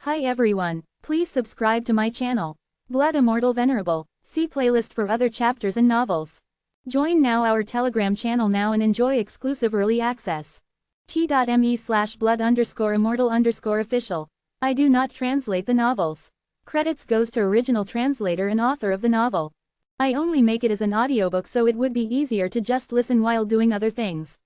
Hi everyone, please subscribe to my channel. Blood Immortal Venerable. See playlist for other chapters and novels. Join now our Telegram channel now and enjoy exclusive early access. t.me/blood_immortal_official. I do not translate the novels. Credits goes to original translator and author of the novel. I only make it as an audiobook so it would be easier to just listen while doing other things.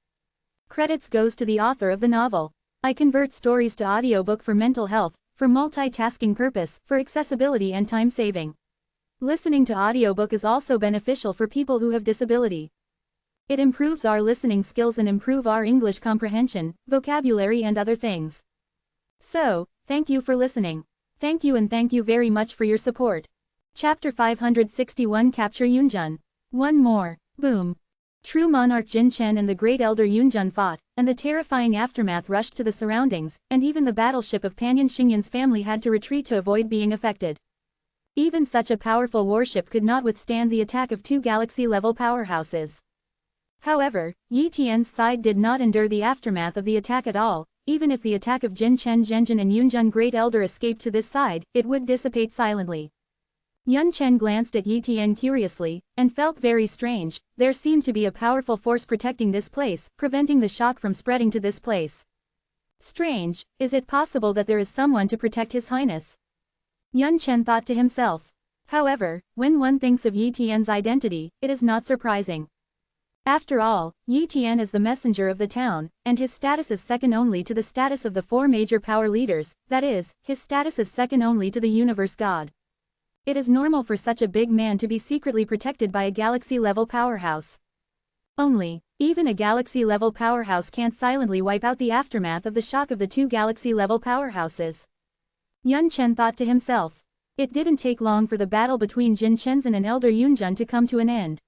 Credits goes to the author of the novel. I convert stories to audiobook for mental health, for multitasking purpose, for accessibility and time saving. Listening to audiobook is also beneficial for people who have disability. It improves our listening skills and improve our English comprehension, vocabulary and other things. So, thank you for listening. Thank you and thank you very much for your support. Chapter 561 Capture Yunjun. One more. Boom. True monarch Jin Chen and the great elder Yunjun fought, and the terrifying aftermath rushed to the surroundings, and even the battleship of Panyan Xingyan's family had to retreat to avoid being affected. Even such a powerful warship could not withstand the attack of two galaxy-level powerhouses. However, Yi Tian's side did not endure the aftermath of the attack at all. Even if the attack of Jin Chen Zhenjin and Yunjun Great Elder escaped to this side, it would dissipate silently. Yun Chen glanced at Yi Tian curiously, and felt very strange. There seemed to be a powerful force protecting this place, preventing the shock from spreading to this place. Strange, is it possible that there is someone to protect His Highness? Yun Chen thought to himself. However, when one thinks of Yi Tian's identity, it is not surprising. After all, Yi Tian is the messenger of the town, and his status is second only to the status of the four major power leaders, that is, his status is second only to the universe god. It is normal for such a big man to be secretly protected by a galaxy-level powerhouse. Only, even a galaxy-level powerhouse can't silently wipe out the aftermath of the shock of the two galaxy-level powerhouses. Yun Chen thought to himself. It didn't take long for the battle between Jin Chenzhen and Elder Yunjun to come to an end.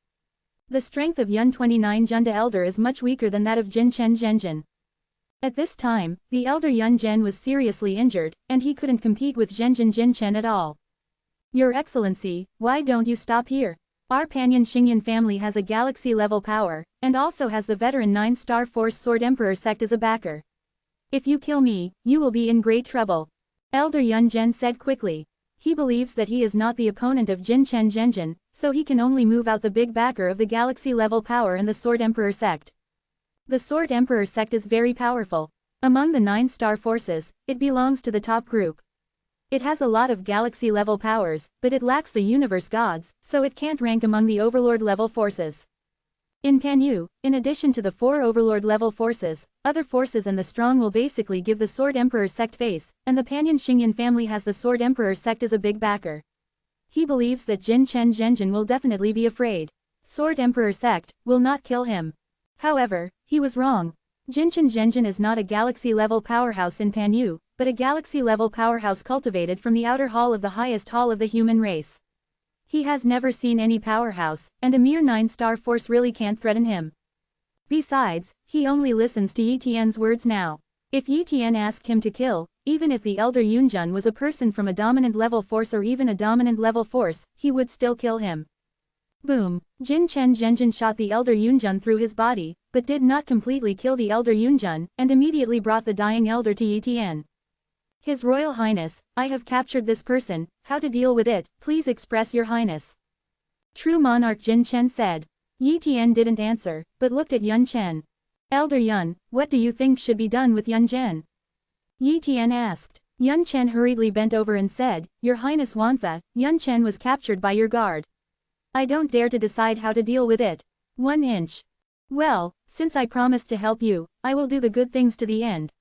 The strength of Yun 29 Junda Elder is much weaker than that of Jin Chen Zhenjin. At this time, the elder Yun Zhen was seriously injured, and he couldn't compete with Zhenjin Jin Chen at all. Your Excellency, why don't you stop here? Our Panyan Xingyan family has a galaxy-level power, and also has the veteran 9-star Force Sword Emperor sect as a backer. If you kill me, you will be in great trouble. Elder Yun Zhen said quickly. He believes that he is not the opponent of Jin Chen Zhenjin, so he can only move out the big backer of the galaxy-level power and the Sword Emperor sect. The Sword Emperor sect is very powerful. Among the 9-star forces, it belongs to the top group. It has a lot of galaxy-level powers, but it lacks the universe gods, so it can't rank among the Overlord-level forces. In Panyu, in addition to the 4 Overlord-level forces, other forces and the strong will basically give the Sword Emperor sect face, and the Panyan Xingyan family has the Sword Emperor sect as a big backer. He believes that Jin Chen Zhenjin will definitely be afraid. Sword Emperor sect will not kill him. However, he was wrong. Jin Chen Zhenjin is not a galaxy-level powerhouse in Panyu, but a galaxy-level powerhouse cultivated from the outer hall of the highest hall of the human race. He has never seen any powerhouse, and a mere 9-star force really can't threaten him. Besides, he only listens to Yi Tian's words now. If Yi Tian asked him to kill, even if the elder Yunjun was a person from a dominant level force or even a dominant level force, he would still kill him. Boom! Jin Chen Zhenjin shot the elder Yunjun through his body, but did not completely kill the elder Yunjun, and immediately brought the dying elder to Yi Tian. His Royal Highness, I have captured this person, how to deal with it, please express your highness. True monarch Jin Chen said. Yi Tian didn't answer, but looked at Yun Chen. Elder Yun, what do you think should be done with Yun Zhen? Yi Tian asked. Yun Chen hurriedly bent over and said, Your Highness Wanfa, Yun Chen was captured by your guard. I don't dare to decide how to deal with it. 1 inch. Well, since I promised to help you, I will do the good things to the end.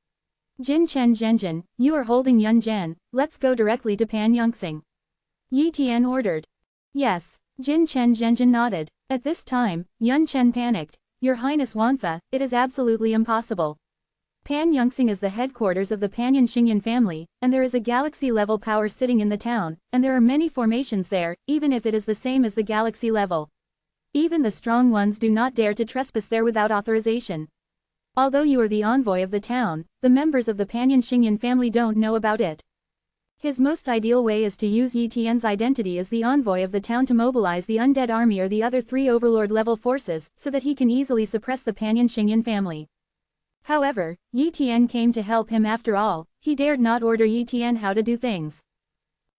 Jin Chen Zhenjin, you are holding Yun Zhen, let's go directly to Pan Yongxing. Yi Tian ordered. Yes, Jin Chen Zhenjin nodded. At this time, Yun Chen panicked. Your Highness Wanfa, it is absolutely impossible. Pan Yongxing is the headquarters of the Panyan Xingyan family, and there is a galaxy-level power sitting in the town, and there are many formations there, even if it is the same as the galaxy level. Even the strong ones do not dare to trespass there without authorization. Although you are the envoy of the town, the members of the Panyan Xingyan family don't know about it. His most ideal way is to use Yi Tian's identity as the envoy of the town to mobilize the undead army or the other 3 Overlord-level forces, so that he can easily suppress the Panyan Xingyan family. However, Yi Tian came to help him after all. He dared not order Yi Tian how to do things.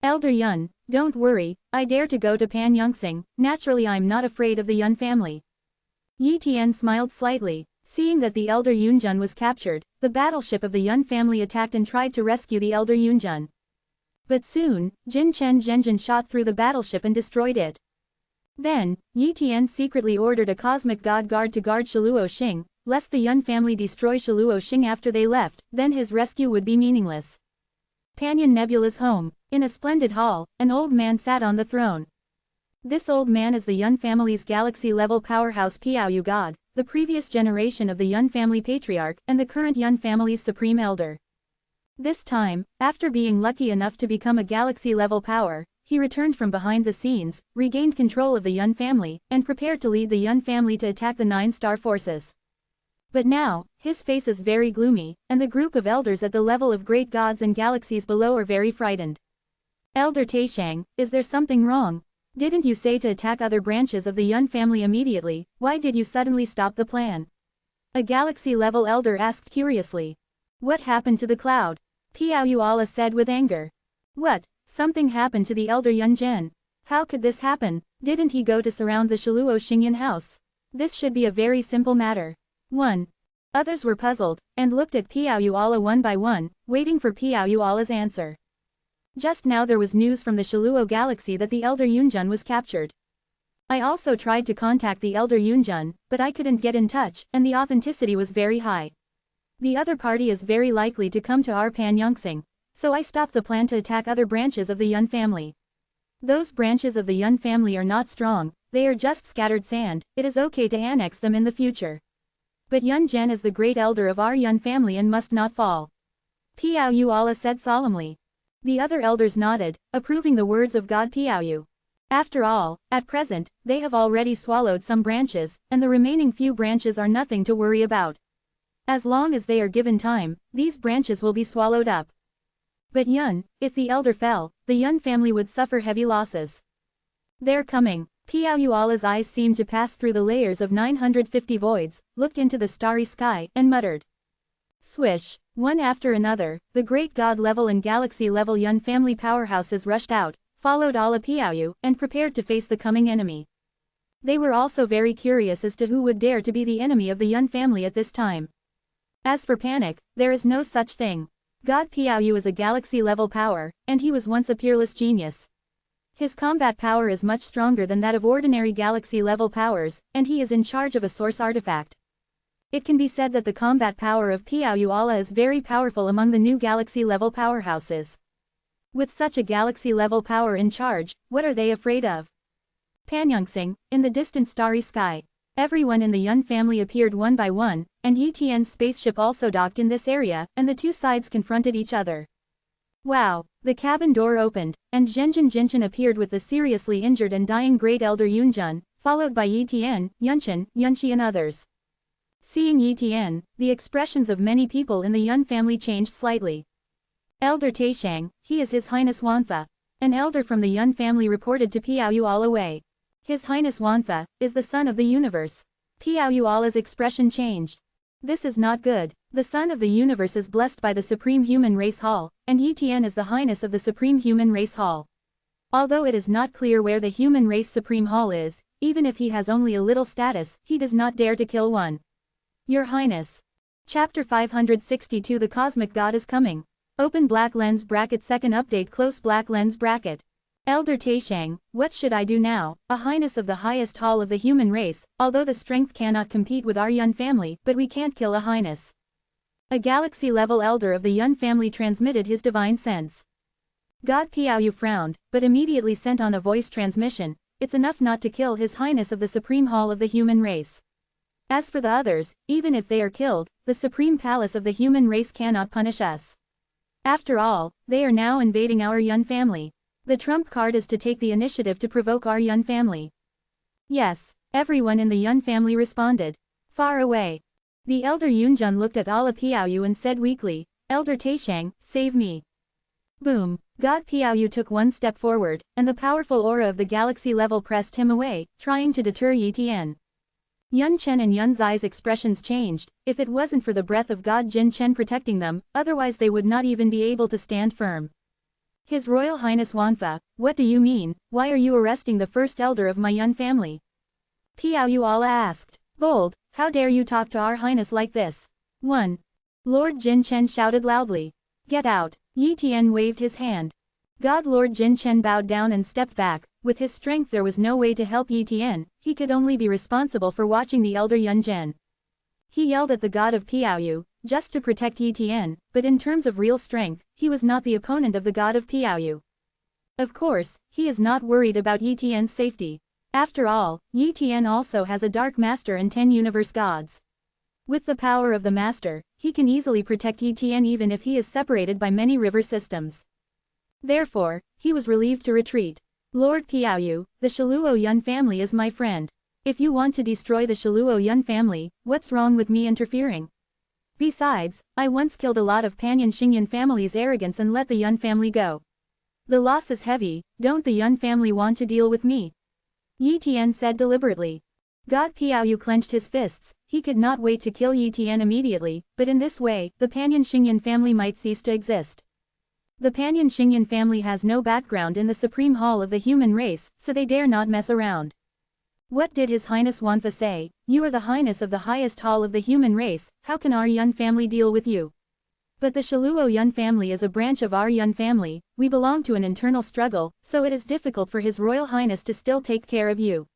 Elder Yun, don't worry, I dare to go to Pan Yongxing, naturally I'm not afraid of the Yun family. Yi Tian smiled slightly. Seeing that the elder Yunjun was captured, the battleship of the Yun family attacked and tried to rescue the elder Yunjun. But soon, Jin Chen Zhenjin shot through the battleship and destroyed it. Then, Yi Tian secretly ordered a cosmic god guard to guard Shiluo Xing, lest the Yun family destroy Shiluo Xing after they left, then his rescue would be meaningless. Panyan Nebula's home. In a splendid hall, an old man sat on the throne. This old man is the Yun family's galaxy-level powerhouse Piaoyu god, the previous generation of the Yun family patriarch and the current Yun family's supreme elder. This time, after being lucky enough to become a galaxy-level power, he returned from behind the scenes, regained control of the Yun family, and prepared to lead the Yun family to attack the 9-star forces. But now, his face is very gloomy, and the group of elders at the level of great gods and galaxies below are very frightened. Elder Taishang, is there something wrong? Didn't you say to attack other branches of the Yun family immediately? Why did you suddenly stop the plan? A galaxy-level elder asked curiously. What happened to the cloud? Piaoyu Allah said with anger. What? Something happened to the elder Yun Zhen. How could this happen? Didn't he go to surround the Shiluo Xingyan house? This should be a very simple matter. 1. Others were puzzled, and looked at Piaoyu Allah one by one, waiting for Piaoyu Allah's answer. Just now there was news from the Shiluo galaxy that the elder Yunjun was captured. I also tried to contact the elder Yunjun, but I couldn't get in touch, and the authenticity was very high. The other party is very likely to come to our Pan Yongxing, so I stopped the plan to attack other branches of the Yun family. Those branches of the Yun family are not strong, they are just scattered sand, it is okay to annex them in the future. But Yun Zhen is the great elder of our Yun family and must not fall. Piaoyu Allah said solemnly. The other elders nodded, approving the words of God Piaoyu. After all, at present, they have already swallowed some branches, and the remaining few branches are nothing to worry about. As long as they are given time, these branches will be swallowed up. But Yun, if the elder fell, the Yun family would suffer heavy losses. They're coming. Piaoyu Allah's eyes seemed to pass through the layers of 950 voids, looked into the starry sky, and muttered. Swish, one after another, the great god-level and galaxy-level Yun family powerhouses rushed out, followed Allah Piaoyu, and prepared to face the coming enemy. They were also very curious as to who would dare to be the enemy of the Yun family at this time. As for panic, there is no such thing. God Piaoyu is a galaxy-level power, and he was once a peerless genius. His combat power is much stronger than that of ordinary galaxy-level powers, and he is in charge of a source artifact. It can be said that the combat power of Piaoyu Allah is very powerful among the new galaxy-level powerhouses. With such a galaxy-level power in charge, what are they afraid of? Pan Yongxing, in the distant starry sky. Everyone in the Yun family appeared one by one, and Yi Tian's spaceship also docked in this area, and the two sides confronted each other. Wow! The cabin door opened, and Zhenjin Jinchen appeared with the seriously injured and dying great elder Yunjun, followed by Yi Tian, Yunchen, Yunchi and others. Seeing Yi Tian, the expressions of many people in the Yun family changed slightly. Elder Taishang, he is His Highness Wanfa. An elder from the Yun family reported to Piaoyu Allah Wei. His Highness Wanfa is the son of the universe. Piaoyu Allah's expression changed. This is not good. The son of the universe is blessed by the Supreme Human Race Hall, and Yi Tian is the Highness of the Supreme Human Race Hall. Although it is not clear where the Human Race Supreme Hall is, even if he has only a little status, he does not dare to kill one. Your Highness. Chapter 562 The Cosmic God is coming. Open black lens bracket second update close black lens bracket. Elder Taishang, what should I do now, a highness of the highest hall of the human race, although the strength cannot compete with our Yun family, but we can't kill a highness. A galaxy-level elder of the Yun family transmitted his divine sense. God Piaoyu frowned, but immediately sent on a voice transmission, it's enough not to kill his highness of the supreme hall of the human race. As for the others, even if they are killed, the supreme palace of the human race cannot punish us. After all, they are now invading our Yun family. The trump card is to take the initiative to provoke our Yun family. Yes, everyone in the Yun family responded. Far away. The elder Yunjun looked at Allah Piaoyu and said weakly, Elder Taishang, save me. Boom. God Piaoyu took one step forward, and the powerful aura of the galaxy level pressed him away, trying to deter Yi Tian. Yun Chen and Yun Zai's expressions changed. If it wasn't for the breath of God Jin Chen protecting them, otherwise they would not even be able to stand firm. His Royal Highness Wanfa, what do you mean? Why are you arresting the first elder of my Yun family? Piao Yuala asked. Bold, how dare you talk to our highness like this? 1. Lord Jin Chen shouted loudly. Get out. Yi Tian waved his hand. God Lord Jin Chen bowed down and stepped back. With his strength there was no way to help Yi Tian, he could only be responsible for watching the elder Yun Zhen. He yelled at the god of Piaoyu, just to protect Yi Tian, but in terms of real strength, he was not the opponent of the god of Piaoyu. Of course, he is not worried about Yi Tian's safety. After all, Yi Tian also has a dark master and 10 universe gods. With the power of the master, he can easily protect Yi Tian even if he is separated by many river systems. Therefore, he was relieved to retreat. Lord Piaoyu, the Shaluo Yun family is my friend. If you want to destroy the Shaluo Yun family, what's wrong with me interfering? Besides, I once killed a lot of Panyan Xingyan family's arrogance and let the Yun family go. The loss is heavy, don't the Yun family want to deal with me? Yi Tian said deliberately. God Piaoyu clenched his fists, he could not wait to kill Yi Tian immediately, but in this way, the Panyan Xingyan family might cease to exist. The Panyan Xingyan family has no background in the supreme hall of the human race, so they dare not mess around. What did His Highness Wanfa say? You are the highness of the highest hall of the human race, how can our Yun family deal with you? But the Shaluo Yun family is a branch of our Yun family, we belong to an internal struggle, so it is difficult for His Royal Highness to still take care of you.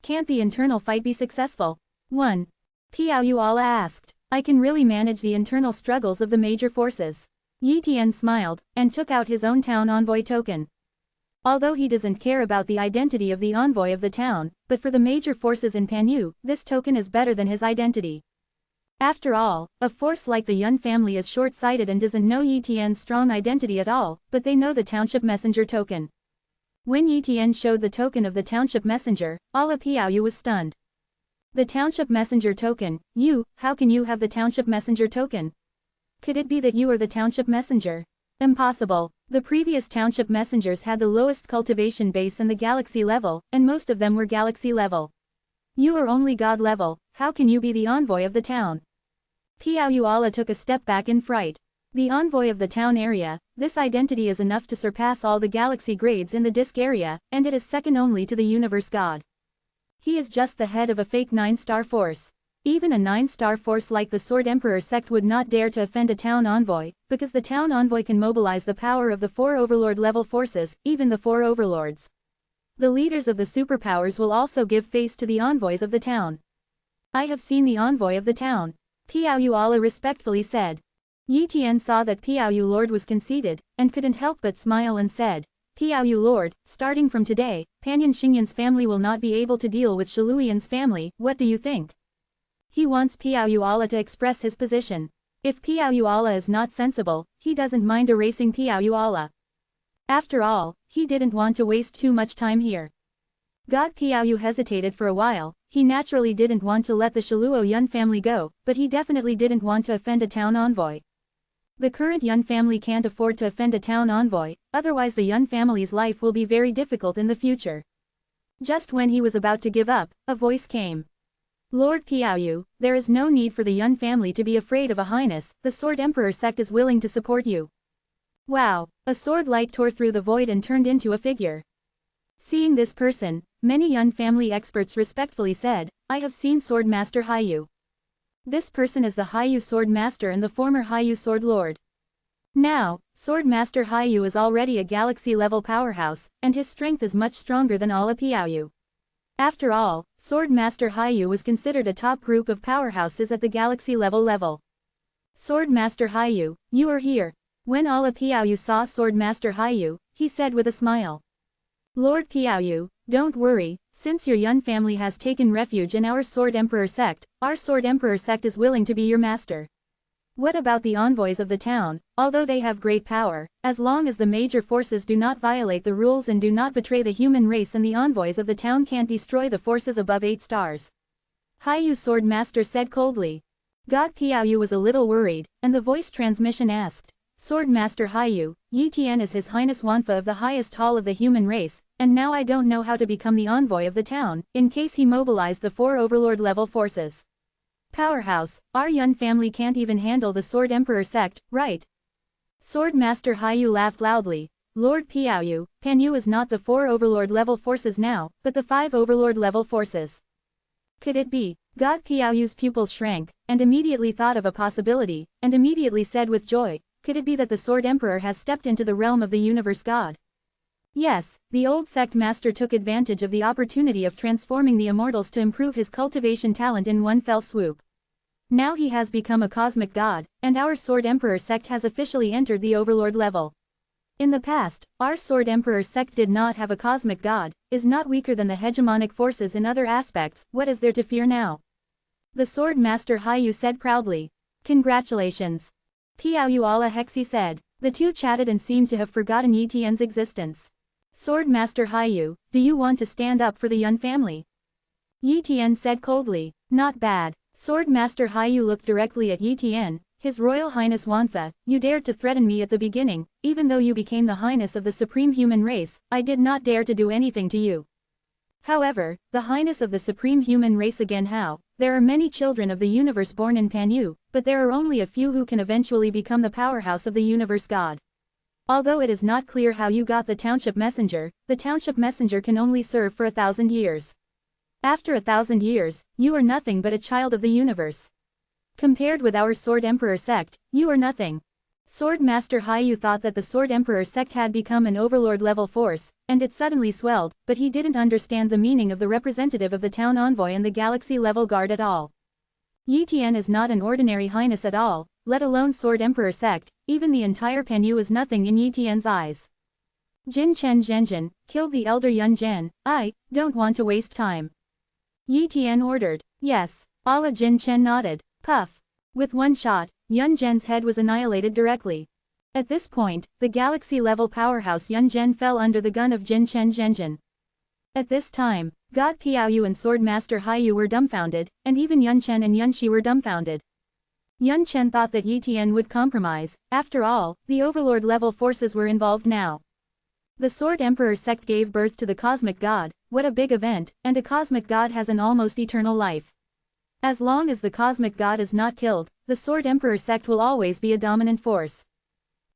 Can't the internal fight be successful? 1. Piao Yuala asked. I can really manage the internal struggles of the major forces. Yi Tian smiled, and took out his own town envoy token. Although he doesn't care about the identity of the envoy of the town, but for the major forces in Panyu, this token is better than his identity. After all, a force like the Yun family is short-sighted and doesn't know Yi Tian's strong identity at all, but they know the township messenger token. When Yi Tian showed the token of the township messenger, Ala Piaoyu was stunned. The township messenger token, how can you have the township messenger token? Could it be that you are the township messenger? Impossible. The previous township messengers had the lowest cultivation base in the galaxy level, and most of them were galaxy level. You are only god level, how can you be the envoy of the town? Piao Ala took a step back in fright. The envoy of the town area, this identity is enough to surpass all the galaxy grades in the disk area, and it is second only to the universe god. He is just the head of a fake 9-star force. Even a 9-star force like the Sword Emperor sect would not dare to offend a town envoy, because the town envoy can mobilize the power of the 4 overlord level forces, even the 4 overlords. The leaders of the superpowers will also give face to the envoys of the town. I have seen the envoy of the town. Piao Ala respectfully said. Yi Tian saw that Piao Lord was conceited, and couldn't help but smile and said, Piao Lord, starting from today, Panyan Xingyan's family will not be able to deal with Shaluian's family, what do you think? He wants Piao Ala to express his position. If Piao Ala is not sensible, he doesn't mind erasing Piao Ala. After all, he didn't want to waste too much time here. God Piao hesitated for a while, he naturally didn't want to let the Shaluo Yun family go, but he definitely didn't want to offend a town envoy. The current Yun family can't afford to offend a town envoy, otherwise the Yun family's life will be very difficult in the future. Just when he was about to give up, a voice came. Lord Piaoyu, there is no need for the Yun family to be afraid of a highness, the Sword Emperor sect is willing to support you. Wow, a sword light tore through the void and turned into a figure. Seeing this person, many Yun family experts respectfully said, I have seen Sword Master Haiyu. This person is the Haiyu Sword Master and the former Haiyu Sword Lord. Now, Sword Master Haiyu is already a galaxy-level powerhouse, and his strength is much stronger than Ala Piaoyu. After all, Sword Master Haiyu was considered a top group of powerhouses at the galaxy level. Sword Master Haiyu, you are here. When Ala Piaoyu saw Sword Master Haiyu, he said with a smile. Lord Piaoyu, don't worry, since your Yun family has taken refuge in our Sword Emperor sect, our Sword Emperor sect is willing to be your master. What about the envoys of the town? Although they have great power, as long as the major forces do not violate the rules and do not betray the human race, and the envoys of the town can't destroy the forces above 8 stars. Haiyu Sword Master said coldly. God Piaoyu was a little worried, and the voice transmission asked, Sword Master Hayu, Yi Tian is His Highness Wanfa of the highest hall of the human race, and now I don't know how to become the envoy of the town, in case he mobilized the 4 overlord-level forces. Powerhouse, our Yun family can't even handle the Sword Emperor sect, right? Sword Master Hayu laughed loudly. Lord Piaoyu, Panyu is not the 4 overlord-level forces now, but the 5 overlord-level forces. Could it be? God Piaoyu's pupils shrank, and immediately thought of a possibility, and immediately said with joy, could it be that the Sword Emperor has stepped into the realm of the universe god? Yes, the old sect master took advantage of the opportunity of transforming the immortals to improve his cultivation talent in one fell swoop. Now he has become a cosmic god, and our Sword Emperor sect has officially entered the overlord level. In the past, our Sword Emperor sect did not have a cosmic god, is not weaker than the hegemonic forces in other aspects, what is there to fear now? The Sword Master Hayu said proudly. Congratulations. Piaoyu Allah Hexi said. The two chatted and seemed to have forgotten Yi Tian's existence. Sword Master Hayu, do you want to stand up for the Yun family? Yi Tian said coldly. Not bad. Sword Master Hayu looked directly at Yi Tian. His Royal Highness Wanfa, you dared to threaten me at the beginning, even though you became the highness of the supreme human race, I did not dare to do anything to you. However, the highness of the supreme human race again how? There are many children of the universe born in Panyu, but there are only a few who can eventually become the powerhouse of the universe god. Although it is not clear how you got the township messenger can only serve for 1,000 years. After 1,000 years, you are nothing but a child of the universe. Compared with our Sword Emperor sect, you are nothing. Sword Master Hayu thought that the Sword Emperor sect had become an overlord-level force, and it suddenly swelled, but he didn't understand the meaning of the representative of the town envoy and the galaxy-level guard at all. Yi Tian is not an ordinary highness at all, let alone Sword Emperor sect, even the entire Panyu is nothing in Yi Tian's eyes. Jin Chen Zhenjin, killed the elder Yun Zhen, I don't want to waste time. Yi Tian ordered. Yes, Allah Jin Chen nodded. Puff. With one shot, Yun Zhen's head was annihilated directly. At this point, the galaxy-level powerhouse Yun Zhen fell under the gun of Jin Chen Zhenjin. At this time, God Piaoyu and Sword Master Hayu were dumbfounded, and even Yun Chen and Yun Shi were dumbfounded. Yun Chen thought that Yi Tian would compromise, after all, the overlord-level forces were involved now. The Sword Emperor sect gave birth to the Cosmic God, what a big event, and a Cosmic God has an almost eternal life. As long as the Cosmic God is not killed, the Sword Emperor sect will always be a dominant force.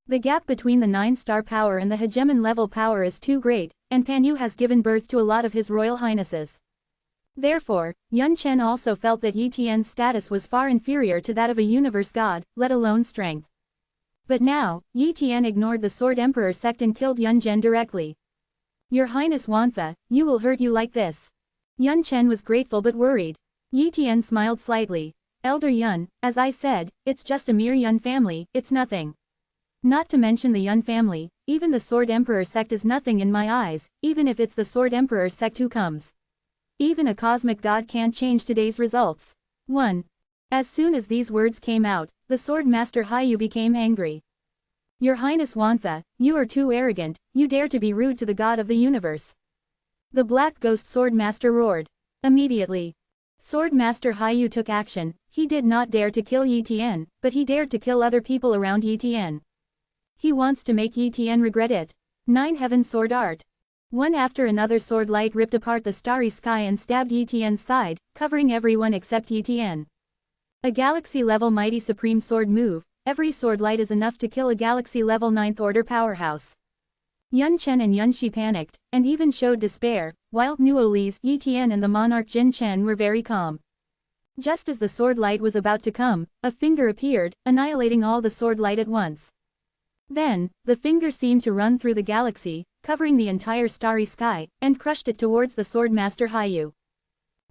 The gap between the 9-star power and the hegemon level power is too great, and Panyu has given birth to a lot of his royal highnesses. Therefore, Yun Chen also felt that Yi Tian's status was far inferior to that of a universe god, let alone strength. But now, Yi Tian ignored the Sword Emperor sect and killed Yun Zhen directly. Your Highness Wanfa, you will hurt you like this. Yun Chen was grateful but worried. Yi Tian smiled slightly. Elder Yun, as I said, it's just a mere Yun family, it's nothing. Not to mention the Yun family, even the Sword Emperor sect is nothing in my eyes, even if it's the Sword Emperor sect who comes. Even a cosmic god can't change today's results. 1. As soon as these words came out, the Sword Master Hayu became angry. Your Highness Wanfa, you are too arrogant, you dare to be rude to the god of the universe. The Black Ghost Sword Master roared. Immediately, Sword Master Hayu took action. He did not dare to kill Yi Tian, but he dared to kill other people around Yi Tian. He wants to make Yi Tian regret it. 9 Heaven Sword Art. One after another sword light ripped apart the starry sky and stabbed Yi Tian's side, covering everyone except Yi Tian. A galaxy-level mighty supreme sword move, every sword light is enough to kill a galaxy-level 9th order powerhouse. Yun Chen and Yun Shi panicked, and even showed despair, while Nuoli's Yi Tian and the monarch Jin Chen were very calm. Just as the sword light was about to come, a finger appeared, annihilating all the sword light at once. Then, the finger seemed to run through the galaxy, covering the entire starry sky, and crushed it towards the Sword Master Hayu.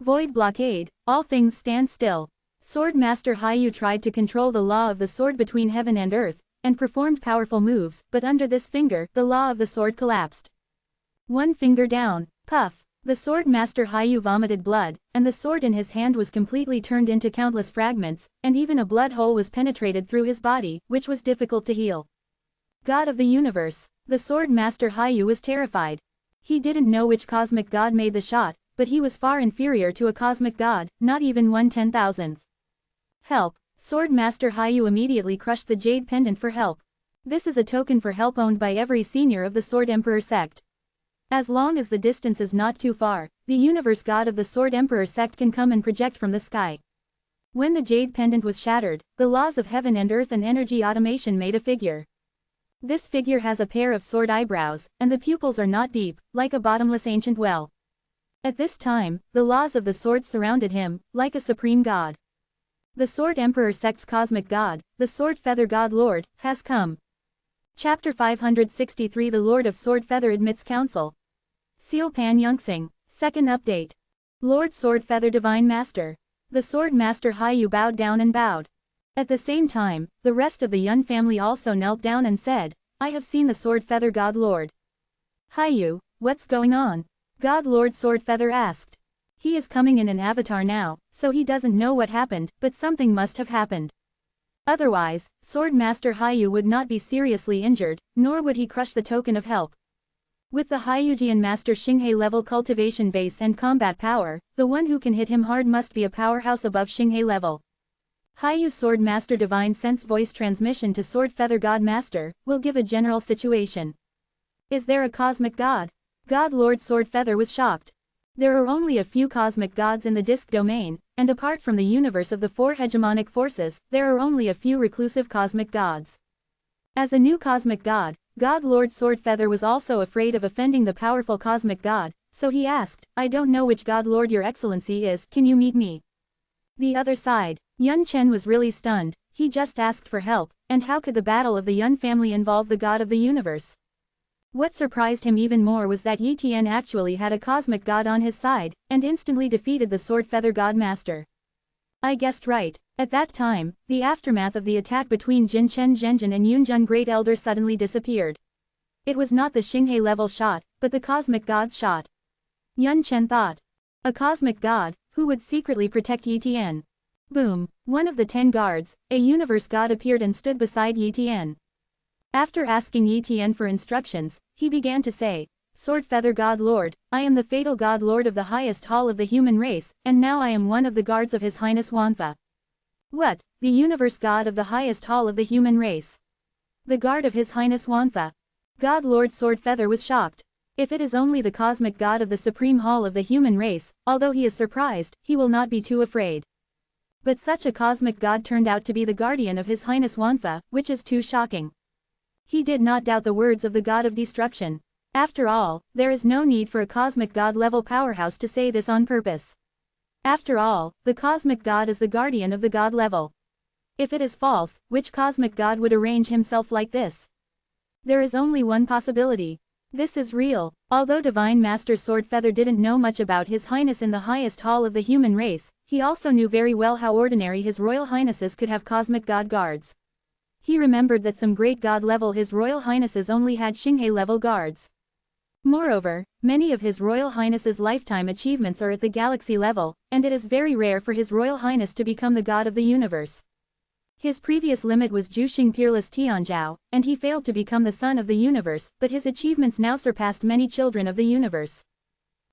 Void blockade, all things stand still. Sword Master Hayu tried to control the law of the sword between heaven and earth, and performed powerful moves, but under this finger, the law of the sword collapsed. One finger down, puff. The Sword Master Hayu vomited blood, and the sword in his hand was completely turned into countless fragments, and even a blood hole was penetrated through his body, which was difficult to heal. God of the universe, the Sword Master Hayu was terrified. He didn't know which cosmic god made the shot, but he was far inferior to a cosmic god, not even 1/10,000th. Help! Sword Master Hayu immediately crushed the jade pendant for help. This is a token for help owned by every senior of the Sword Emperor sect. As long as the distance is not too far, the universe god of the Sword Emperor sect can come and project from the sky. When the jade pendant was shattered, the laws of heaven and earth and energy automation made a figure. This figure has a pair of sword eyebrows, and the pupils are not deep, like a bottomless ancient well. At this time, the laws of the sword surrounded him, like a supreme god. The Sword Emperor sect's cosmic god, the Sword Feather God Lord, has come. Chapter 563 The Lord of Sword Feather admits counsel. Seal Pan Yunxing. Second update. Lord Sword Feather Divine Master. The Sword Master Haiyu bowed down and bowed. At the same time, the rest of the Yun family also knelt down and said, I have seen the Sword Feather God Lord. Haiyu, what's going on? God Lord Sword Feather asked. He is coming in an avatar now, so he doesn't know what happened, but something must have happened. Otherwise, Sword Master Haiyu would not be seriously injured, nor would he crush the token of help. With the Haiyujian Master Xinghe level cultivation base and combat power, the one who can hit him hard must be a powerhouse above Xinghe level. Haiyu Sword Master Divine Sense Voice Transmission to Sword Feather God Master will give a general situation. Is there a cosmic god? God Lord Sword Feather was shocked. There are only a few cosmic gods in the disc domain, and apart from the universe of the four hegemonic forces, there are only a few reclusive cosmic gods. As a new cosmic god, God Lord Sword Feather was also afraid of offending the powerful cosmic god, so he asked, I don't know which God Lord your excellency is, can you meet me? The other side. Yun Chen was really stunned, he just asked for help, and how could the battle of the Yun family involve the god of the universe? What surprised him even more was that Yi Tian actually had a cosmic god on his side, and instantly defeated the Sword Feather God Master. I guessed right. At that time, the aftermath of the attack between Jin Chen Zhenjin and Yunjun Great Elder suddenly disappeared. It was not the Xinghe level shot, but the cosmic god's shot. Yun Chen thought. A cosmic god, who would secretly protect Yi Tian? Boom! One of the 10 guards, a universe god appeared and stood beside Yi Tian. After asking Yi Tian for instructions, he began to say, Sword Feather God Lord, I am the fatal God Lord of the highest hall of the human race, and now I am one of the guards of His Highness Wanfa. What? The universe god of the highest hall of the human race? The guard of His Highness Wanfa. God Lord Sword Feather was shocked. If it is only the cosmic god of the supreme hall of the human race, although he is surprised, he will not be too afraid. But such a cosmic god turned out to be the guardian of His Highness Wanfa, which is too shocking. He did not doubt the words of the god of destruction. After all, there is no need for a cosmic god-level powerhouse to say this on purpose. After all, the cosmic god is the guardian of the god level. If it is false, which cosmic god would arrange himself like this? There is only one possibility. This is real. Although Divine Master Sword Feather didn't know much about His Highness in the highest hall of the human race, he also knew very well how ordinary His Royal Highnesses could have cosmic god guards. He remembered that some great god level His Royal Highnesses only had Xinghe level guards. Moreover, many of His Royal Highness's lifetime achievements are at the galaxy level, and it is very rare for His Royal Highness to become the god of the universe. His previous limit was Juxing Peerless Tianzhao, and he failed to become the son of the universe, but his achievements now surpassed many children of the universe.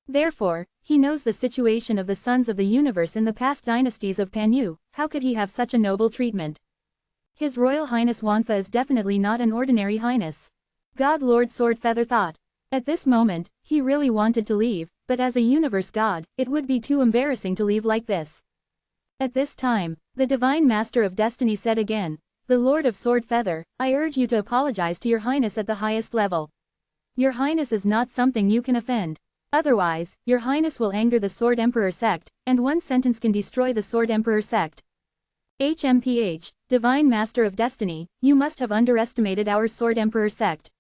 Therefore, he knows the situation of the sons of the universe in the past dynasties of Panyu. How could he have such a noble treatment? His Royal Highness Wanfa is definitely not an ordinary highness. God Lord Sword Feather thought. At this moment, he really wanted to leave, but as a universe god, it would be too embarrassing to leave like this. At this time, the Divine Master of Destiny said again, The Lord of Sword Feather, I urge you to apologize to your highness at the highest level. Your highness is not something you can offend. Otherwise, your highness will anger the Sword Emperor sect, and one sentence can destroy the Sword Emperor sect. HMPH, Divine Master of Destiny, you must have underestimated our Sword Emperor sect.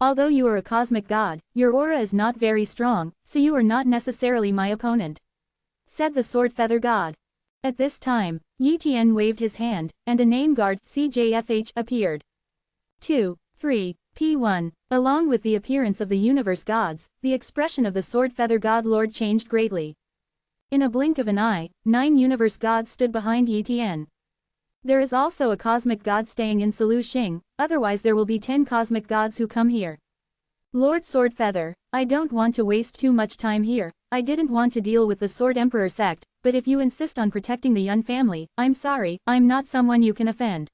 Although you are a cosmic god, your aura is not very strong, so you are not necessarily my opponent. Said the Sword Feather God. At this time, Yi Tian waved his hand, and a name guard CJFH appeared. 2, 3, P1. Along with the appearance of the universe gods, the expression of the Sword Feather God Lord changed greatly. In a blink of an eye, 9 universe gods stood behind Yi Tian. There is also a cosmic god staying in Salu Xing, otherwise there will be 10 cosmic gods who come here. Lord Sword Feather, I don't want to waste too much time here. I didn't want to deal with the Sword Emperor sect, but if you insist on protecting the Yun family, I'm sorry, I'm not someone you can offend.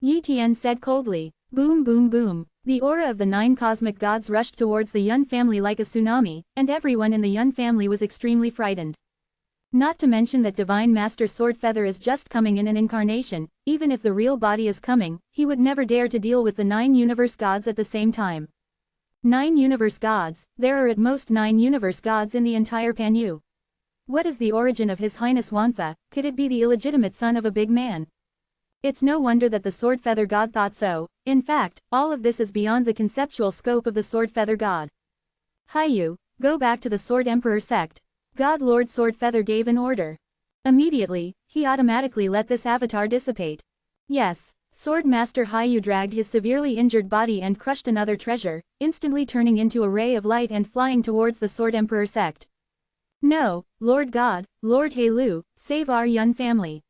Yi Tian said coldly. Boom boom boom. The aura of the 9 cosmic gods rushed towards the Yun family like a tsunami, and everyone in the Yun family was extremely frightened. Not to mention that Divine Master Swordfeather is just coming in an incarnation. Even if the real body is coming, he would never dare to deal with the 9 universe gods at the same time. 9 universe gods, there are at most 9 universe gods in the entire Panyu. What is the origin of His Highness Wanfa? Could it be the illegitimate son of a big man? It's no wonder that the Swordfeather God thought so. In fact, all of this is beyond the conceptual scope of the Swordfeather God. Haiyu, go back to the Sword Emperor sect. God Lord Swordfeather gave an order. Immediately, he automatically let this avatar dissipate. Yes, Sword Master Haiyu dragged his severely injured body and crushed another treasure, instantly turning into a ray of light and flying towards the Sword Emperor sect. No, Lord God, Lord Heilu, save our Yun family.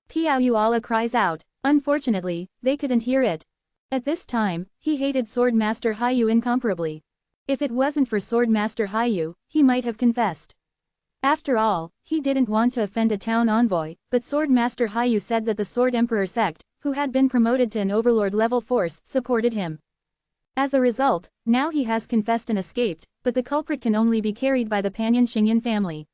Piao Allah cries out. Unfortunately, they couldn't hear it. At this time, he hated Sword Master Haiyu incomparably. If it wasn't for Sword Master Haiyu, he might have confessed. After all, he didn't want to offend a town envoy, but Sword Master Haiyu said that the Sword Emperor sect, who had been promoted to an overlord level force, supported him. As a result, now he has confessed and escaped, but the culprit can only be carried by the Panyan Xingyan family.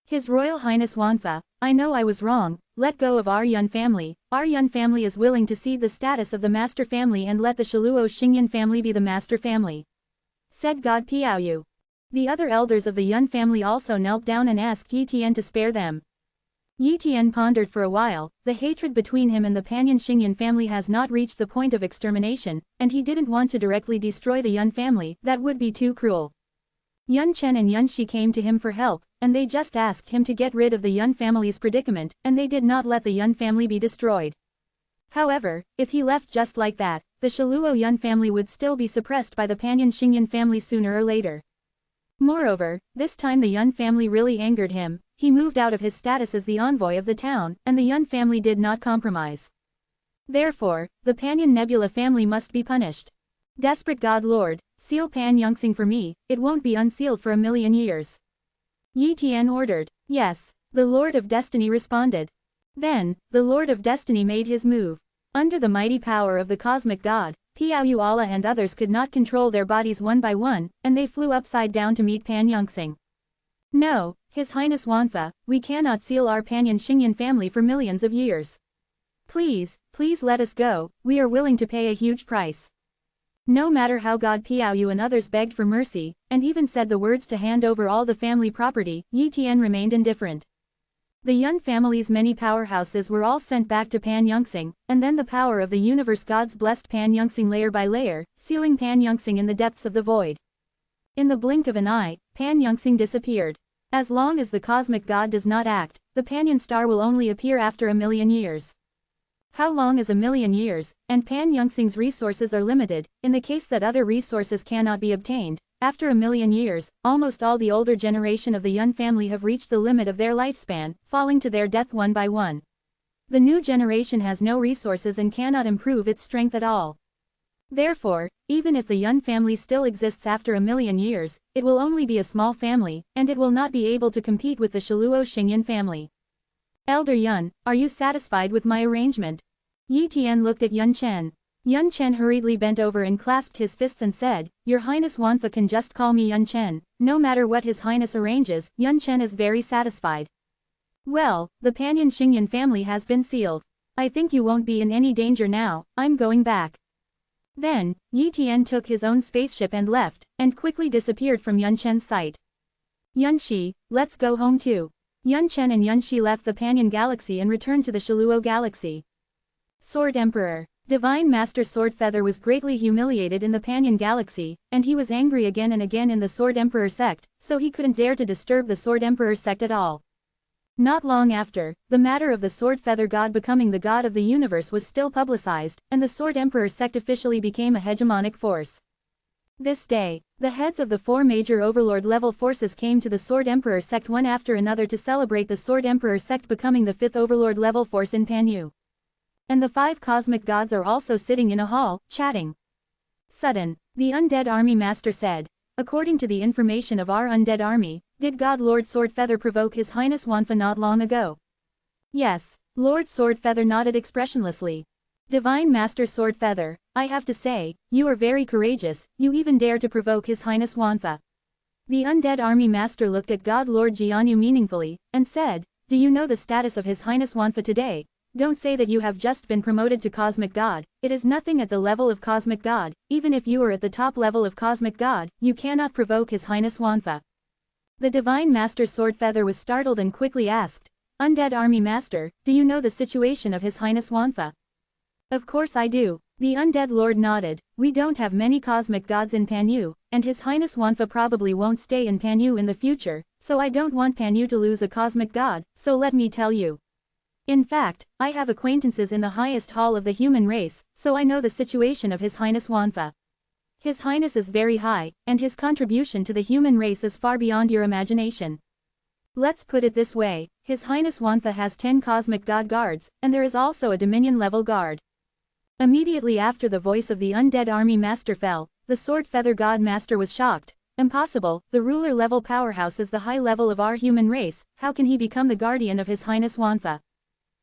His Royal Highness Wanfa, I know I was wrong, let go of our Yun family. Our Yun family is willing to cede the status of the master family and let the Shaluo Xingyan family be the master family. Said God Piao. The other elders of the Yun family also knelt down and asked Yi Tian to spare them. Yi Tian pondered for a while. The hatred between him and the Panyan Xingyan family has not reached the point of extermination, and he didn't want to directly destroy the Yun family, that would be too cruel. Yun Chen and Yun Shi came to him for help, and they just asked him to get rid of the Yun family's predicament, and they did not let the Yun family be destroyed. However, if he left just like that, the Shaluo Yun family would still be suppressed by the Panyan Xingyan family sooner or later. Moreover, this time the Yun family really angered him. He moved out of his status as the envoy of the town, and the Yun family did not compromise. Therefore, the Panyan Nebula family must be punished. Desperate God Lord, seal Pan Yongxing for me, it won't be unsealed for 1,000,000 years. Yi Tian ordered. Yes, the Lord of Destiny responded. Then, the Lord of Destiny made his move. Under the mighty power of the cosmic god, Piao Allah and others could not control their bodies one by one, and they flew upside down to meet Pan Yongxing. No, His Highness Wanfa, we cannot seal our Panyan Xingyan family for millions of years. Please, please let us go, we are willing to pay a huge price. No matter how God Piao and others begged for mercy, and even said the words to hand over all the family property, Yi Tian remained indifferent. The Yun family's many powerhouses were all sent back to Pan Yongxing, and then the power of the universe gods blessed Pan Yongxing layer by layer, sealing Pan Yongxing in the depths of the void. In the blink of an eye, Pan Yongxing disappeared. As long as the cosmic god does not act, the Panyan star will only appear after 1,000,000 years. How long is 1,000,000 years, and Pan Yongxing's resources are limited, in the case that other resources cannot be obtained. After 1,000,000 years, almost all the older generation of the Yun family have reached the limit of their lifespan, falling to their death one by one. The new generation has no resources and cannot improve its strength at all. Therefore, even if the Yun family still exists after 1,000,000 years, it will only be a small family, and it will not be able to compete with the Shaluo Xingyan family. Elder Yun, are you satisfied with my arrangement? Yi Tian looked at Yun Chen. Yun Chen hurriedly bent over and clasped his fists and said, Your Highness Wanfa can just call me Yun Chen. No matter what His Highness arranges, Yun Chen is very satisfied. Well, the Panyan Xingyan family has been sealed. I think you won't be in any danger now, I'm going back. Then, Yi Tian took his own spaceship and left, and quickly disappeared from Yun Chen's sight. Yun Shi, let's go home too. Yun Chen and Yun Shi left the Panyan Galaxy and returned to the Shaluo Galaxy. Sword Emperor. Divine Master Swordfeather was greatly humiliated in the Panyan Galaxy, and he was angry again and again in the Sword Emperor sect, so he couldn't dare to disturb the Sword Emperor sect at all. Not long after, the matter of the Swordfeather god becoming the god of the universe was still publicized, and the Sword Emperor sect officially became a hegemonic force. This day, the heads of the 4 major overlord-level forces came to the Sword Emperor sect one after another to celebrate the Sword Emperor sect becoming the 5th overlord-level force in Panyu. And the 5 cosmic gods are also sitting in a hall, chatting. Sudden, the undead army master said, According to the information of our undead army, did God Lord Swordfeather provoke His Highness Wanfa not long ago? Yes, Lord Swordfeather nodded expressionlessly. Divine Master Sword Feather, I have to say, you are very courageous, you even dare to provoke His Highness Wanfa. The Undead Army Master looked at God Lord Jianyu meaningfully, and said, do you know the status of His Highness Wanfa today? Don't say that you have just been promoted to Cosmic God, it is nothing at the level of Cosmic God, even if you are at the top level of Cosmic God, you cannot provoke His Highness Wanfa. The Divine Master Sword Feather was startled and quickly asked, Undead Army Master, do you know the situation of His Highness Wanfa? Of course I do. The Undead Lord nodded, we don't have many cosmic gods in Panyu, and His Highness Wanfa probably won't stay in Panyu in the future, so I don't want Panyu to lose a cosmic god, so let me tell you. In fact, I have acquaintances in the highest hall of the human race, so I know the situation of His Highness Wanfa. His Highness is very high, and his contribution to the human race is far beyond your imagination. Let's put it this way, His Highness Wanfa has 10 cosmic god guards, and there is also a Dominion level guard. Immediately after the voice of the Undead Army Master fell, the Sword Feather God Master was shocked. Impossible, the ruler level powerhouse is the high level of our human race, how can he become the guardian of His Highness Wanfa?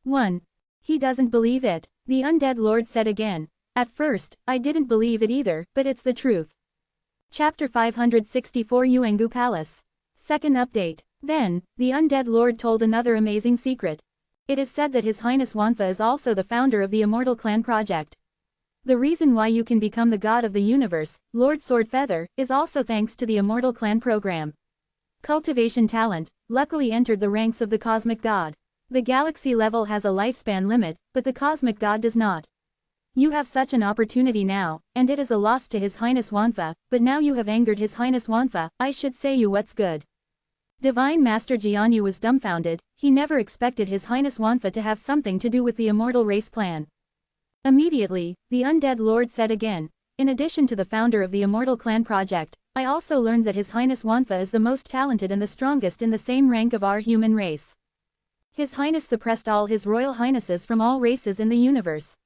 1. He doesn't believe it, the Undead Lord said again. At first, I didn't believe it either, but it's the truth. Chapter 564 Yuengu Palace. Second update. Then, the Undead Lord told another amazing secret. It is said that His Highness Wanfa is also the founder of the Immortal Clan project. The reason why you can become the god of the universe, Lord Sword Feather, is also thanks to the Immortal Clan program. Cultivation talent, luckily entered the ranks of the Cosmic God. The galaxy level has a lifespan limit, but the Cosmic God does not. You have such an opportunity now, and it is a loss to His Highness Wanfa, but now you have angered His Highness Wanfa, I should say you what's good. Divine Master Jianyu was dumbfounded, he never expected His Highness Wanfa to have something to do with the immortal race plan. Immediately, the Undead Lord said again, in addition to the founder of the Immortal Clan project, I also learned that His Highness Wanfa is the most talented and the strongest in the same rank of our human race. His Highness suppressed all His Royal Highnesses from all races in the universe.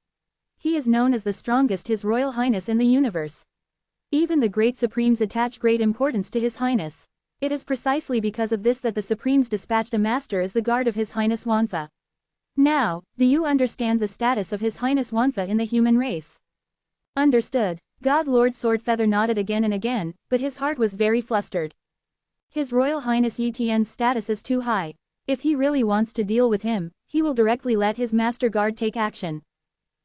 He is known as the strongest His Royal Highness in the universe. Even the Great Supremes attach great importance to His Highness. It is precisely because of this that the Supremes dispatched a master as the guard of His Highness Wanfa. Now, do you understand the status of His Highness Wanfa in the human race? Understood. God Lord Sword Feather nodded again and again, but his heart was very flustered. His Royal Highness Yi Tian's status is too high. If he really wants to deal with him, he will directly let his Master Guard take action.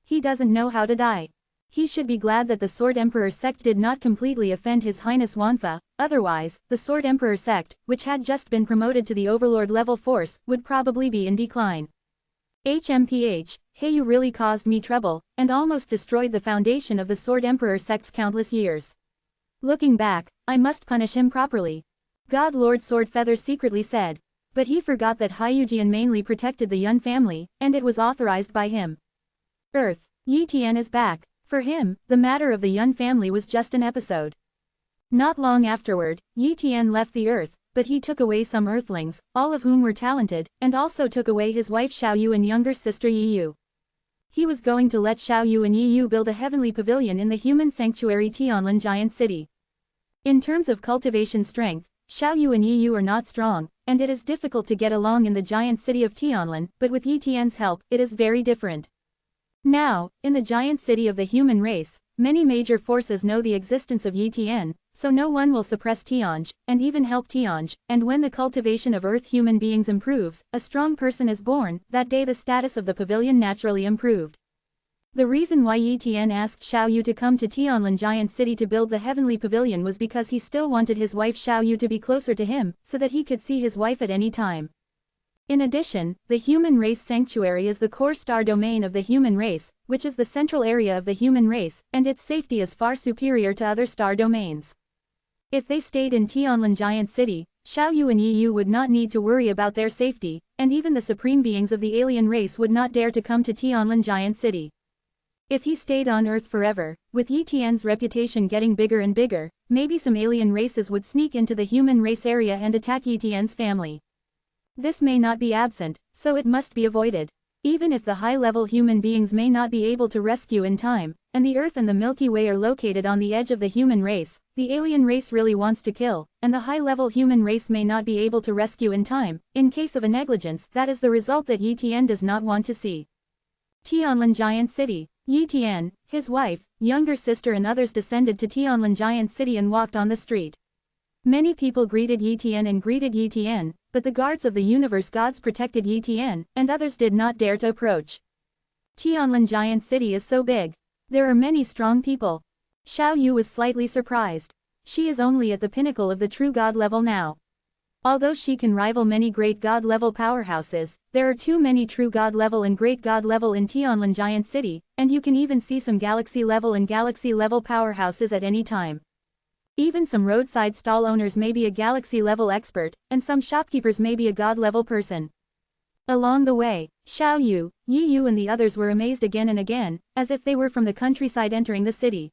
He doesn't know how to die. He should be glad that the Sword Emperor sect did not completely offend His Highness Wanfa, otherwise, the Sword Emperor sect, which had just been promoted to the Overlord level force, would probably be in decline. HMPH, hey, you really caused me trouble, and almost destroyed the foundation of the Sword Emperor sect's countless years. Looking back, I must punish him properly. God Lord Sword Feather secretly said. But he forgot that Hyujian mainly protected the Yun family, and it was authorized by him. Earth, Yi Tian is back. For him, the matter of the Yun family was just an episode. Not long afterward, Yi Tian left the Earth, but he took away some Earthlings, all of whom were talented, and also took away his wife Xiaoyu and younger sister Yiyu. He was going to let Xiaoyu and Yiyu build a heavenly pavilion in the human sanctuary Tianlin Giant City. In terms of cultivation strength, Xiaoyu and Yiyu are not strong, and it is difficult to get along in the giant city of Tianlin, but with Yi Tian's help, it is very different. Now, in the giant city of the human race, many major forces know the existence of Yi Tian, so no one will suppress Tianj, and even help Tianj, and when the cultivation of Earth human beings improves, a strong person is born, that day the status of the pavilion naturally improved. The reason why Yi Tian asked Xiaoyu to come to Tianlin Giant City to build the heavenly pavilion was because he still wanted his wife Xiaoyu to be closer to him, so that he could see his wife at any time. In addition, the human race sanctuary is the core star domain of the human race, which is the central area of the human race, and its safety is far superior to other star domains. If they stayed in Tianlin Giant City, Xiaoyu and Yiyu would not need to worry about their safety, and even the supreme beings of the alien race would not dare to come to Tianlin Giant City. If he stayed on Earth forever, with Yi Tian's reputation getting bigger and bigger, maybe some alien races would sneak into the human race area and attack Yi Tian's family. This may not be absent, so it must be avoided. Even if the high-level human beings may not be able to rescue in time, and the Earth and the Milky Way are located on the edge of the human race, the alien race really wants to kill, and the high-level human race may not be able to rescue in time. In case of a negligence, that is the result that Yi Tian does not want to see. Tianlin Giant City. Yi Tian, his wife, younger sister and others descended to Tianlin Giant City and walked on the street. Many people greeted Yi Tian, but the guards of the universe gods protected Yi Tian, and others did not dare to approach. Tianlin Giant City is so big. There are many strong people. Xiao Yu was slightly surprised. She is only at the pinnacle of the true god level now. Although she can rival many great god level powerhouses, there are too many true god level and great god level in Tianlin Giant City, and you can even see some galaxy level and galaxy level powerhouses at any time. Even some roadside stall owners may be a galaxy level expert, and some shopkeepers may be a god level person. Along the way, Xiao Yu, Yi Yu and the others were amazed again and again, as if they were from the countryside entering the city.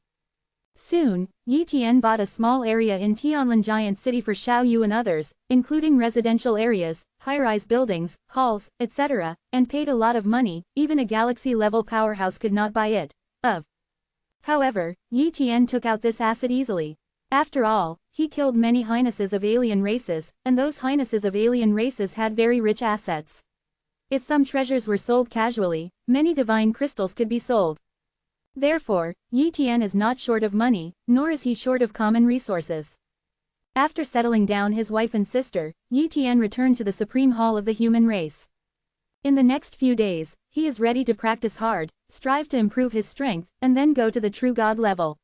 Soon, Yi Tian bought a small area in Tianlin Giant City for Xiao Yu and others, including residential areas, high-rise buildings, halls, etc., and paid a lot of money. Even a galaxy-level powerhouse could not buy it. However, Yi Tian took out this asset easily. After all, he killed many highnesses of alien races, and those highnesses of alien races had very rich assets. If some treasures were sold casually, many divine crystals could be sold. Therefore, Yi Tian is not short of money, nor is he short of common resources. After settling down his wife and sister, Yi Tian returned to the supreme hall of the human race. In the next few days, he is ready to practice hard, strive to improve his strength, and then go to the true god level.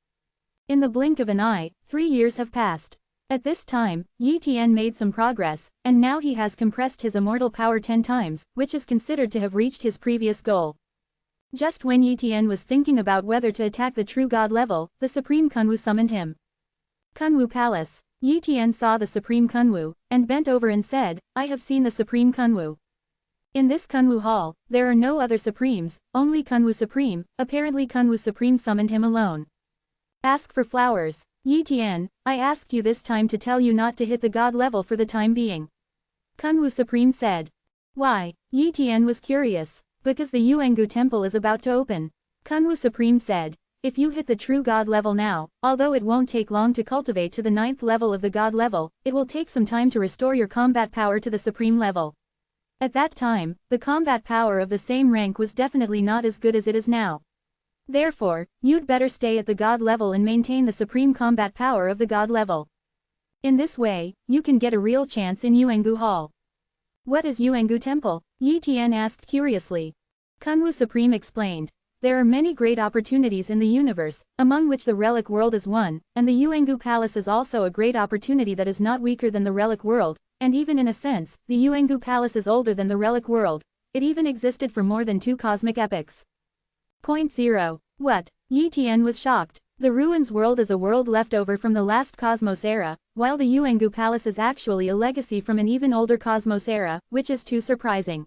In the blink of an eye, 3 years have passed. At this time, Yi Tian made some progress, and now he has compressed his immortal power 10 times, which is considered to have reached his previous goal. Just when Yi Tian was thinking about whether to attack the true god level, the Supreme Kunwu summoned him. Kunwu Palace. Yi Tian saw the Supreme Kunwu, and bent over and said, "I have seen the Supreme Kunwu. In this Kunwu Hall, there are no other Supremes, only Kunwu Supreme." Apparently Kunwu Supreme summoned him alone. "Ask for flowers. Yi Tian, I asked you this time to tell you not to hit the god level for the time being." Kunwu Supreme said. "Why?" Yi Tian was curious. "Because the Yuangu Temple is about to open." Kunwu Supreme said. "If you hit the true god level now, although it won't take long to cultivate to the 9th level of the god level, it will take some time to restore your combat power to the supreme level. At that time, the combat power of the same rank was definitely not as good as it is now. Therefore, you'd better stay at the god level and maintain the supreme combat power of the god level. In this way, you can get a real chance in Yuangu Hall." "What is Yuangu Temple?" Yi Tian asked curiously. Kunwu Supreme explained. "There are many great opportunities in the universe, among which the relic world is one, and the Yuangu Palace is also a great opportunity that is not weaker than the relic world, and even in a sense, the Yuangu Palace is older than the relic world. It even existed for more than 2 cosmic epochs." Point 0. What? Yi Tian was shocked. The ruins world is a world left over from the last cosmos era, while the Yuangu Palace is actually a legacy from an even older cosmos era, which is too surprising.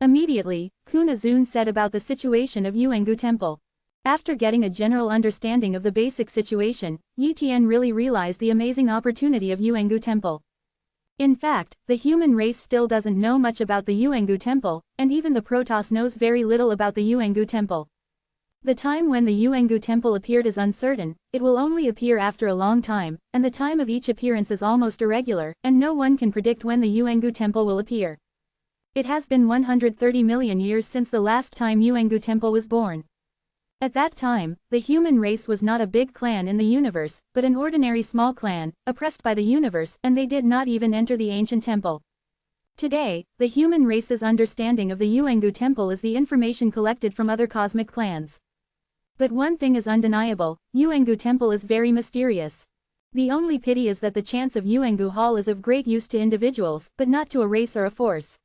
Immediately, Kun Azun said about the situation of Yuangu Temple. After getting a general understanding of the basic situation, Yi Tian really realized the amazing opportunity of Yuangu Temple. In fact, the human race still doesn't know much about the Yuangu Temple, and even the Protoss knows very little about the Yuangu Temple. The time when the Yuangu Temple appeared is uncertain, it will only appear after a long time, and the time of each appearance is almost irregular, and no one can predict when the Yuangu Temple will appear. It has been 130 million years since the last time Yuangu Temple was born. At that time, the human race was not a big clan in the universe, but an ordinary small clan, oppressed by the universe, and they did not even enter the ancient temple. Today, the human race's understanding of the Yuangu Temple is the information collected from other cosmic clans. But one thing is undeniable, Yuangu Temple is very mysterious. The only pity is that the chance of Yuangu Hall is of great use to individuals, but not to a race or a force.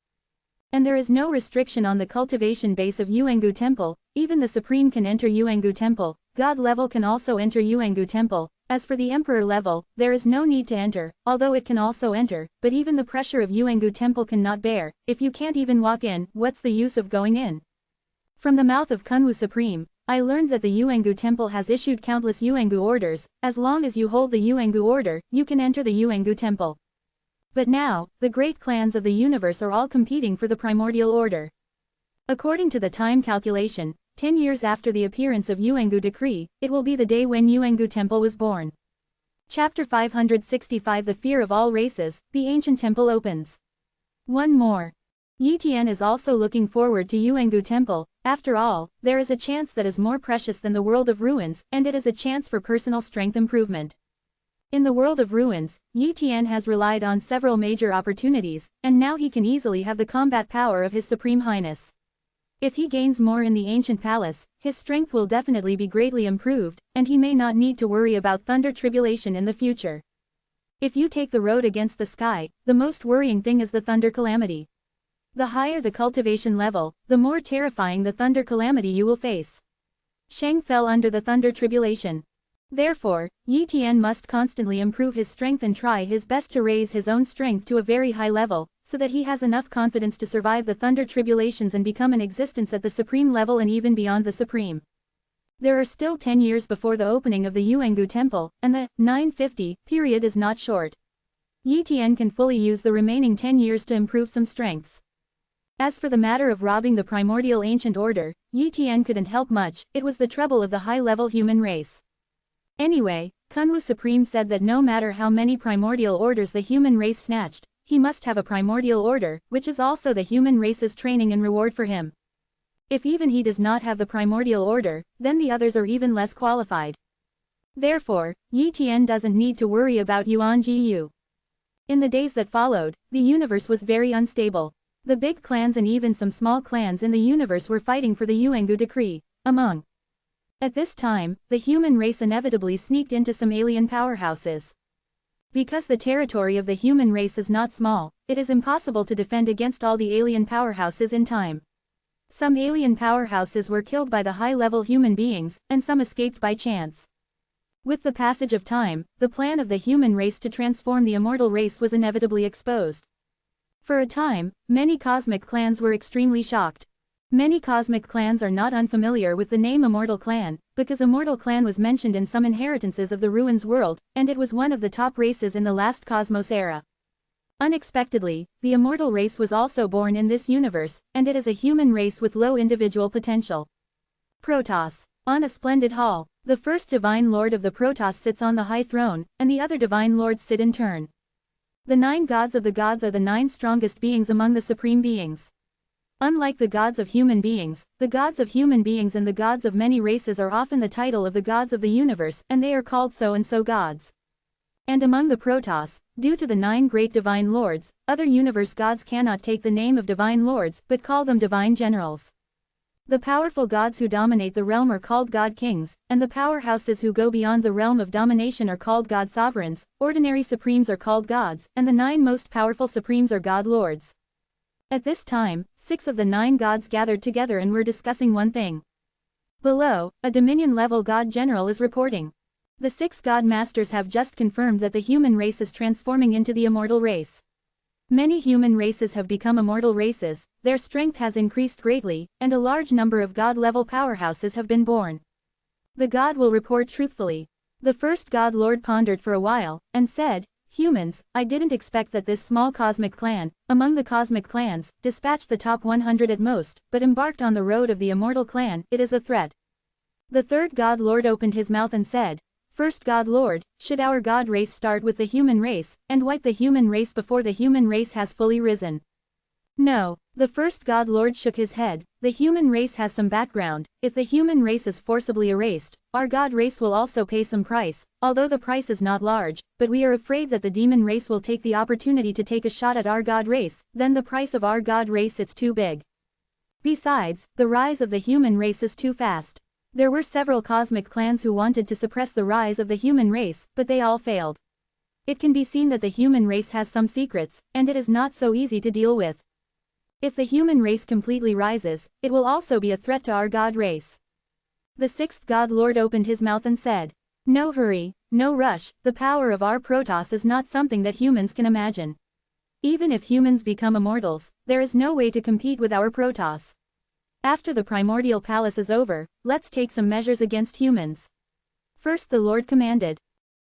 And there is no restriction on the cultivation base of Yuangu Temple, even the Supreme can enter Yuangu Temple, God level can also enter Yuangu Temple. As for the Emperor level, there is no need to enter, although it can also enter, but even the pressure of Yuangu Temple cannot bear. If you can't even walk in, what's the use of going in? From the mouth of Kunwu Supreme, I learned that the Yuangu Temple has issued countless Yuangu orders. As long as you hold the Yuangu order, you can enter the Yuangu Temple. But now, the great clans of the universe are all competing for the primordial order. According to the time calculation, 10 years after the appearance of Yuangu decree, it will be the day when Yuangu Temple was born. Chapter 565 The Fear of All Races, the Ancient Temple opens. One more. Yi Tian is also looking forward to Yuangu Temple. After all, there is a chance that is more precious than the world of ruins, and it is a chance for personal strength improvement. In the world of ruins, Yi Tian has relied on several major opportunities, and now he can easily have the combat power of His Supreme Highness. If he gains more in the ancient palace, his strength will definitely be greatly improved, and he may not need to worry about thunder tribulation in the future. If you take the road against the sky, the most worrying thing is the thunder calamity. The higher the cultivation level, the more terrifying the thunder calamity you will face. Sheng fell under the thunder tribulation. Therefore, Yi Tian must constantly improve his strength and try his best to raise his own strength to a very high level, so that he has enough confidence to survive the thunder tribulations and become an existence at the supreme level and even beyond the supreme. There are still 10 years before the opening of the Yuangu Temple, and the 950 period is not short. Yi Tian can fully use the remaining 10 years to improve some strengths. As for the matter of robbing the primordial ancient order, Yi Tian couldn't help much. It was the trouble of the high-level human race. Anyway, Kunwu Supreme said that no matter how many primordial orders the human race snatched, he must have a primordial order, which is also the human race's training and reward for him. If even he does not have the primordial order, then the others are even less qualified. Therefore, Yi Tian doesn't need to worry about Yuan Jiyu. In the days that followed, the universe was very unstable. The big clans and even some small clans in the universe were fighting for the Yuangu decree. At this time, the human race inevitably sneaked into some alien powerhouses. Because the territory of the human race is not small, it is impossible to defend against all the alien powerhouses in time. Some alien powerhouses were killed by the high-level human beings, and some escaped by chance. With the passage of time, the plan of the human race to transform the immortal race was inevitably exposed. For a time, many cosmic clans were extremely shocked. Many cosmic clans are not unfamiliar with the name Immortal Clan, because Immortal Clan was mentioned in some inheritances of the Ruins world, and it was one of the top races in the last Cosmos era. Unexpectedly, the immortal race was also born in this universe, and it is a human race with low individual potential. Protoss. On a splendid hall, the first Divine Lord of the Protoss sits on the high throne, and the other Divine Lords sit in turn. The 9 gods of the gods are the 9 strongest beings among the supreme beings. Unlike the gods of human beings and the gods of many races are often the title of the gods of the universe, and they are called so-and-so gods. And among the Protoss, due to the 9 great Divine Lords, other universe gods cannot take the name of Divine Lords, but call them Divine Generals. The powerful gods who dominate the realm are called God Kings, and the powerhouses who go beyond the realm of domination are called God Sovereigns, ordinary Supremes are called gods, and the 9 most powerful Supremes are God Lords. At this time, 6 of the 9 gods gathered together and were discussing one thing. Below, a Dominion-level God General is reporting. The 6 God Masters have just confirmed that the human race is transforming into the immortal race. Many human races have become immortal races, their strength has increased greatly, and a large number of God-level powerhouses have been born. The God will report truthfully. The first God Lord pondered for a while, and said, "Humans, I didn't expect that this small cosmic clan, among the cosmic clans, dispatched the top 100 at most, but embarked on the road of the immortal clan. It is a threat." The third God Lord opened his mouth and said, "First God Lord, should our God race start with the human race, and wipe the human race before the human race has fully risen?" No, the first God Lord shook his head. The human race has some background. If the human race is forcibly erased, our God race will also pay some price, although the price is not large, but we are afraid that the demon race will take the opportunity to take a shot at our God race, then the price of our God race it's too big. Besides, the rise of the human race is too fast. There were several cosmic clans who wanted to suppress the rise of the human race, but they all failed. It can be seen that the human race has some secrets, and it is not so easy to deal with. If the human race completely rises, it will also be a threat to our God race. The 6th God Lord opened his mouth and said, "No hurry, no rush, the power of our Protoss is not something that humans can imagine. Even if humans become immortals, there is no way to compete with our Protoss. After the primordial palace is over, let's take some measures against humans." First the Lord commanded.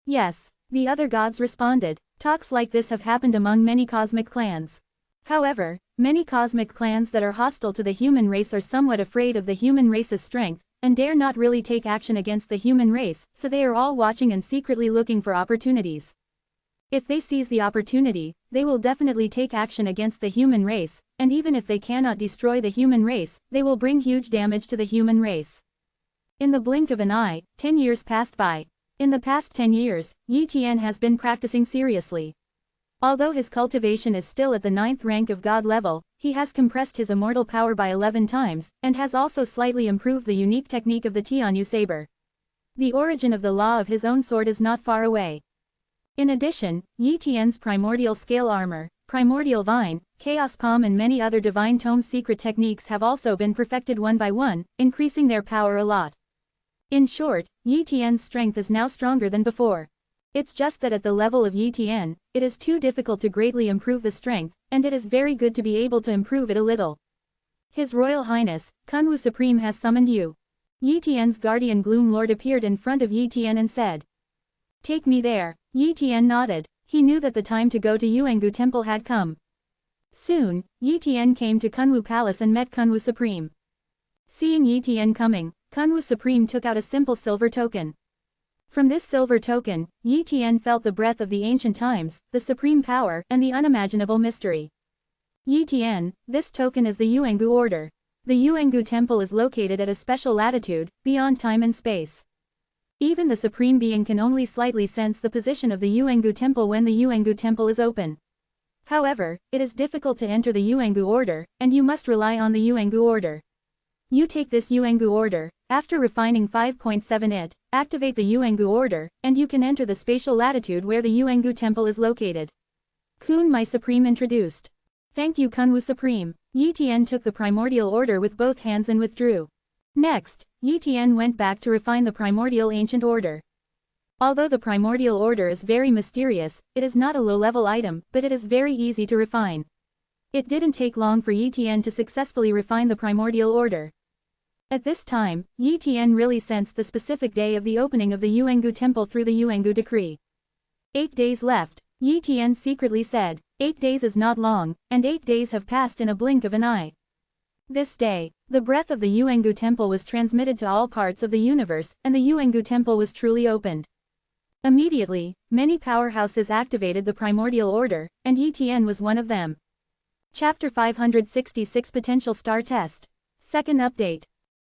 Yes, the other gods responded. Talks like this have happened among many cosmic clans. However, many cosmic clans that are hostile to the human race are somewhat afraid of the human race's strength, and dare not really take action against the human race, so they are all watching and secretly looking for opportunities. If they seize the opportunity, they will definitely take action against the human race, and even if they cannot destroy the human race, they will bring huge damage to the human race. In the blink of an eye, 10 years passed by. In the past 10 years, Yi Tian has been practicing seriously. Although his cultivation is still at the 9th rank of God level, he has compressed his immortal power by 11 times, and has also slightly improved the unique technique of the Tianyu saber. The origin of the law of his own sword is not far away. In addition, Yi Tian's primordial scale armor, primordial vine, chaos palm and many other divine tome secret techniques have also been perfected one by one, increasing their power a lot. In short, Yi Tian's strength is now stronger than before. It's just that at the level of Yi Tian, it is too difficult to greatly improve the strength, and it is very good to be able to improve it a little. His Royal Highness, Kunwu Supreme has summoned you. Yi Tian's guardian Gloom Lord appeared in front of Yi Tian and said. Take me there. Yi Tian nodded. He knew that the time to go to Yuangu Temple had come. Soon, Yi Tian came to Kunwu Palace and met Kunwu Supreme. Seeing Yi Tian coming, Kunwu Supreme took out a simple silver token. From this silver token, Yi Tian felt the breath of the ancient times, the supreme power, and the unimaginable mystery. Yi Tian, this token is the Yuangu order. The Yuangu Temple is located at a special latitude, beyond time and space. Even the Supreme Being can only slightly sense the position of the Yuangu Temple when the Yuangu Temple is open. However, it is difficult to enter the Yuangu order, and you must rely on the Yuangu order. You take this Yuangu order, after refining 5.7 it, activate the Yuangu order, and you can enter the spatial latitude where the Yuangu Temple is located. Kun my Supreme introduced. Thank you Kunwu Supreme. Yi Tian took the primordial order with both hands and withdrew. Next, Yi Tian went back to refine the primordial ancient order. Although the primordial order is very mysterious, it is not a low-level item, but it is very easy to refine. It didn't take long for Yi Tian to successfully refine the primordial order. At this time, Yi Tian really sensed the specific day of the opening of the Yuangu Temple through the Yuangu decree. 8 days left, Yi Tian secretly said. 8 days is not long, and 8 days have passed in a blink of an eye. This day, the breath of the Yuangu Temple was transmitted to all parts of the universe, and the Yuangu Temple was truly opened. Immediately, many powerhouses activated the primordial order, and Yi Tian was one of them. Chapter 566 Potential Star Test. Second update.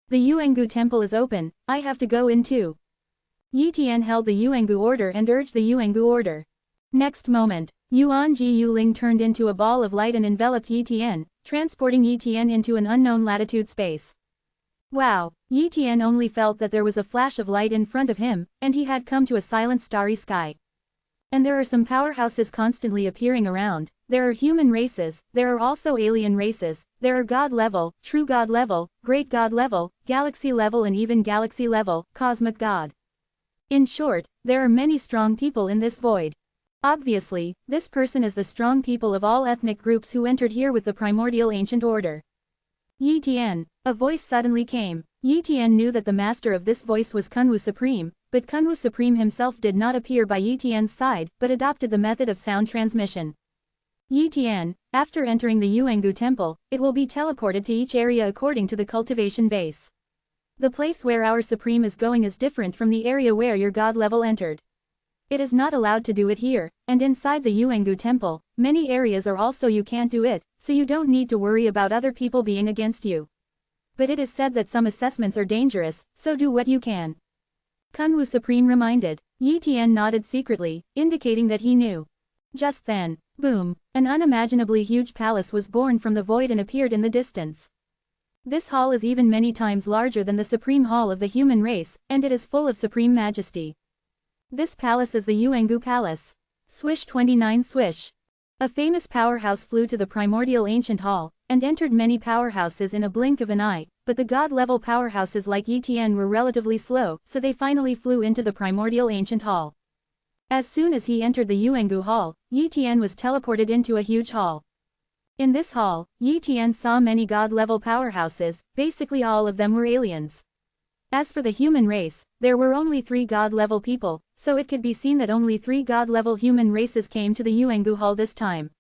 The Yuangu Temple is open, I have to go in too. Yi Tian held the Yuangu order and urged the Yuangu order. Next moment, Yuan Ji Yuling turned into a ball of light and enveloped Yi Tian, transporting Yi Tian into an unknown latitude space. Wow, Yi Tian only felt that there was a flash of light in front of him, and he had come to a silent starry sky. And there are some powerhouses constantly appearing around. There are human races, there are also alien races, there are God level, true God level, great God level, galaxy level and even galaxy level, cosmic God. In short, there are many strong people in this void. Obviously, this person is the strong people of all ethnic groups who entered here with the primordial ancient order. Yi Tian, a voice suddenly came. Yi Tian knew that the master of this voice was Kunwu Supreme, but Kunwu Supreme himself did not appear by Yi Tian's side, but adopted the method of sound transmission. Yi Tian, after entering the Yuangu Temple, it will be teleported to each area according to the cultivation base. The place where our Supreme is going is different from the area where your God level entered. It is not allowed to do it here, and inside the Yuangu Temple, many areas are also you can't do it, so you don't need to worry about other people being against you. But it is said that some assessments are dangerous, so do what you can. Kunwu Supreme reminded. Yi Tian nodded secretly, indicating that he knew. Just then, boom, an unimaginably huge palace was born from the void and appeared in the distance. This hall is even many times larger than the Supreme Hall of the human race, and it is full of supreme majesty. This palace is the Yuangu Palace. Swish 29 swish. A famous powerhouse flew to the primordial ancient hall, and entered many powerhouses in a blink of an eye, but the god-level powerhouses like Yi Tian were relatively slow, so they finally flew into the primordial ancient hall. As soon as he entered the Yuangu hall, Yi Tian was teleported into a huge hall. In this hall, Yi Tian saw many god-level powerhouses, basically all of them were aliens. As for the human race, there were only 3 god-level people, so it could be seen that only 3 god-level human races came to the Yuangu hall this time.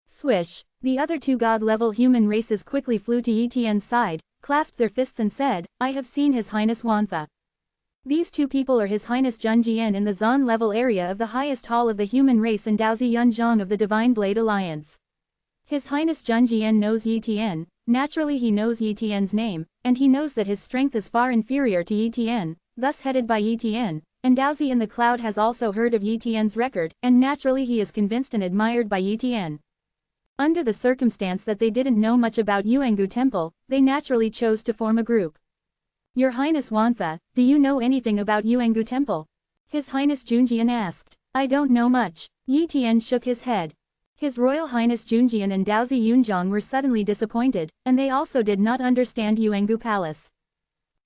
Swish, the other 2 god-level human races quickly flew to Yi Tian's side, clasped their fists and said, I have seen His Highness Wanfa. These two people are His Highness Junjian in the Zan level area of the highest hall of the human race and Daozi Yunzhong of the Divine Blade Alliance. His Highness Junjian knows Yi Tian, naturally he knows Yi Tian's name, and he knows that his strength is far inferior to Yi Tian, thus headed by Yi Tian, and Daozi in the cloud has also heard of Yi Tian's record, and naturally he is convinced and admired by Yi Tian. Under the circumstance that they didn't know much about Yuangu Temple, they naturally chose to form a group. Your Highness Wanfa, do you know anything about Yuangu Temple? His Highness Junjian asked. I don't know much. Yi Tian shook his head. His Royal Highness Junjian and Daozi Yunzhong were suddenly disappointed, and they also did not understand Yuangu Palace.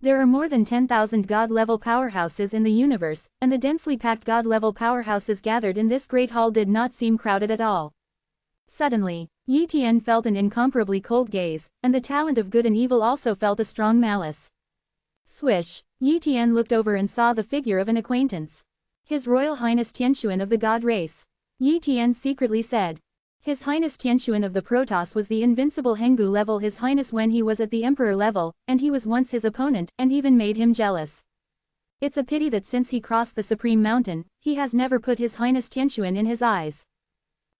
There are more than 10,000 god-level powerhouses in the universe, and the densely packed god-level powerhouses gathered in this great hall did not seem crowded at all. Suddenly, Yi Tian felt an incomparably cold gaze, and the talent of good and evil also felt a strong malice. Swish! Yi Tian looked over and saw the figure of an acquaintance. His Royal Highness Tianxuan of the god race. Yi Tian secretly said. His Highness Tianxuan of the Protoss was the invincible Hengu level His Highness when he was at the Emperor level, and he was once his opponent, and even made him jealous. It's a pity that since he crossed the Supreme Mountain, he has never put His Highness Tianxuan in his eyes.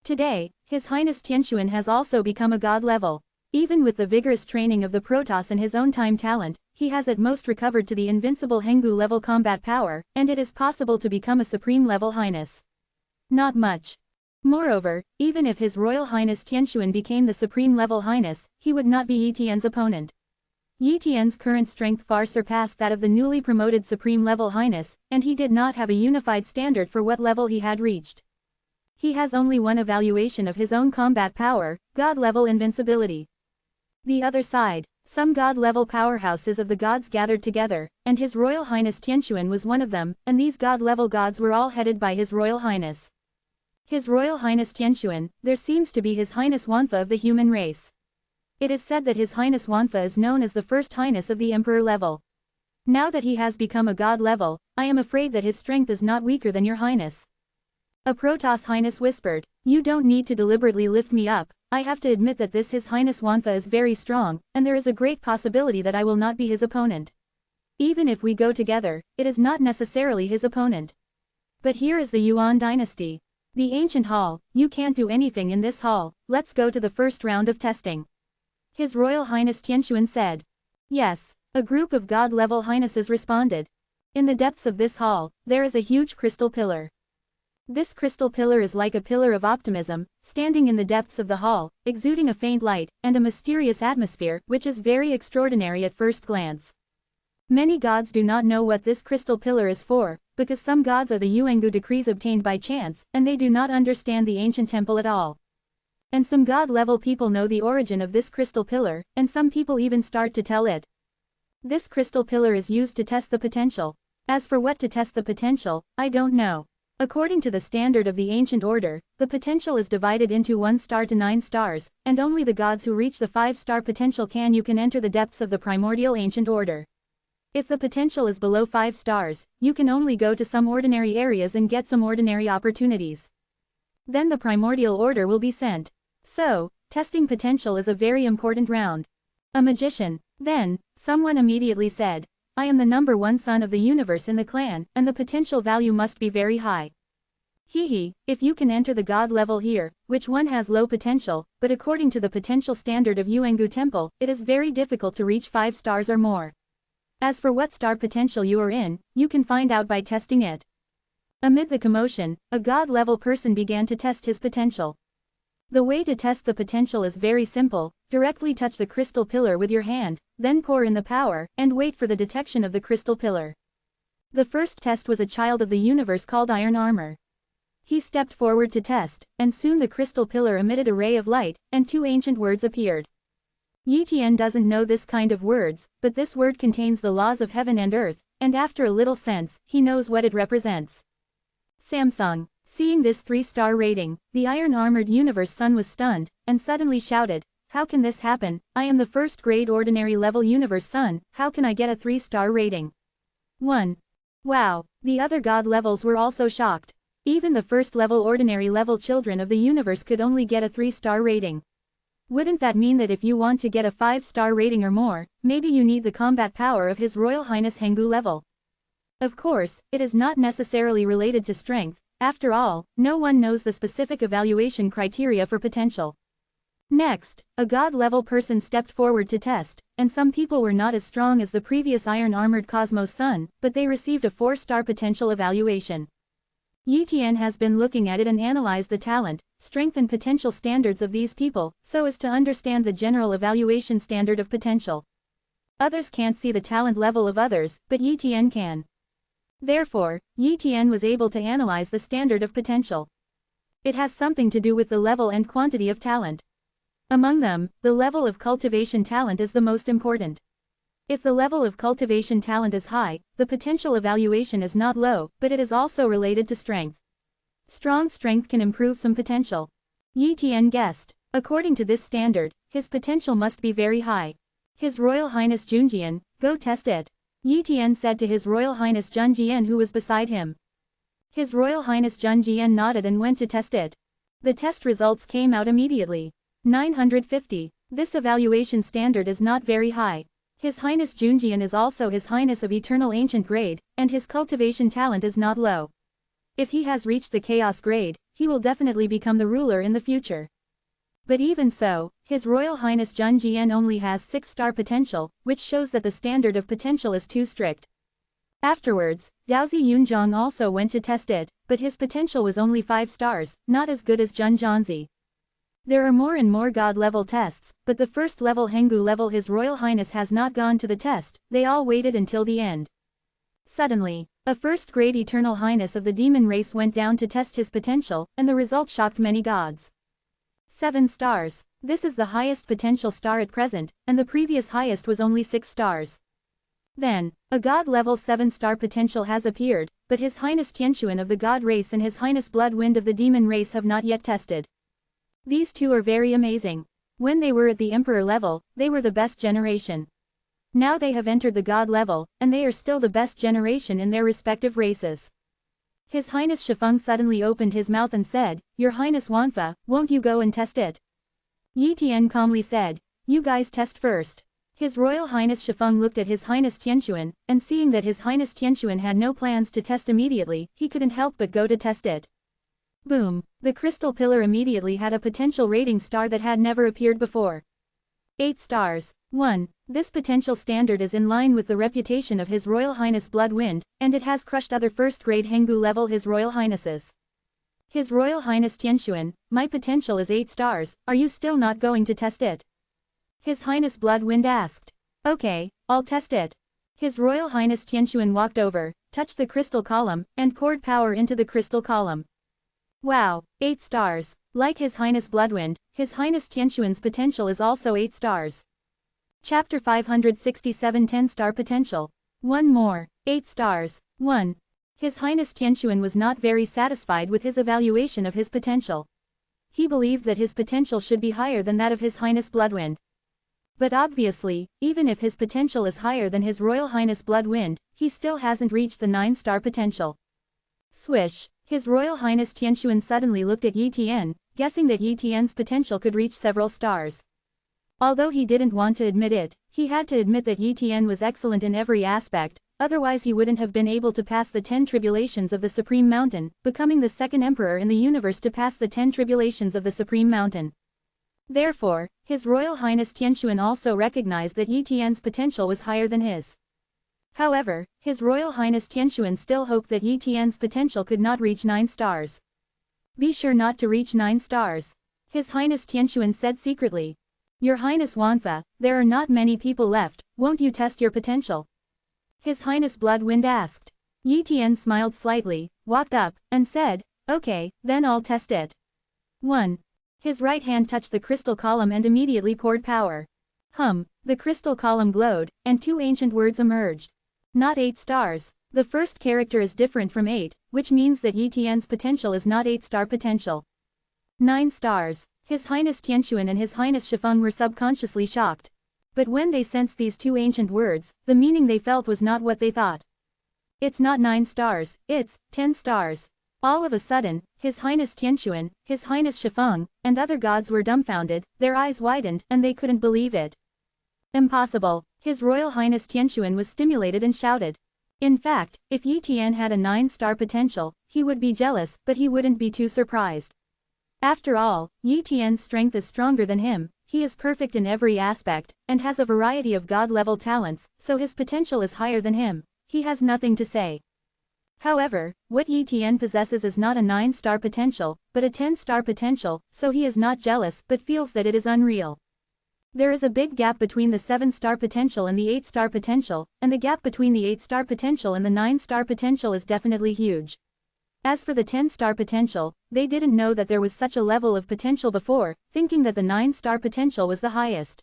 Today, His Highness Tianxuan has also become a god level. Even with the vigorous training of the Protoss and his own time talent, he has at most recovered to the invincible Hengu level combat power, and it is possible to become a supreme level highness. Not much. Moreover, even if His Royal Highness Tianxuan became the supreme level highness, he would not be Yi Tian's opponent. Yi Tian's current strength far surpassed that of the newly promoted supreme level highness, and he did not have a unified standard for what level he had reached. He has only one evaluation of his own combat power, god-level invincibility. The other side, some god-level powerhouses of the gods gathered together, and His Royal Highness Tianxuan was one of them, and these god-level gods were all headed by His Royal Highness. His Royal Highness Tianxuan, there seems to be His Highness Wanfa of the human race. It is said that His Highness Wanfa is known as the first highness of the Emperor level. Now that he has become a god level, I am afraid that his strength is not weaker than your highness. A Protoss highness whispered, you don't need to deliberately lift me up, I have to admit that this His Highness Wanfa is very strong, and there is a great possibility that I will not be his opponent. Even if we go together, it is not necessarily his opponent. But here is the Yuan dynasty. The ancient hall, you can't do anything in this hall, let's go to the first round of testing. His Royal Highness Tianxuan said. Yes, a group of god-level highnesses responded. In the depths of this hall, there is a huge crystal pillar. This crystal pillar is like a pillar of optimism, standing in the depths of the hall, exuding a faint light, and a mysterious atmosphere, which is very extraordinary at first glance. Many gods do not know what this crystal pillar is for, because some gods are the Yuangu decrees obtained by chance, and they do not understand the ancient temple at all. And some god-level people know the origin of this crystal pillar, and some people even start to tell it. This crystal pillar is used to test the potential. As for what to test the potential, I don't know. According to the standard of the ancient order, the potential is divided into 1 star to 9 stars, and only the gods who reach the 5-star potential can enter the depths of the primordial ancient order. If the potential is below 5 stars, you can only go to some ordinary areas and get some ordinary opportunities. Then the primordial order will be sent. So, testing potential is a very important round. A magician. Then, someone immediately said, I am the #1 son of the universe in the clan, and the potential value must be very high. Hehe, if you can enter the god level here, which one has low potential, but according to the potential standard of Yuangu Temple, it is very difficult to reach 5 stars or more. As for what star potential you are in, you can find out by testing it. Amid the commotion, a god level person began to test his potential. The way to test the potential is very simple, directly touch the crystal pillar with your hand, then pour in the power, and wait for the detection of the crystal pillar. The first test was a child of the universe called Iron Armor. He stepped forward to test, and soon the crystal pillar emitted a ray of light, and 2 ancient words appeared. Yi Tian doesn't know this kind of words, but this word contains the laws of heaven and earth, and after a little sense, he knows what it represents. Samsung. Seeing this 3-star rating, the iron-armored universe son was stunned, and suddenly shouted, how can this happen? I am the first grade ordinary level universe son, how can I get a 3-star rating? 1. Wow, the other god levels were also shocked. Even the first level ordinary level children of the universe could only get a 3-star rating. Wouldn't that mean that if you want to get a 5-star rating or more, maybe you need the combat power of His Royal Highness Hengu level? Of course, it is not necessarily related to strength. After all, no one knows the specific evaluation criteria for potential. Next, a god-level person stepped forward to test, and some people were not as strong as the previous iron-armored Cosmos Sun, but they received a 4-star potential evaluation. Yi Tian has been looking at it and analyzed the talent, strength and potential standards of these people, so as to understand the general evaluation standard of potential. Others can't see the talent level of others, but Yi Tian can. Therefore, Yi Tian was able to analyze the standard of potential. It has something to do with the level and quantity of talent. Among them, the level of cultivation talent is the most important. If the level of cultivation talent is high, the potential evaluation is not low, but it is also related to strength. Strong strength can improve some potential. Yi Tian guessed. According to this standard, his potential must be very high. His Royal Highness Junjian, go test it. Yi Tian said to His Royal Highness Junjian who was beside him. His Royal Highness Junjian nodded and went to test it. The test results came out immediately. 950. This evaluation standard is not very high. His Highness Junjian is also His Highness of Eternal Ancient grade, and his cultivation talent is not low. If he has reached the Chaos grade, he will definitely become the ruler in the future. But even so, His Royal Highness Junjian only has 6-star potential, which shows that the standard of potential is too strict. Afterwards, Daozi Yunzhong also went to test it, but his potential was only 5 stars, not as good as Jun Zhanzi. There are more and more god-level tests, but the first level Henggu level His Royal Highness has not gone to the test, they all waited until the end. Suddenly, a first-grade Eternal Highness of the demon race went down to test his potential, and the result shocked many gods. 7 stars. This is the highest potential star at present, and the previous highest was only 6 stars. Then, a god-level 7-star potential has appeared, but His Highness Tianquan of the god race and His Highness Bloodwind of the demon race have not yet tested. These two are very amazing. When they were at the Emperor level, they were the best generation. Now they have entered the God level, and they are still the best generation in their respective races. His Highness Shifeng suddenly opened his mouth and said, Your Highness Wanfa, won't you go and test it? Yi Tian calmly said, You guys test first. His Royal Highness Shifeng looked at His Highness Tianquan, and seeing that His Highness Tianquan had no plans to test immediately, he couldn't help but go to test it. Boom! The crystal pillar immediately had a potential rating star that had never appeared before. 8 stars. 1. This potential standard is in line with the reputation of His Royal Highness Bloodwind, and it has crushed other first-grade Henggu level His Royal Highnesses. His Royal Highness Tianquan, my potential is 8 stars, are you still not going to test it? His Highness Bloodwind asked. Okay, I'll test it. His Royal Highness Tianquan walked over, touched the crystal column, and poured power into the crystal column. Wow, 8 stars. Like His Highness Bloodwind, His Highness Tianquan's potential is also 8 stars. Chapter 567 10-star potential. One more. 8 stars. 1. His Highness Tianquan was not very satisfied with his evaluation of his potential. He believed that his potential should be higher than that of His Highness Bloodwind. But obviously, even if his potential is higher than His Royal Highness Bloodwind, he still hasn't reached the 9-star potential. Swish. His Royal Highness Tianquan suddenly looked at Yi Tian, guessing that Yi Tian's potential could reach several stars. Although he didn't want to admit it, he had to admit that Yi Tian was excellent in every aspect, otherwise he wouldn't have been able to pass the 10 tribulations of the Supreme Mountain, becoming the second emperor in the universe to pass the 10 tribulations of the Supreme Mountain. Therefore, His Royal Highness Tianquan also recognized that Yi Tian's potential was higher than his. However, His Royal Highness Tianquan still hoped that Yi Tian's potential could not reach 9 stars. Be sure not to reach 9 stars. His Highness Tianquan said secretly. Your Highness Wanfa, there are not many people left, won't you test your potential? His Highness Bloodwind asked. Yi Tian smiled slightly, walked up, and said, Okay, then I'll test it. 1. His right hand touched the crystal column and immediately poured power. The crystal column glowed, and 2 ancient words emerged. Not 8 stars. The first character is different from 8, which means that Yi Tian's potential is not 8-star potential. 9 stars. His Highness Tianquan and His Highness Shifeng were subconsciously shocked. But when they sensed these 2 ancient words, the meaning they felt was not what they thought. It's not 9 stars, it's 10 stars. All of a sudden, His Highness Tianquan, His Highness Shifeng, and other gods were dumbfounded, their eyes widened, and they couldn't believe it. Impossible. His Royal Highness Tianquan was stimulated and shouted. In fact, if Yi Tian had a 9-star potential, he would be jealous, but he wouldn't be too surprised. After all, Yi Tian's strength is stronger than him, he is perfect in every aspect, and has a variety of god-level talents, so his potential is higher than him. He has nothing to say. However, what Yi Tian possesses is not a 9-star potential, but a 10-star potential, so he is not jealous but feels that it is unreal. There is a big gap between the 7-star potential and the 8-star potential, and the gap between the 8-star potential and the 9-star potential is definitely huge. As for the 10-star potential, they didn't know that there was such a level of potential before, thinking that the 9-star potential was the highest.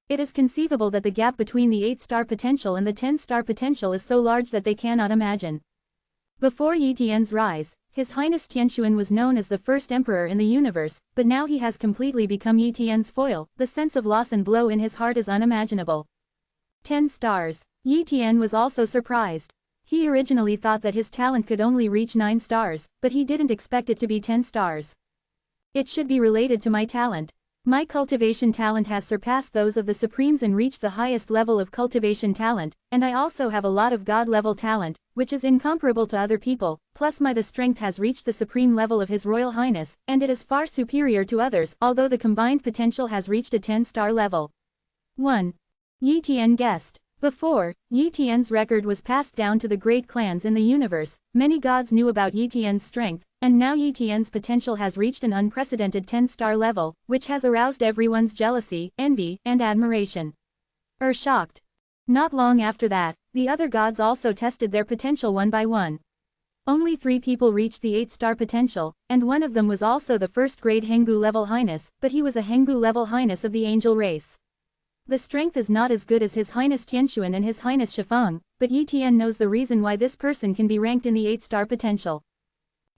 It is conceivable that the gap between the 8-star potential and the 10-star potential is so large that they cannot imagine. Before Yi Tian's rise, His Highness Tianquan was known as the first emperor in the universe, but now he has completely become Yi Tian's foil. The sense of loss and blow in his heart is unimaginable. 10 stars. Yi Tian was also surprised. He originally thought that his talent could only reach 9 stars, but he didn't expect it to be 10 stars. It should be related to my talent. My cultivation talent has surpassed those of the Supremes and reached the highest level of cultivation talent, and I also have a lot of God-level talent, which is incomparable to other people, plus the strength has reached the supreme level of His Royal Highness, and it is far superior to others, although the combined potential has reached a 10-star level. 1. Yi Tian guessed. Before, Yi Tian's record was passed down to the great clans in the universe, many gods knew about Yi Tian's strength, and now Yi Tian's potential has reached an unprecedented 10-star level, which has aroused everyone's jealousy, envy, and admiration. Shocked. Not long after that, the other gods also tested their potential one by one. Only 3 people reached the 8-star potential, and one of them was also the first-grade Henggu level highness, but he was a Henggu level highness of the angel race. The strength is not as good as His Highness Tianquan and His Highness Shifeng, but Yi Tian knows the reason why this person can be ranked in the 8-star potential.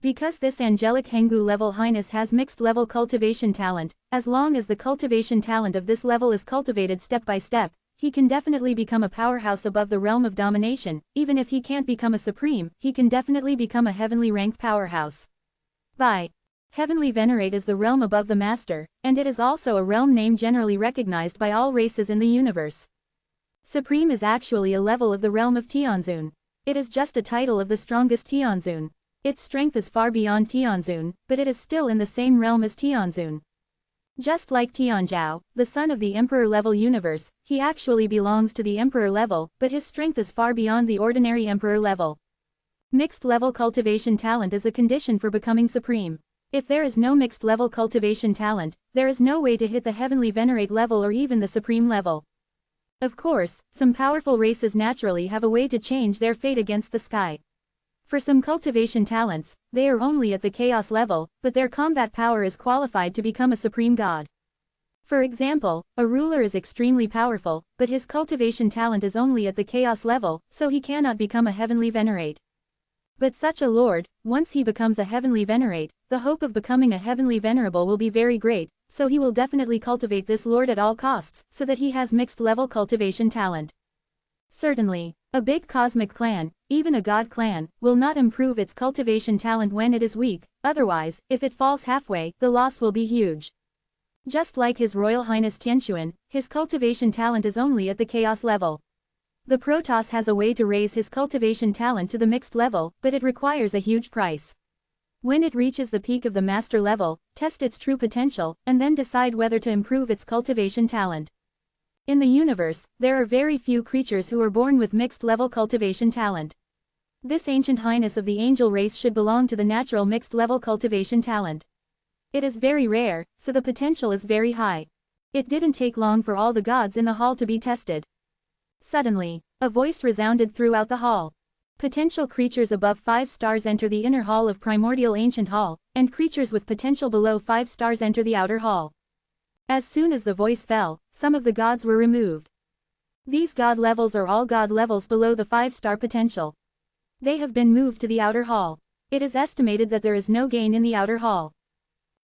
Because this angelic Henggu level highness has mixed level cultivation talent, as long as the cultivation talent of this level is cultivated step by step, he can definitely become a powerhouse above the realm of domination. Even if he can't become a supreme, he can definitely become a heavenly ranked powerhouse. By Heavenly Venerate is the realm above the Master, and it is also a realm name generally recognized by all races in the universe. Supreme is actually a level of the realm of Tianzun. It is just a title of the strongest Tianzun. Its strength is far beyond Tianzun, but it is still in the same realm as Tianzun. Just like Tianzhao, the son of the Emperor level universe, he actually belongs to the Emperor level, but his strength is far beyond the ordinary Emperor level. Mixed level cultivation talent is a condition for becoming supreme. If there is no mixed level cultivation talent, there is no way to hit the Heavenly Venerate level or even the supreme level. Of course, some powerful races naturally have a way to change their fate against the sky. For some cultivation talents, they are only at the chaos level, but their combat power is qualified to become a supreme god. For example, a ruler is extremely powerful, but his cultivation talent is only at the chaos level, so he cannot become a Heavenly Venerate. But such a lord, once he becomes a Heavenly Venerate, the hope of becoming a Heavenly Venerable will be very great, so he will definitely cultivate this lord at all costs, so that he has mixed level cultivation talent. Certainly, a big cosmic clan, even a god clan, will not improve its cultivation talent when it is weak, otherwise, if it falls halfway, the loss will be huge. Just like His Royal Highness Tianquan, his cultivation talent is only at the chaos level. The Protoss has a way to raise his cultivation talent to the mixed level, but it requires a huge price. When it reaches the peak of the master level, test its true potential, and then decide whether to improve its cultivation talent. In the universe, there are very few creatures who are born with mixed level cultivation talent. This ancient highness of the angel race should belong to the natural mixed level cultivation talent. It is very rare, so the potential is very high. It didn't take long for all the gods in the hall to be tested. Suddenly, a voice resounded throughout the hall. Potential creatures above 5 stars enter the inner hall of Primordial Ancient Hall, and creatures with potential below 5 stars enter the outer hall. As soon as the voice fell, some of the gods were removed. These god levels are all god levels below the 5-star potential. They have been moved to the outer hall. It is estimated that there is no gain in the outer hall.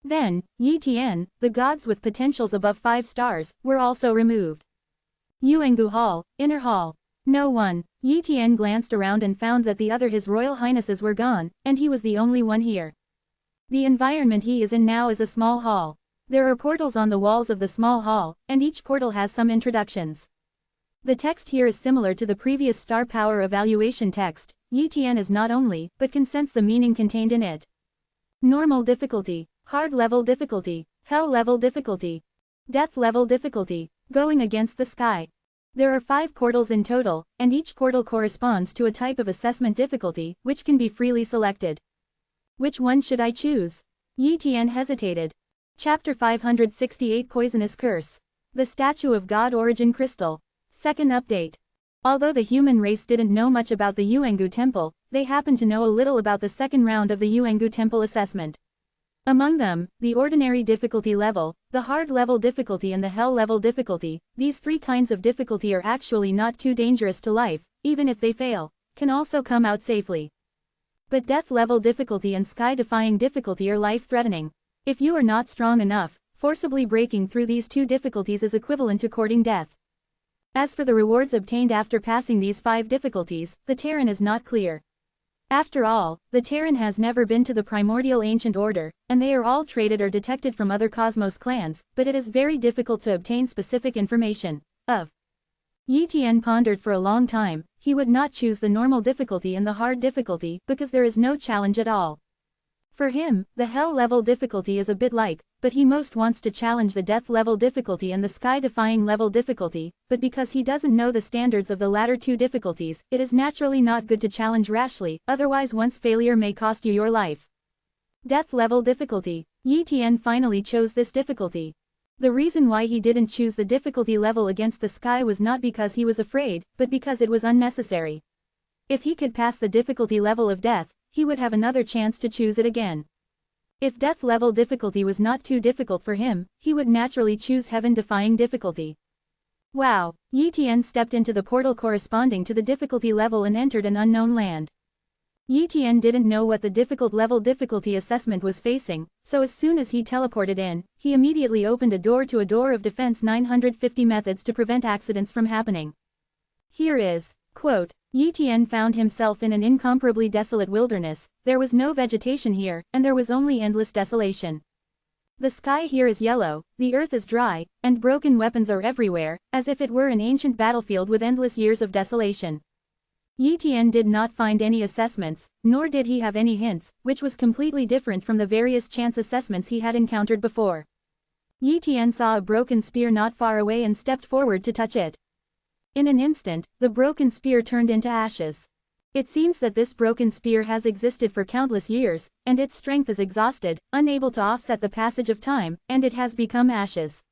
Then, Yi Tian, the gods with potentials above 5 stars, were also removed. Yuengu Hall, Inner Hall. No one. Yi Tian glanced around and found that the other His Royal Highnesses were gone, and he was the only one here. The environment he is in now is a small hall. There are portals on the walls of the small hall, and each portal has some introductions. The text here is similar to the previous star power evaluation text. Yi Tian is not only, but can sense the meaning contained in it. Normal difficulty, hard level difficulty, hell level difficulty, death level difficulty, going against the sky. There are 5 portals in total, and each portal corresponds to a type of assessment difficulty, which can be freely selected. Which one should I choose? Yi Tian hesitated. Chapter 568 Poisonous Curse. The Statue of God Origin Crystal. Second update. Although the human race didn't know much about the Yuangu Temple, they happened to know a little about the second round of the Yuangu Temple assessment. Among them, the ordinary difficulty level, the hard level difficulty and the hell level difficulty, these 3 kinds of difficulty are actually not too dangerous to life, even if they fail, can also come out safely. But death level difficulty and sky-defying difficulty are life-threatening. If you are not strong enough, forcibly breaking through these 2 difficulties is equivalent to courting death. As for the rewards obtained after passing these 5 difficulties, the Terran is not clear. After all, the Terran has never been to the primordial ancient order, and they are all traded or detected from other cosmos clans, but it is very difficult to obtain specific information. Yi Tian pondered for a long time. He would not choose the normal difficulty and the hard difficulty, because there is no challenge at all. For him, the hell level difficulty is a bit like, but he most wants to challenge the death level difficulty and the sky-defying level difficulty, but because he doesn't know the standards of the latter 2 difficulties, it is naturally not good to challenge rashly, otherwise one's failure may cost you your life. Death level difficulty. Yi Tian finally chose this difficulty. The reason why he didn't choose the difficulty level against the sky was not because he was afraid, but because it was unnecessary. If he could pass the difficulty level of death, he would have another chance to choose it again. If death level difficulty was not too difficult for him, he would naturally choose heaven-defying difficulty. Wow! Yi Tian stepped into the portal corresponding to the difficulty level and entered an unknown land. Yi Tian didn't know what the difficult level difficulty assessment was facing, so as soon as he teleported in, he immediately opened a door of defense 950 methods to prevent accidents from happening. Here is, quote, Yi Tian found himself in an incomparably desolate wilderness. There was no vegetation here, and there was only endless desolation. The sky here is yellow, the earth is dry, and broken weapons are everywhere, as if it were an ancient battlefield with endless years of desolation. Yi Tian did not find any assessments, nor did he have any hints, which was completely different from the various chance assessments he had encountered before. Yi Tian saw a broken spear not far away and stepped forward to touch it. In an instant, the broken spear turned into ashes. It seems that this broken spear has existed for countless years, and its strength is exhausted, unable to offset the passage of time, and it has become ashes.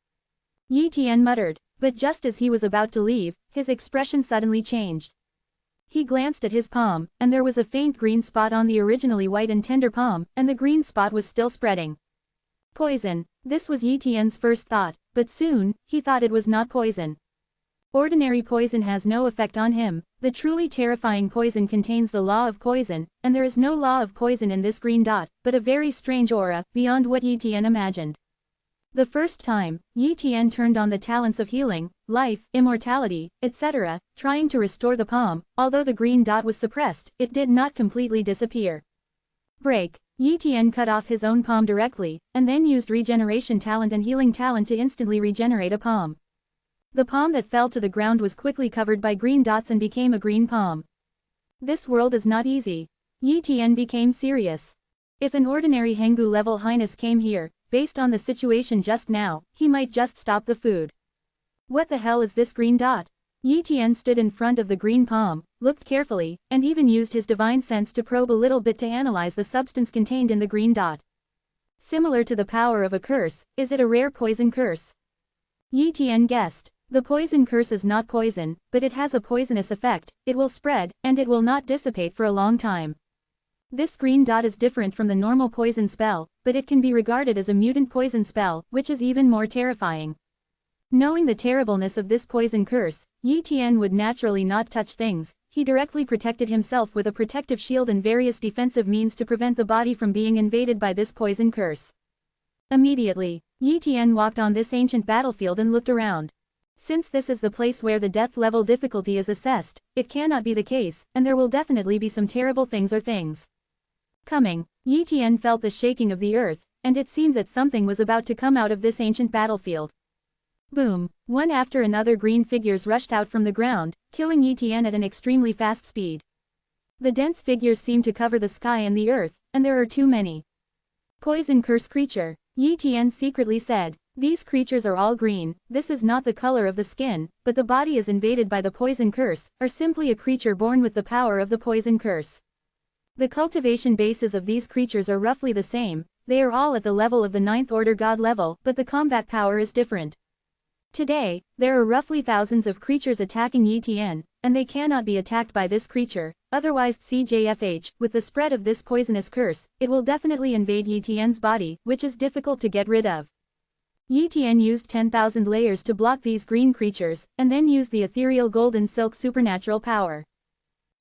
Yi Tian muttered, but just as he was about to leave, his expression suddenly changed. He glanced at his palm, and there was a faint green spot on the originally white and tender palm, and the green spot was still spreading. Poison. This was Yi Tian's first thought, but soon, he thought it was not poison. Ordinary poison has no effect on him. The truly terrifying poison contains the law of poison, and there is no law of poison in this green dot, but a very strange aura, beyond what Yi Tian imagined. The first time, Yi Tian turned on the talents of healing, life, immortality, etc., trying to restore the palm. Although the green dot was suppressed, it did not completely disappear. Break. Yi Tian cut off his own palm directly, and then used regeneration talent and healing talent to instantly regenerate a palm. The palm that fell to the ground was quickly covered by green dots and became a green palm. This world is not easy. Yi Tian became serious. If an ordinary Henggu-level highness came here, based on the situation just now, he might just stop the food. What the hell is this green dot? Yi Tian stood in front of the green palm, looked carefully, and even used his divine sense to probe a little bit to analyze the substance contained in the green dot. Similar to the power of a curse, is it a rare poison curse? Yi Tian guessed. The poison curse is not poison, but it has a poisonous effect. It will spread, and it will not dissipate for a long time. This green dot is different from the normal poison spell, but it can be regarded as a mutant poison spell, which is even more terrifying. Knowing the terribleness of this poison curse, Yi Tian would naturally not touch things. He directly protected himself with a protective shield and various defensive means to prevent the body from being invaded by this poison curse. Immediately, Yi Tian walked on this ancient battlefield and looked around. Since this is the place where the death level difficulty is assessed, it cannot be the case, and there will definitely be some terrible things or things coming. Yi Tian felt the shaking of the earth, and it seemed that something was about to come out of this ancient battlefield. Boom! One after another green figures rushed out from the ground, killing Etienne at an extremely fast speed. The dense figures seem to cover the sky and the earth, and there are too many. Poison curse creature, Etienne secretly said. These creatures are all green, this is not the color of the skin, but the body is invaded by the poison curse, or simply a creature born with the power of the poison curse. The cultivation bases of these creatures are roughly the same, they are all at the level of the 9th order god level, but the combat power is different. Today, there are roughly thousands of creatures attacking Etienne, and they cannot be attacked by this creature, otherwise CJFH, with the spread of this poisonous curse, it will definitely invade Etienne's body, which is difficult to get rid of. Etienne used 10,000 layers to block these green creatures, and then used the ethereal golden silk supernatural power.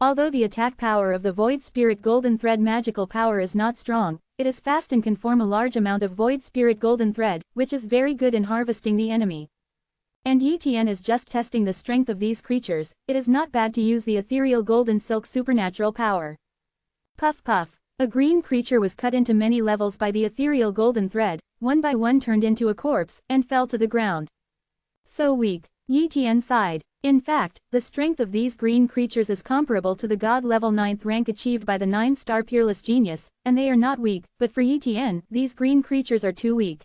Although the attack power of the Void Spirit Golden Thread magical power is not strong, it is fast and can form a large amount of Void Spirit Golden Thread, which is very good in harvesting the enemy. And Etienne is just testing the strength of these creatures, it is not bad to use the ethereal golden silk supernatural power. Puff puff. A green creature was cut into many levels by the ethereal golden thread, one by one turned into a corpse, and fell to the ground. So weak. Etienne sighed. In fact, the strength of these green creatures is comparable to the god level 9th rank achieved by the 9-star Peerless Genius, and they are not weak, but for Etienne, these green creatures are too weak.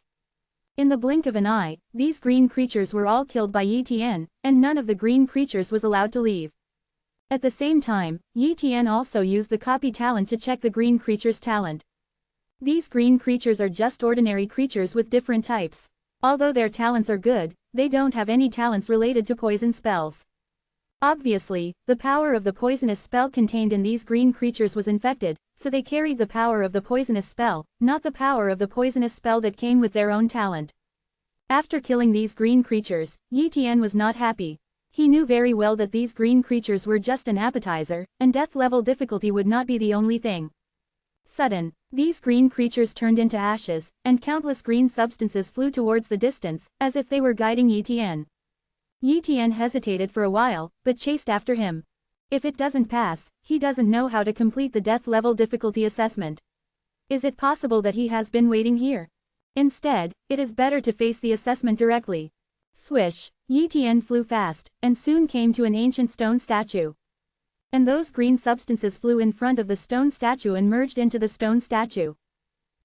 In the blink of an eye, these green creatures were all killed by Etienne, and none of the green creatures was allowed to leave. At the same time, Etienne also used the copy talent to check the green creature's talent. These green creatures are just ordinary creatures with different types. Although their talents are good, they don't have any talents related to poison spells. Obviously, the power of the poisonous spell contained in these green creatures was infected, so they carried the power of the poisonous spell, not the power of the poisonous spell that came with their own talent. After killing these green creatures, Etienne was not happy. He knew very well that these green creatures were just an appetizer, and death level difficulty would not be the only thing. Sudden, these green creatures turned into ashes, and countless green substances flew towards the distance, as if they were guiding Etienne. Etienne hesitated for a while, but chased after him. If it doesn't pass, he doesn't know how to complete the death level difficulty assessment. Is it possible that he has been waiting here? Instead, it is better to face the assessment directly. Swish, Etienne flew fast, and soon came to an ancient stone statue. And those green substances flew in front of the stone statue and merged into the stone statue.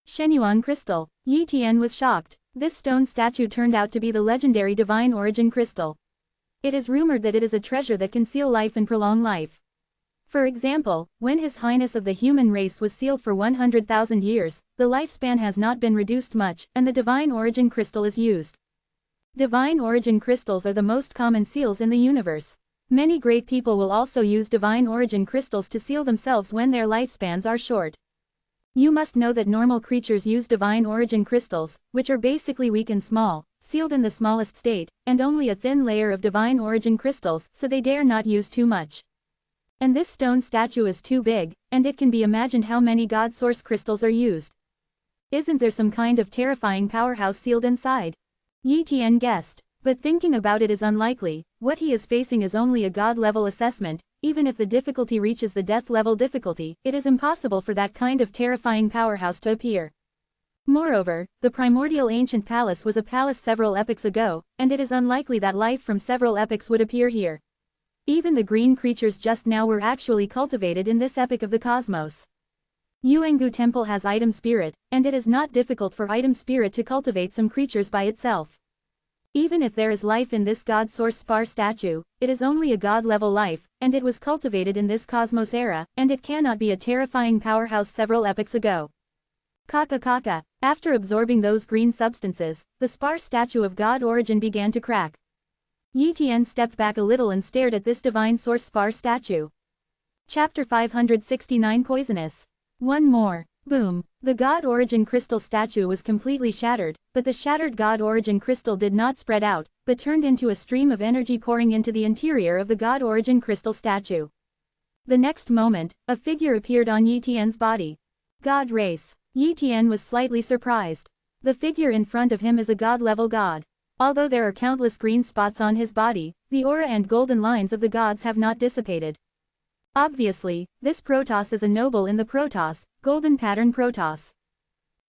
Shenyuan crystal. Etienne was shocked. This stone statue turned out to be the legendary divine origin crystal. It is rumored that it is a treasure that can seal life and prolong life. For example, when His Highness of the human race was sealed for 100,000 years, the lifespan has not been reduced much, and the divine origin crystal is used. Divine origin crystals are the most common seals in the universe. Many great people will also use divine origin crystals to seal themselves when their lifespans are short. You must know that normal creatures use divine origin crystals, which are basically weak and small, sealed in the smallest state, and only a thin layer of divine origin crystals, so they dare not use too much. And this stone statue is too big, and it can be imagined how many god source crystals are used. Isn't there some kind of terrifying powerhouse sealed inside? Etienne guessed, but thinking about it is unlikely. What he is facing is only a god level assessment. Even if the difficulty reaches the death level difficulty, it is impossible for that kind of terrifying powerhouse to appear. Moreover, the primordial ancient palace was a palace several epochs ago, and it is unlikely that life from several epochs would appear here. Even the green creatures just now were actually cultivated in this epoch of the cosmos. Yuengu Temple has item spirit, and it is not difficult for item spirit to cultivate some creatures by itself. Even if there is life in this god source spar statue, it is only a god level life, and it was cultivated in this cosmos era, and it cannot be a terrifying powerhouse several epochs ago. Kaka kaka. After absorbing those green substances, the spar statue of god origin began to crack. Etienne stepped back a little and stared at this divine source spar statue. Chapter 569 Poisonous. One more. Boom. The god origin crystal statue was completely shattered, but the shattered god origin crystal did not spread out, but turned into a stream of energy pouring into the interior of the god origin crystal statue. The next moment, a figure appeared on Etienne's body. God race. Etienne was slightly surprised. The figure in front of him is a god-level god. Although there are countless green spots on his body, the aura and golden lines of the gods have not dissipated. Obviously, this Protoss is a noble in the Protoss, golden pattern Protoss.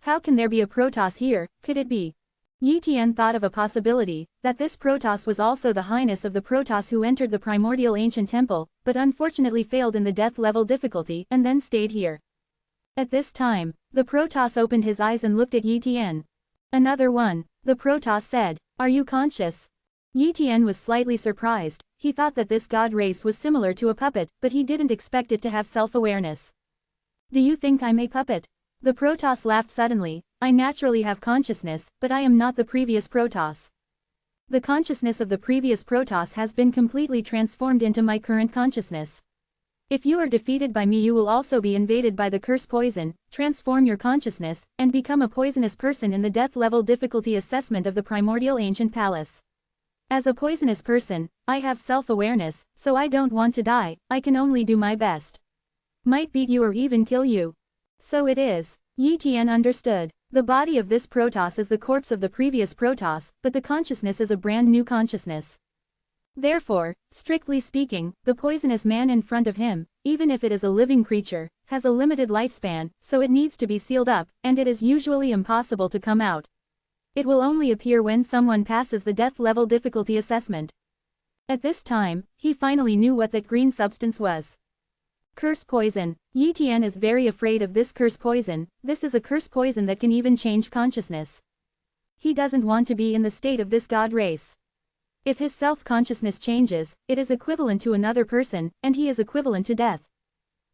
How can there be a Protoss here? Could it be Yi Tian thought of a possibility, that this Protoss was also the highness of the Protoss who entered the primordial ancient temple, but unfortunately failed in the death level difficulty and then stayed here. At this time, the Protoss opened his eyes and looked at Yi Tian. Another one, the Protoss said, "Are you conscious?" Yi Tian was slightly surprised. He thought that this god race was similar to a puppet, but he didn't expect it to have self-awareness. "Do you think I'm a puppet?" The Protoss laughed suddenly. "I naturally have consciousness, but I am not the previous Protoss. The consciousness of the previous Protoss has been completely transformed into my current consciousness. If you are defeated by me, you will also be invaded by the curse poison, transform your consciousness, and become a poisonous person in the death level difficulty assessment of the primordial ancient palace. As a poisonous person, I have self-awareness, so I don't want to die, I can only do my best. Might beat you or even kill you." "So it is." Yi Tian understood. The body of this Protoss is the corpse of the previous Protoss, but the consciousness is a brand new consciousness. Therefore, strictly speaking, the poisonous man in front of him, even if it is a living creature, has a limited lifespan, so it needs to be sealed up, and it is usually impossible to come out. It will only appear when someone passes the death level difficulty assessment. At this time, he finally knew what that green substance was. Curse poison. Yi Tian is very afraid of this curse poison. This is a curse poison that can even change consciousness. He doesn't want to be in the state of this god race. If his self-consciousness changes, it is equivalent to another person, and he is equivalent to death.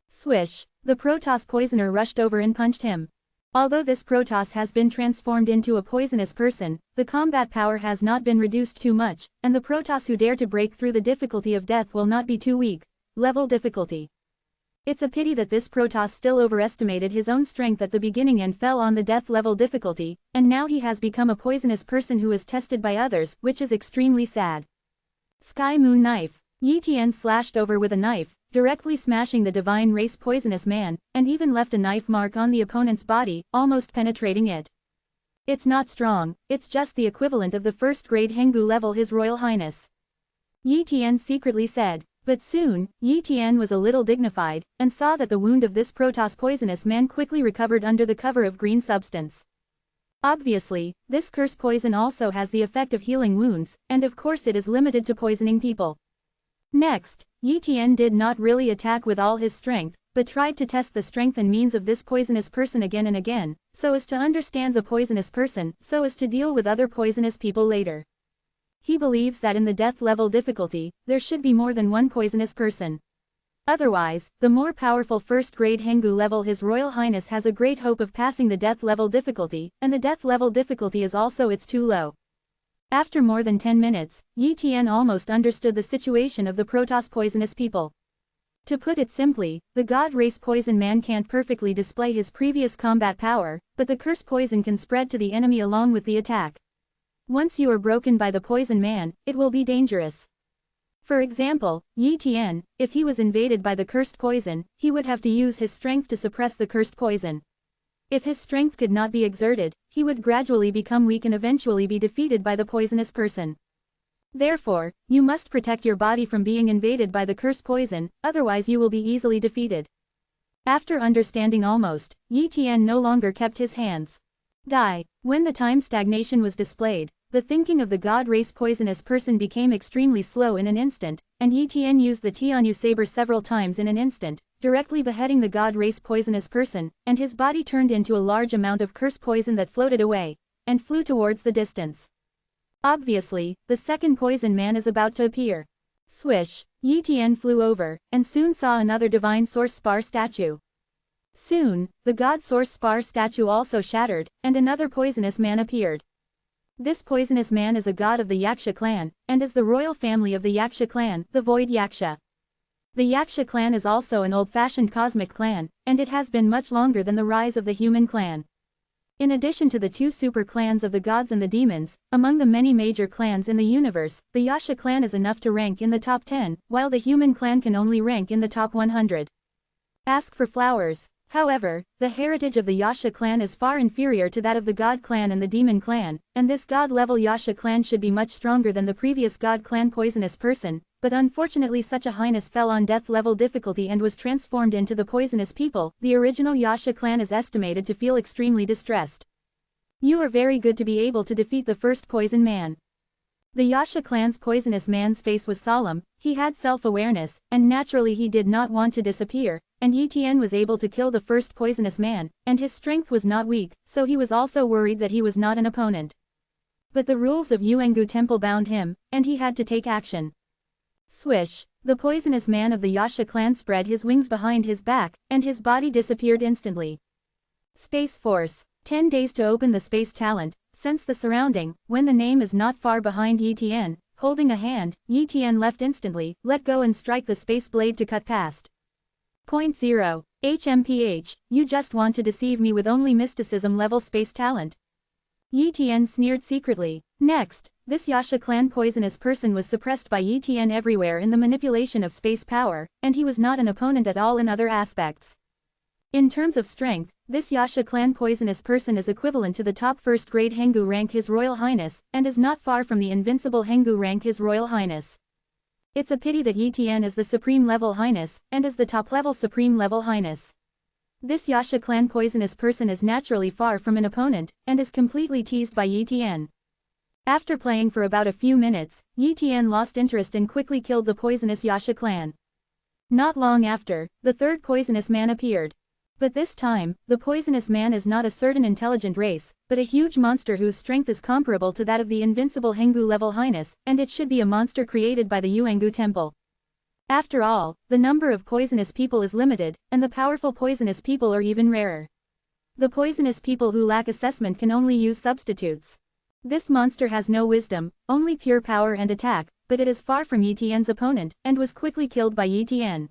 Swish. The Protoss poisoner rushed over and punched him. Although this Protoss has been transformed into a poisonous person, the combat power has not been reduced too much, and the Protoss who dare to break through the difficulty of death will not be too weak. Level difficulty. It's a pity that this Protoss still overestimated his own strength at the beginning and fell on the death level difficulty, and now he has become a poisonous person who is tested by others, which is extremely sad. Sky Moon Knife. Yi Tian slashed over with a knife, directly smashing the divine race poisonous man, and even left a knife mark on the opponent's body, almost penetrating it. "It's not strong, it's just the equivalent of the first-grade Hengu level His Royal Highness," Yi Tian secretly said. But soon, Yi Tian was a little dignified, and saw that the wound of this Protoss poisonous man quickly recovered under the cover of green substance. Obviously, this curse poison also has the effect of healing wounds, and of course it is limited to poisoning people. Next, Yi Tian did not really attack with all his strength, but tried to test the strength and means of this poisonous person again and again, so as to understand the poisonous person, so as to deal with other poisonous people later. He believes that in the death level difficulty, there should be more than one poisonous person. Otherwise, the more powerful first-grade Hengu level His Royal Highness has a great hope of passing the death level difficulty, and the death level difficulty is also it's too low. After more than 10 minutes, Yi Tian almost understood the situation of the Protoss poisonous people. To put it simply, the god race poison man can't perfectly display his previous combat power, but the curse poison can spread to the enemy along with the attack. Once you are broken by the poison man, it will be dangerous. For example, Yi Tian, if he was invaded by the cursed poison, he would have to use his strength to suppress the cursed poison. If his strength could not be exerted, he would gradually become weak and eventually be defeated by the poisonous person. Therefore, you must protect your body from being invaded by the cursed poison, otherwise you will be easily defeated. After understanding almost, Yi Tian no longer kept his hands. Die. When the time stagnation was displayed, the thinking of the god race poisonous person became extremely slow in an instant, and Yi Tian used the Tianyu saber several times in an instant, directly beheading the god race poisonous person, and his body turned into a large amount of curse poison that floated away, and flew towards the distance. Obviously, the second poison man is about to appear. Swish. Yi Tian flew over, and soon saw another divine source spar statue. Soon, the god source spar statue also shattered, and another poisonous man appeared. This poisonous man is a god of the Yaksha clan, and is the royal family of the Yaksha clan, the Void Yaksha. The Yaksha clan is also an old-fashioned cosmic clan, and it has been much longer than the rise of the human clan. In addition to the two super clans of the gods and the demons, among the many major clans in the universe, the Yaksha clan is enough to rank in the top 10, while the human clan can only rank in the top 100. Ask for flowers. However, the heritage of the Yaksha clan is far inferior to that of the God clan and the Demon clan, and this God-level Yaksha clan should be much stronger than the previous God clan poisonous person, but unfortunately such a highness fell on death-level difficulty and was transformed into the poisonous people. The original Yaksha clan is estimated to feel extremely distressed. You are very good to be able to defeat the first poison man. The Yasha clan's poisonous man's face was solemn, he had self-awareness, and naturally he did not want to disappear, and Yi Tian was able to kill the first poisonous man, and his strength was not weak, so he was also worried that he was not an opponent. But the rules of Yuangu Temple bound him, and he had to take action. Swish! The poisonous man of the Yasha clan spread his wings behind his back, and his body disappeared instantly. Space Force. 10 days to open the space talent. Sense the surrounding. When the name is not far behind Yi Tian, holding a hand, Yi Tian left instantly, let go and strike the space blade to cut past. Point 0. HMPH, you just want to deceive me with only mysticism level space talent. Yi Tian sneered secretly. Next, this Yasha clan poisonous person was suppressed by Yi Tian everywhere in the manipulation of space power, and he was not an opponent at all in other aspects. In terms of strength, this Yasha clan poisonous person is equivalent to the top first grade Hengu rank His Royal Highness, and is not far from the invincible Hengu rank His Royal Highness. It's a pity that Yi Tian is the Supreme Level Highness, and is the top level Supreme Level Highness. This Yasha clan poisonous person is naturally far from an opponent, and is completely teased by Yi Tian. After playing for about a few minutes, Yi Tian lost interest and quickly killed the poisonous Yasha clan. Not long after, the third poisonous man appeared. But this time, the poisonous man is not a certain intelligent race, but a huge monster whose strength is comparable to that of the invincible Hengu level highness, and it should be a monster created by the Yuangu Temple. After all, the number of poisonous people is limited, and the powerful poisonous people are even rarer. The poisonous people who lack assessment can only use substitutes. This monster has no wisdom, only pure power and attack, but it is far from Yi Tian's opponent, and was quickly killed by Yi Tian.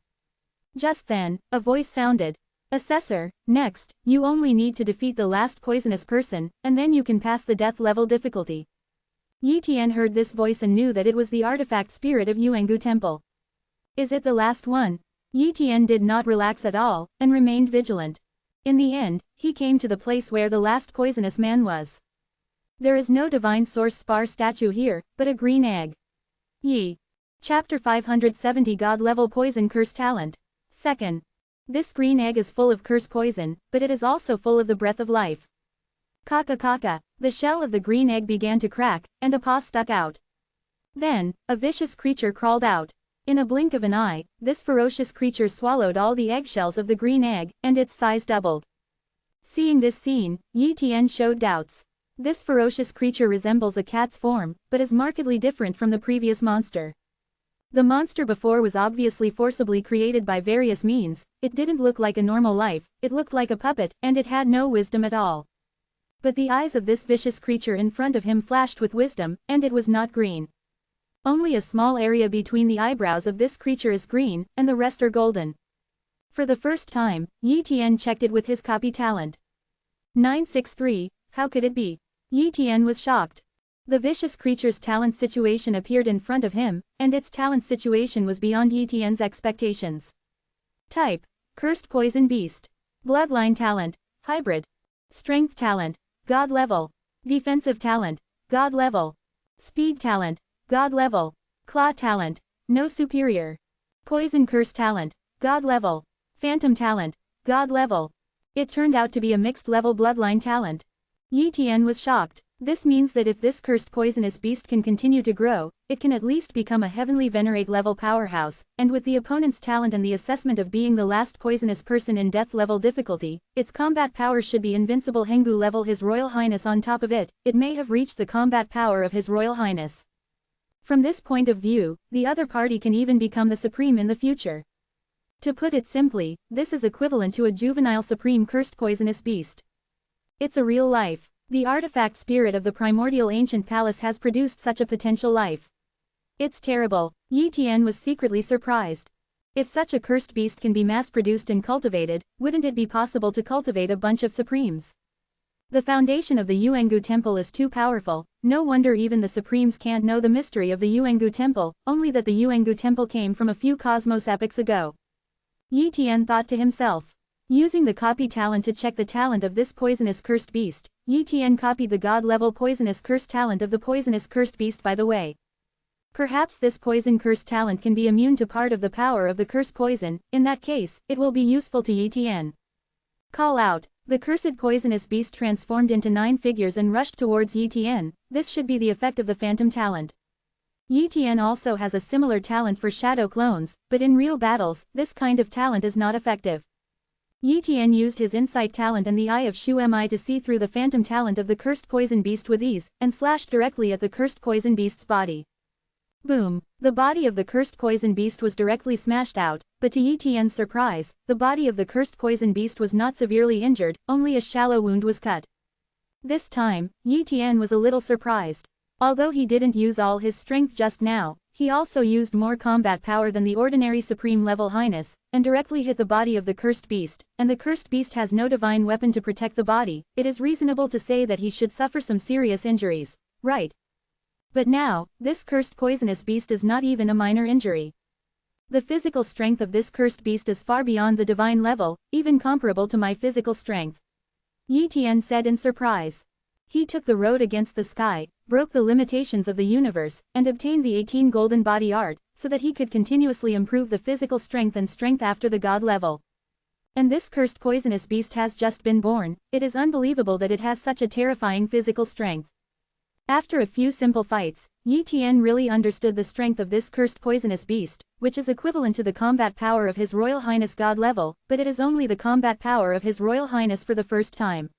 Just then, a voice sounded. Assessor, next, you only need to defeat the last poisonous person, and then you can pass the death level difficulty. Yi Tian heard this voice and knew that it was the artifact spirit of Yuangu Temple. Is it the last one? Yi Tian did not relax at all, and remained vigilant. In the end, he came to the place where the last poisonous man was. There is no divine source spar statue here, but a green egg. Yi. Chapter 570 God level poison curse talent. Second. This green egg is full of curse poison, but it is also full of the breath of life. Kaka kaka, the shell of the green egg began to crack, and a paw stuck out. Then, a vicious creature crawled out. In a blink of an eye, this ferocious creature swallowed all the eggshells of the green egg, and its size doubled. Seeing this scene, Yi Tian showed doubts. This ferocious creature resembles a cat's form, but is markedly different from the previous monster. The monster before was obviously forcibly created by various means, it didn't look like a normal life, it looked like a puppet, and it had no wisdom at all. But the eyes of this vicious creature in front of him flashed with wisdom, and it was not green. Only a small area between the eyebrows of this creature is green, and the rest are golden. For the first time, Yi Tian checked it with his copy talent. 963, how could it be? Yi Tian was shocked. The vicious creature's talent situation appeared in front of him, and its talent situation was beyond Yi Tian's expectations. Type: Cursed Poison Beast. Bloodline talent: Hybrid. Strength talent: God level. Defensive talent: God level. Speed talent: God level. Claw talent: No superior. Poison curse talent: God level. Phantom talent: God level. It turned out to be a mixed level bloodline talent. Yi Tian was shocked. This means that if this cursed poisonous beast can continue to grow, it can at least become a heavenly venerate level powerhouse, and with the opponent's talent and the assessment of being the last poisonous person in death level difficulty, its combat power should be invincible Hengu level His Royal Highness. On top of it, it may have reached the combat power of His Royal Highness. From this point of view, the other party can even become the supreme in the future. To put it simply, this is equivalent to a juvenile supreme cursed poisonous beast. It's a real life. The artifact spirit of the primordial ancient palace has produced such a potential life. It's terrible. Yi Tian was secretly surprised. If such a cursed beast can be mass-produced and cultivated, wouldn't it be possible to cultivate a bunch of supremes? The foundation of the Yuangu Temple is too powerful, no wonder even the supremes can't know the mystery of the Yuangu Temple, only that the Yuangu Temple came from a few cosmos epochs ago. Yi Tian thought to himself. Using the copy talent to check the talent of this poisonous cursed beast, Yi Tian copied the god-level poisonous curse talent of the poisonous cursed beast by the way. Perhaps this poison curse talent can be immune to part of the power of the curse poison, in that case, it will be useful to Yi Tian. Call out. The cursed poisonous beast transformed into 9 figures and rushed towards Yi Tian. This should be the effect of the phantom talent. Yi Tian also has a similar talent for shadow clones, but in real battles, this kind of talent is not effective. Yi Tian used his insight talent and the eye of Shu Mi to see through the phantom talent of the cursed poison beast with ease, and slashed directly at the cursed poison beast's body. Boom! The body of the cursed poison beast was directly smashed out, but to Yi Tian's surprise, the body of the cursed poison beast was not severely injured, only a shallow wound was cut. This time, Yi Tian was a little surprised. Although he didn't use all his strength just now, he also used more combat power than the ordinary supreme level highness, and directly hit the body of the cursed beast, and the cursed beast has no divine weapon to protect the body. It is reasonable to say that he should suffer some serious injuries, right? But now, this cursed poisonous beast is not even a minor injury. The physical strength of this cursed beast is far beyond the divine level, even comparable to my physical strength. Yi Tian said in surprise. He took the road against the sky, broke the limitations of the universe, and obtained the 18 golden body art, so that he could continuously improve the physical strength and strength after the god level. And this cursed poisonous beast has just been born. It is unbelievable that it has such a terrifying physical strength. After a few simple fights, Yi Tian really understood the strength of this cursed poisonous beast, which is equivalent to the combat power of His Royal Highness God level, but it is only the combat power of His Royal Highness for the first time.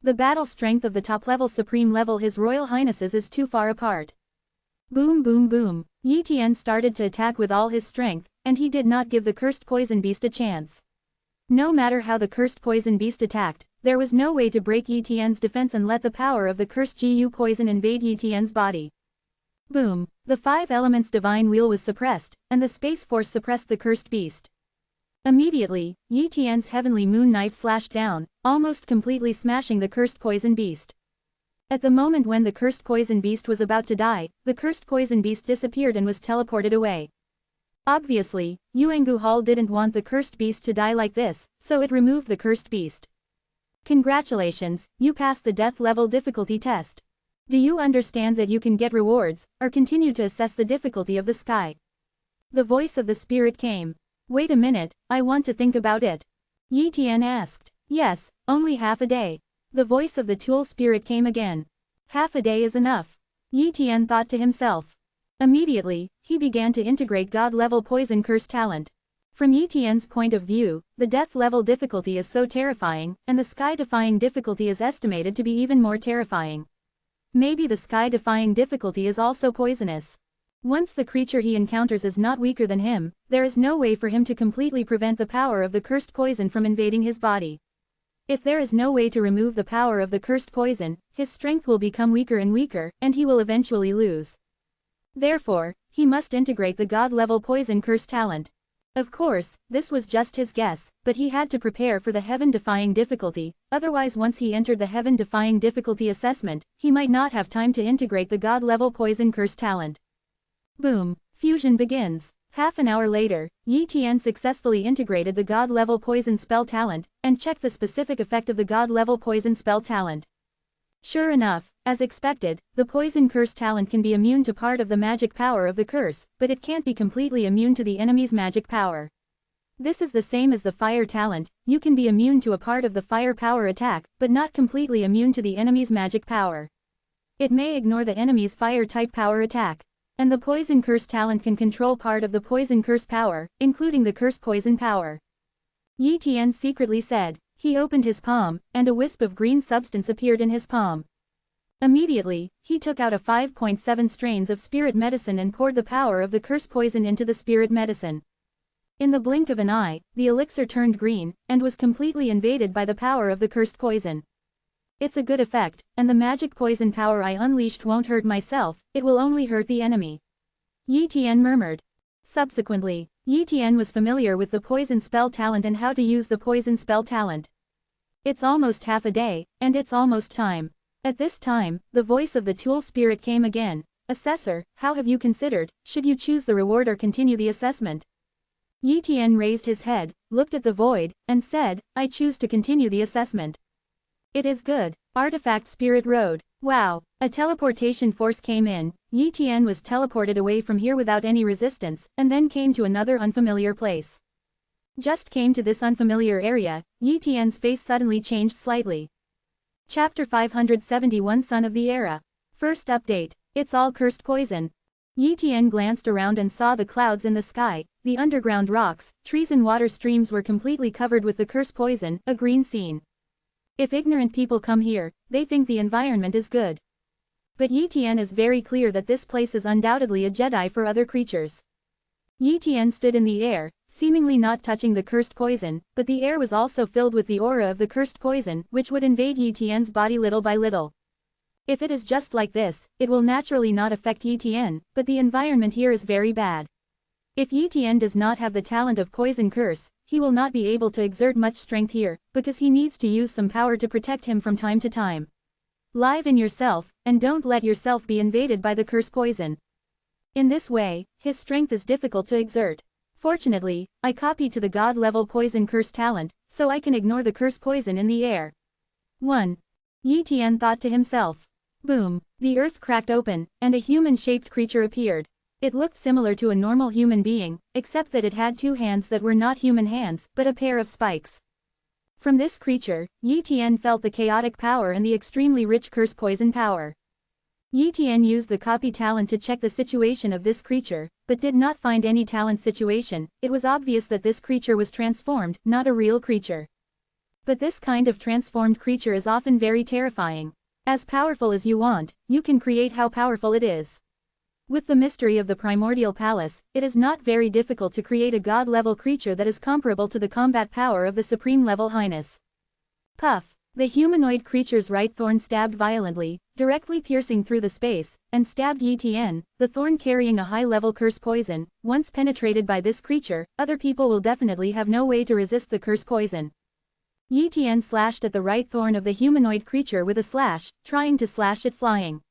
The battle strength of the top-level supreme level His Royal Highnesses is too far apart. Boom boom boom, Yi Tian started to attack with all his strength, and he did not give the cursed poison beast a chance. No matter how the cursed poison beast attacked, there was no way to break Yi Tian's defense and let the power of the cursed Gu poison invade Yi Tian's body. Boom! The 5 elements divine wheel was suppressed, and the space force suppressed the cursed beast. Immediately, Yi Tian's heavenly moon knife slashed down, almost completely smashing the cursed poison beast. At the moment when the cursed poison beast was about to die, the cursed poison beast disappeared and was teleported away. Obviously, Yuangu Hall didn't want the cursed beast to die like this, so it removed the cursed beast. Congratulations, you passed the death level difficulty test. Do you understand that you can get rewards, or continue to assess the difficulty of the sky? The voice of the spirit came. Wait a minute, I want to think about it. Yi Tian asked. Yes, only half a day. The voice of the tool spirit came again. Half a day is enough. Yi Tian thought to himself. Immediately, he began to integrate God-level poison curse talent. From Yi Tian's point of view, the death-level difficulty is so terrifying, and the sky-defying difficulty is estimated to be even more terrifying. Maybe the sky-defying difficulty is also poisonous. Once the creature he encounters is not weaker than him, there is no way for him to completely prevent the power of the cursed poison from invading his body. If there is no way to remove the power of the cursed poison, his strength will become weaker and weaker, and he will eventually lose. Therefore, he must integrate the God-level poison curse talent. Of course, this was just his guess, but he had to prepare for the heaven-defying difficulty, otherwise once he entered the heaven-defying difficulty assessment, he might not have time to integrate the God-level poison curse talent. Boom! Fusion begins. Half an hour later, Yi Tian successfully integrated the God-level poison spell talent, and checked the specific effect of the God-level poison spell talent. Sure enough, as expected, the poison curse talent can be immune to part of the magic power of the curse, but it can't be completely immune to the enemy's magic power. This is the same as the fire talent. You can be immune to a part of the fire power attack, but not completely immune to the enemy's magic power. It may ignore the enemy's fire type power attack. And the poison curse talent can control part of the poison curse power, including the curse poison power. Yi Tian secretly said. He opened his palm, and a wisp of green substance appeared in his palm. Immediately, he took out a 5.7 strains of spirit medicine and poured the power of the curse poison into the spirit medicine. In the blink of an eye, the elixir turned green, and was completely invaded by the power of the cursed poison. It's a good effect, and the magic poison power I unleashed won't hurt myself, it will only hurt the enemy. Yi Tian murmured. Subsequently, Yi Tian was familiar with the poison spell talent and how to use the poison spell talent. It's almost half a day, and it's almost time. At this time, the voice of the tool spirit came again. Assessor, how have you considered, should you choose the reward or continue the assessment? Yi Tian raised his head, looked at the void, and said, I choose to continue the assessment. It is good. Artifact Spirit Road. Wow. A teleportation force came in. Yi Tian was teleported away from here without any resistance, and then came to another unfamiliar place. Just came to this unfamiliar area, Yi Tian's face suddenly changed slightly. Chapter 571 Son of the Era. First update. It's all cursed poison. Yi Tian glanced around and saw the clouds in the sky, the underground rocks, trees and water streams were completely covered with the cursed poison, a green scene. If ignorant people come here, they think the environment is good. But Yi Tian is very clear that this place is undoubtedly a Jedi for other creatures. Yi Tian stood in the air, seemingly not touching the cursed poison, but the air was also filled with the aura of the cursed poison, which would invade Yi Tian's body little by little. If it is just like this, it will naturally not affect Yi Tian, but the environment here is very bad. If Yi Tian does not have the talent of poison curse, he will not be able to exert much strength here, because he needs to use some power to protect him from time to time. Live in yourself, and don't let yourself be invaded by the curse poison. In this way, his strength is difficult to exert. Fortunately, I copied to the god-level poison curse talent, so I can ignore the curse poison in the air. 1. Yi Tian thought to himself. Boom, the earth cracked open, and a human-shaped creature appeared. It looked similar to a normal human being, except that it had 2 hands that were not human hands, but a pair of spikes. From this creature, Yi Tian felt the chaotic power and the extremely rich curse poison power. Yi Tian used the copy talent to check the situation of this creature, but did not find any talent situation. It was obvious that this creature was transformed, not a real creature. But this kind of transformed creature is often very terrifying. As powerful as you want, you can create how powerful it is. With the mystery of the primordial palace, it is not very difficult to create a god-level creature that is comparable to the combat power of the supreme-level highness. Puff! The humanoid creature's right thorn stabbed violently, directly piercing through the space, and stabbed Yi Tian, the thorn carrying a high-level curse poison. Once penetrated by this creature, other people will definitely have no way to resist the curse poison. Yi Tian slashed at the right thorn of the humanoid creature with a slash, trying to slash it flying.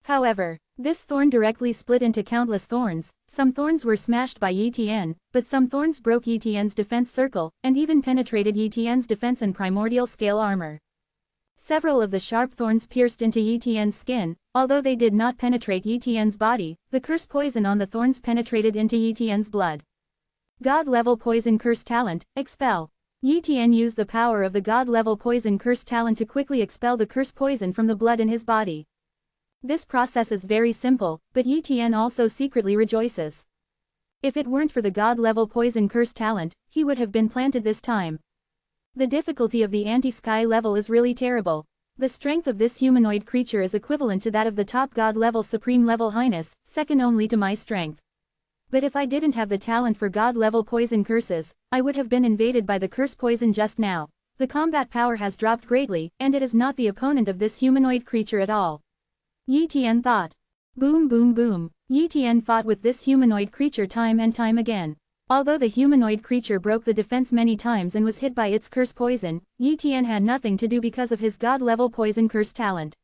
However, this thorn directly split into countless thorns. Some thorns were smashed by Yi Tian, but some thorns broke Yi Tian's defense circle, and even penetrated Yi Tian's defense and primordial scale armor. Several of the sharp thorns pierced into Yi Tian's skin. Although they did not penetrate Yi Tian's body, the curse poison on the thorns penetrated into Yi Tian's blood. God-level poison curse talent, expel. Yi Tian used the power of the god-level poison curse talent to quickly expel the curse poison from the blood in his body. This process is very simple, but Yi Tian also secretly rejoices. If it weren't for the god-level poison curse talent, he would have been planted this time. The difficulty of the anti-sky level is really terrible. The strength of this humanoid creature is equivalent to that of the top god-level supreme-level highness, second only to my strength. But if I didn't have the talent for god-level poison curses, I would have been invaded by the curse poison just now. The combat power has dropped greatly, and it is not the opponent of this humanoid creature at all. Yi Tian thought. Boom boom boom. Yi Tian fought with this humanoid creature time and time again. Although the humanoid creature broke the defense many times and was hit by its curse poison, Yi Tian had nothing to do because of his god-level poison curse talent.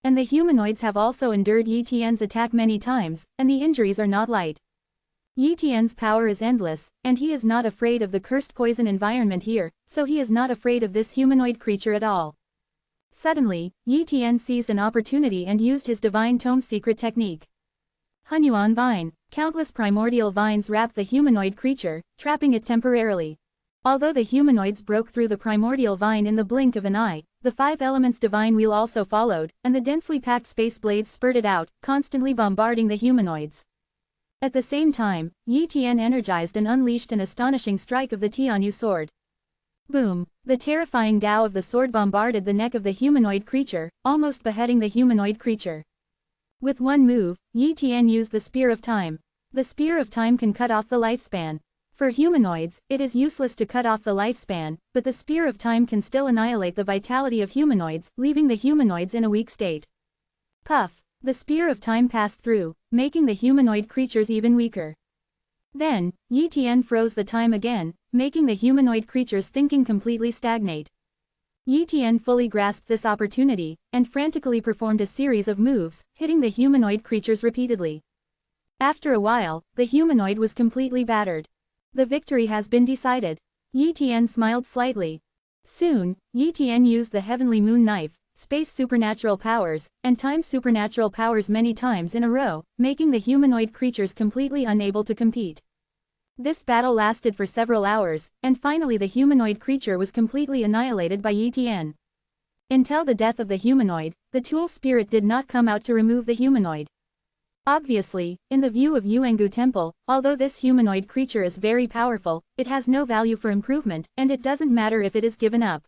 And the humanoids have also endured Yi Tian's attack many times, and the injuries are not light. Yi Tian's power is endless, and he is not afraid of the cursed poison environment here, so he is not afraid of this humanoid creature at all. Suddenly, Yi Tian seized an opportunity and used his divine tome secret technique. Hunyuan vine. Countless primordial vines wrapped the humanoid creature, trapping it temporarily. Although the humanoids broke through the primordial vine in the blink of an eye, the 5 elements divine wheel also followed, and the densely packed space blades spurted out, constantly bombarding the humanoids. At the same time, Yi Tian energized and unleashed an astonishing strike of the Tianyu sword. Boom! The terrifying Tao of the sword bombarded the neck of the humanoid creature, almost beheading the humanoid creature. With one move, Yi Tian used the Spear of Time. The Spear of Time can cut off the lifespan. For humanoids, it is useless to cut off the lifespan, but the Spear of Time can still annihilate the vitality of humanoids, leaving the humanoids in a weak state. Puff! The Spear of Time passed through, making the humanoid creatures even weaker. Then, Yi Tian froze the time again, making the humanoid creatures' thinking completely stagnate. Yi Tian fully grasped this opportunity, and frantically performed a series of moves, hitting the humanoid creatures repeatedly. After a while, the humanoid was completely battered. The victory has been decided. Yi Tian smiled slightly. Soon, Yi Tian used the heavenly moon knife, space supernatural powers, and time supernatural powers many times in a row, making the humanoid creatures completely unable to compete. This battle lasted for several hours, and finally the humanoid creature was completely annihilated by Yi Tian. Until the death of the humanoid, the tool spirit did not come out to remove the humanoid. Obviously, in the view of Yuangu Temple, although this humanoid creature is very powerful, it has no value for improvement, and it doesn't matter if it is given up.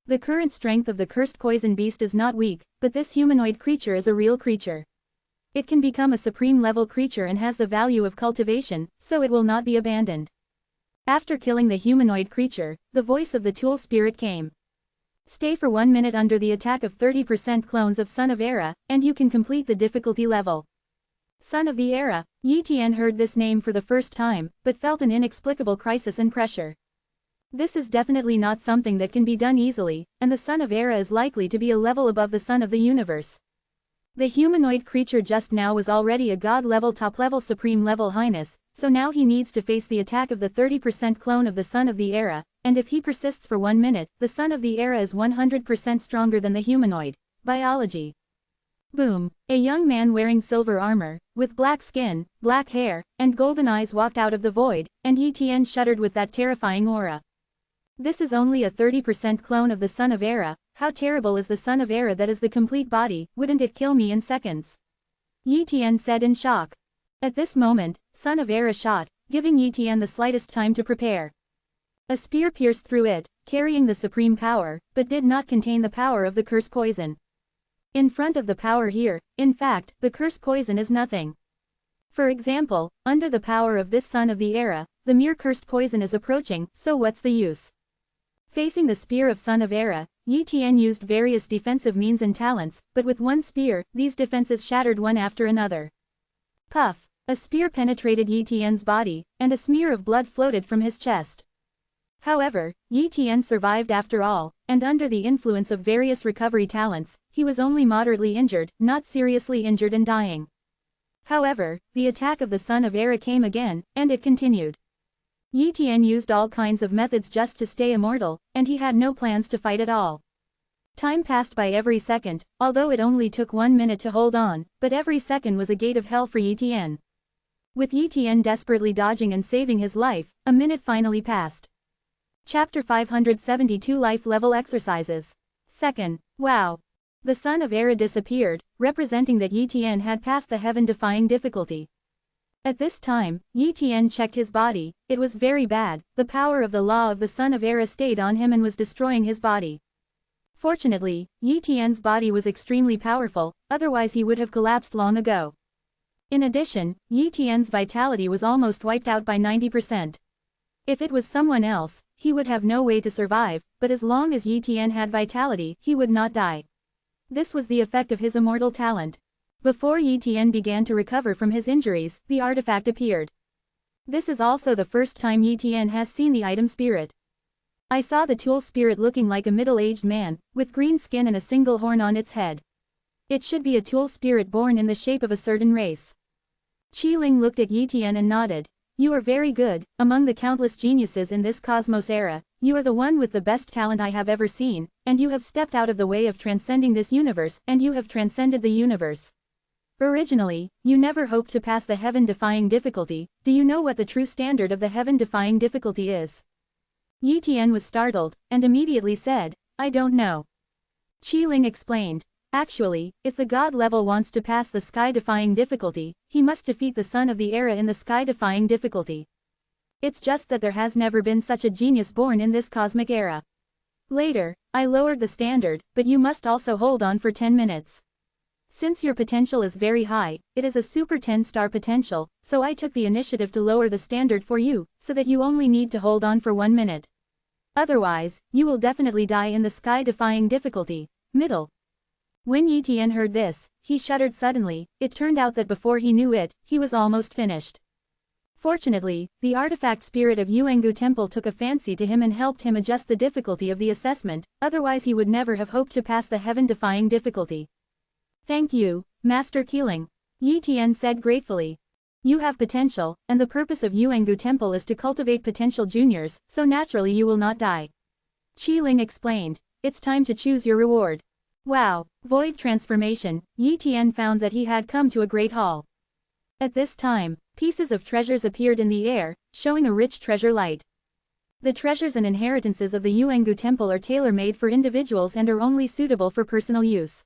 The current strength of the cursed poison beast is not weak, but this humanoid creature is a real creature. It can become a supreme level creature and has the value of cultivation, so it will not be abandoned. After killing the humanoid creature, the voice of the tool spirit came. Stay for 1 minute under the attack of 30% clones of Son of Era, and you can complete the difficulty level. Son of the Era. Yi Tian heard this name for the first time, but felt an inexplicable crisis and pressure. This is definitely not something that can be done easily, and the Son of Era is likely to be a level above the Son of the Universe. The humanoid creature just now was already a god-level top-level supreme-level highness, so now he needs to face the attack of the 30% clone of the Son of the Era, and if he persists for 1 minute, the Son of the Era is 100% stronger than the humanoid. Biology. Boom. A young man wearing silver armor, with black skin, black hair, and golden eyes walked out of the void, and Yi Tian shuddered with that terrifying aura. This is only a 30% clone of the Son of Era. How terrible is the Son of Era that is the complete body, wouldn't it kill me in seconds? Yi Tian said in shock. At this moment, Son of Era shot, giving Yi Tian the slightest time to prepare. A spear pierced through it, carrying the supreme power, but did not contain the power of the curse poison. In front of the power here, in fact, the curse poison is nothing. For example, under the power of this Son of the Era, the mere cursed poison is approaching, so what's the use? Facing the spear of Son of Era, Yi Tian used various defensive means and talents, but with one spear, these defenses shattered one after another. Puff! A spear penetrated Yi Tian's body, and a smear of blood floated from his chest. However, Yi Tian survived after all, and under the influence of various recovery talents, he was only moderately injured, not seriously injured and dying. However, the attack of the Son of Era came again, and it continued. Yi Tian used all kinds of methods just to stay immortal, and he had no plans to fight at all. Time passed by every second, although it only took 1 minute to hold on, but every second was a gate of hell for Yi Tian. With Yi Tian desperately dodging and saving his life, a minute finally passed. Chapter 572 Life Level Exercises. Second. Wow. The Son of Era disappeared, representing that Yi Tian had passed the heaven-defying difficulty. At this time, Yi Tian checked his body. It was very bad. The power of the law of the Son of Era stayed on him and was destroying his body. Fortunately, Yi Tian's body was extremely powerful, otherwise he would have collapsed long ago. In addition, Yi Tian's vitality was almost wiped out by 90%. If it was someone else, he would have no way to survive, but as long as Yi Tian had vitality, he would not die. This was the effect of his immortal talent. Before Yi Tian began to recover from his injuries, the artifact appeared. This is also the first time Yi Tian has seen the item spirit. I saw the tool spirit looking like a middle-aged man, with green skin and a single horn on its head. It should be a tool spirit born in the shape of a certain race. Qi Ling looked at Yi Tian and nodded. You are very good. Among the countless geniuses in this cosmos era, you are the one with the best talent I have ever seen, and you have stepped out of the way of transcending this universe, and you have transcended the universe. Originally, you never hoped to pass the heaven-defying difficulty. Do you know what the true standard of the heaven-defying difficulty is? Yi Tian was startled, and immediately said, I don't know. Qi Ling explained. Actually, if the god level wants to pass the sky-defying difficulty, he must defeat the Son of the Era in the sky-defying difficulty. It's just that there has never been such a genius born in this cosmic era. Later, I lowered the standard, but you must also hold on for 10 minutes. Since your potential is very high, it is a super 10-star potential, so I took the initiative to lower the standard for you, so that you only need to hold on for 1 minute. Otherwise, you will definitely die in the sky-defying difficulty. Middle. When Yi Tian heard this, he shuddered suddenly. It turned out that before he knew it, he was almost finished. Fortunately, the artifact spirit of Yuangu Temple took a fancy to him and helped him adjust the difficulty of the assessment, otherwise he would never have hoped to pass the heaven-defying difficulty. Thank you, Master Keeling. Yi Tian said gratefully. You have potential, and the purpose of Yuangu Temple is to cultivate potential juniors, so naturally you will not die. Qi Ling explained. It's time to choose your reward. Wow, void transformation. Yi Tian found that he had come to a great hall. At this time, Pieces of treasures appeared in the air, showing a rich treasure light. The treasures and inheritances of the Yuengu temple are tailor-made for individuals and are only suitable for personal use.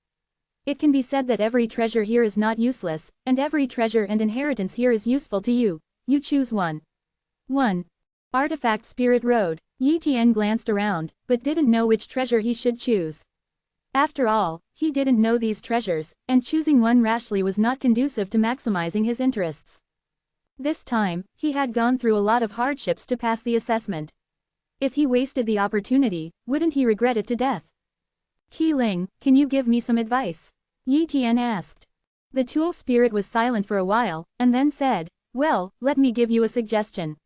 It can be said that every treasure here is not useless, and every treasure and inheritance here is useful to you. You choose one. 1. Artifact Spirit Road. Yi Tian glanced around, but didn't know which treasure he should choose. After all, he didn't know these treasures, and choosing one rashly was not conducive to maximizing his interests. This time, he had gone through a lot of hardships to pass the assessment. If he wasted the opportunity, wouldn't he regret it to death? Qi Ling, can you give me some advice? Yi Tian asked. The tool spirit was silent for a while, and then said, well, let me give you a suggestion.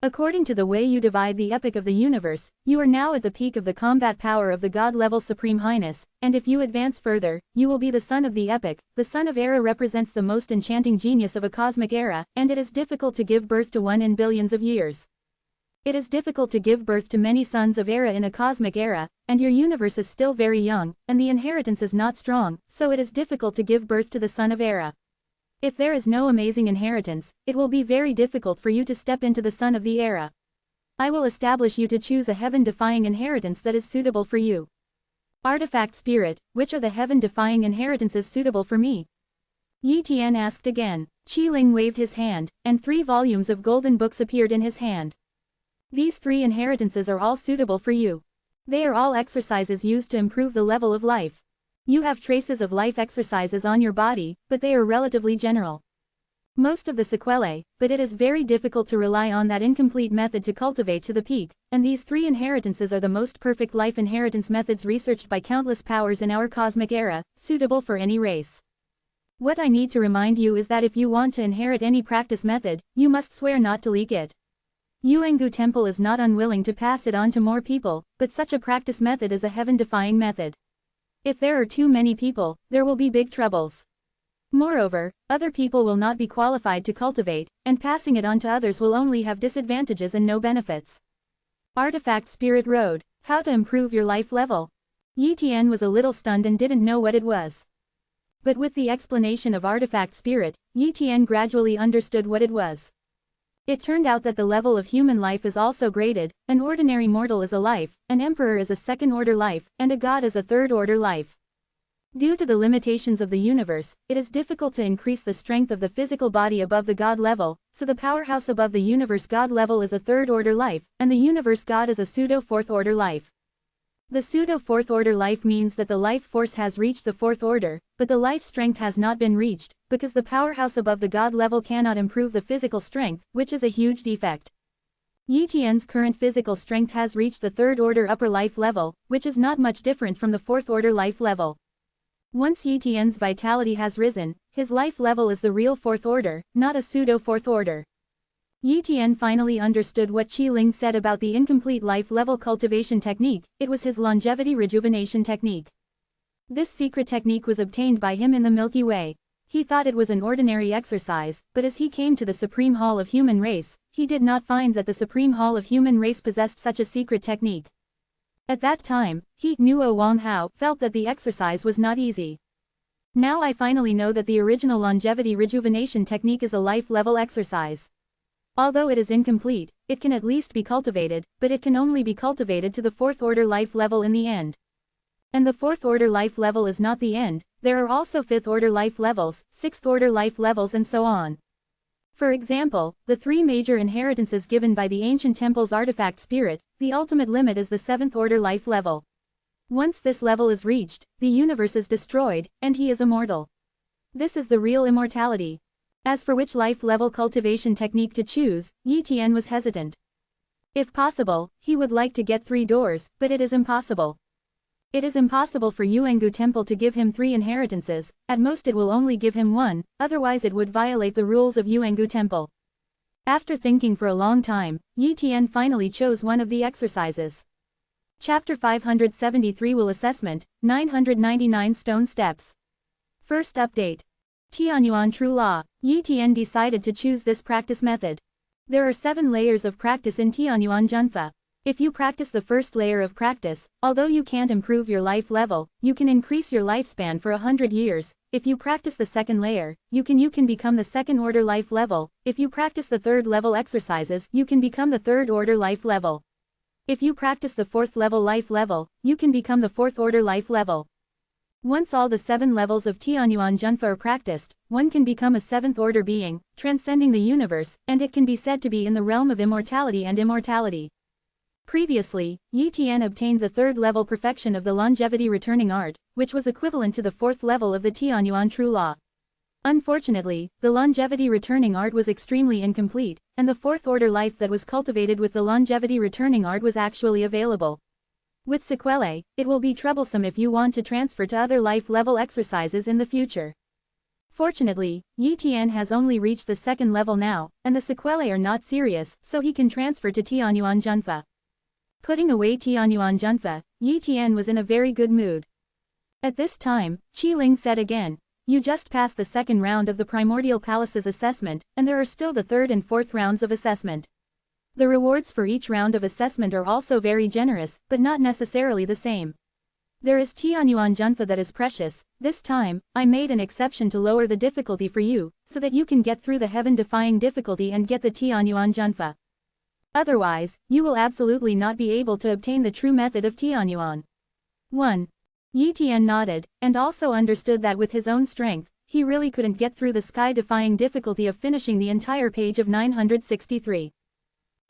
According to the way you divide the epic of the universe, you are now at the peak of the combat power of the God-level Supreme Highness, and if you advance further, you will be the son of the epic. The son of Era represents the most enchanting genius of a cosmic era, and it is difficult to give birth to one in billions of years. It is difficult to give birth to many sons of Era in a cosmic era, and your universe is still very young, and the inheritance is not strong, so it is difficult to give birth to the son of Era. If there is no amazing inheritance, it will be very difficult for you to step into the son of the era. I will establish you to choose a heaven-defying inheritance that is suitable for you. Artifact Spirit, which are the heaven-defying inheritances suitable for me? Yi Tian asked again. Qi Ling waved his hand, and 3 volumes of golden books appeared in his hand. These 3 inheritances are all suitable for you. They are all exercises used to improve the level of life. You have traces of life exercises on your body, but they are relatively general. Most of the sequelae, but it is very difficult to rely on that incomplete method to cultivate to the peak, and these 3 inheritances are the most perfect life inheritance methods researched by countless powers in our cosmic era, suitable for any race. What I need to remind you is that if you want to inherit any practice method, you must swear not to leak it. Yuengu Temple is not unwilling to pass it on to more people, but such a practice method is a heaven-defying method. If there are too many people, there will be big troubles. Moreover, other people will not be qualified to cultivate, and passing it on to others will only have disadvantages and no benefits. Artifact Spirit Road. How to improve your life level. Yi Tian was a little stunned and didn't know what it was. But with the explanation of Artifact Spirit, Yi Tian gradually understood what it was. It turned out that the level of human life is also graded. An ordinary mortal is a life, an emperor is a second-order life, and a god is a third-order life. Due to the limitations of the universe, it is difficult to increase the strength of the physical body above the god level, so the powerhouse above the universe god level is a third-order life, and the universe god is a pseudo-fourth-order life. The pseudo-fourth-order life means that the life force has reached the fourth order, but the life strength has not been reached, because the powerhouse above the god level cannot improve the physical strength, which is a huge defect. Yi Tian's current physical strength has reached the third-order upper life level, which is not much different from the fourth-order life level. Once Yi Tian's vitality has risen, his life level is the real fourth order, not a pseudo-fourth order. Yi Tian finally understood what Qi Ling said about the incomplete life level cultivation technique. It was his longevity rejuvenation technique. This secret technique was obtained by him in the Milky Way. He thought it was an ordinary exercise, but as he came to the Supreme Hall of Human Race, he did not find that the Supreme Hall of Human Race possessed such a secret technique. At that time, he, Nuo Wang Hao, felt that the exercise was not easy. Now I finally know that the original longevity rejuvenation technique is a life-level exercise. Although it is incomplete, it can at least be cultivated, but it can only be cultivated to the fourth-order life level in the end. And the fourth-order life level is not the end, there are also fifth-order life levels, sixth-order life levels and so on. For example, the 3 major inheritances given by the ancient temple's artifact spirit, the ultimate limit is the 7th-order life level. Once this level is reached, the universe is destroyed, and he is immortal. This is the real immortality. As for which life level cultivation technique to choose, Yi Tian was hesitant. If possible, he would like to get 3 doors, but it is impossible. It is impossible for Yuengu Temple to give him 3 inheritances, at most it will only give him 1, otherwise it would violate the rules of Yuengu Temple. After thinking for a long time, Yi Tian finally chose one of the exercises. Chapter 573 Will Assessment, 999 Stone Steps. First update. Tianyuan True Law. Yi Tian decided to choose this practice method. There are 7 layers of practice in Tianyuan Junfa. If you practice the first layer of practice, although you can't improve your life level, you can increase your lifespan for 100 years. If you practice the second layer, you can become the second order life level. If you practice the third level exercises, you can become the third order life level. If you practice the fourth level life level, you can become the fourth order life level. Once all the 7 levels of Tianyuan Junfa are practiced, one can become a 7th order being, transcending the universe, and it can be said to be in the realm of immortality and immortality. Previously, Yi Tian obtained the 3rd level perfection of the longevity returning art, which was equivalent to the 4th level of the Tianyuan true law. Unfortunately, the longevity returning art was extremely incomplete, and the 4th order life that was cultivated with the longevity returning art was actually available. With sequelae, it will be troublesome if you want to transfer to other life level exercises in the future. Fortunately, Yi Tian has only reached the 2nd level now, and the sequelae are not serious, so he can transfer to Tianyuan Junfa. Putting away Tianyuan Junfa, Yi Tian was in a very good mood. At this time, Qi Ling said again, "You just passed the 2nd round of the Primordial Palace's assessment, and there are still the 3rd and 4th rounds of assessment. The rewards for each round of assessment are also very generous, but not necessarily the same. There is Tianyuan Junfa that is precious. This time, I made an exception to lower the difficulty for you, so that you can get through the heaven-defying difficulty and get the Tianyuan Junfa. Otherwise, you will absolutely not be able to obtain the true method of Tianyuan." 1. Yi Tian nodded, and also understood that with his own strength, he really couldn't get through the sky-defying difficulty of finishing the entire page of 963.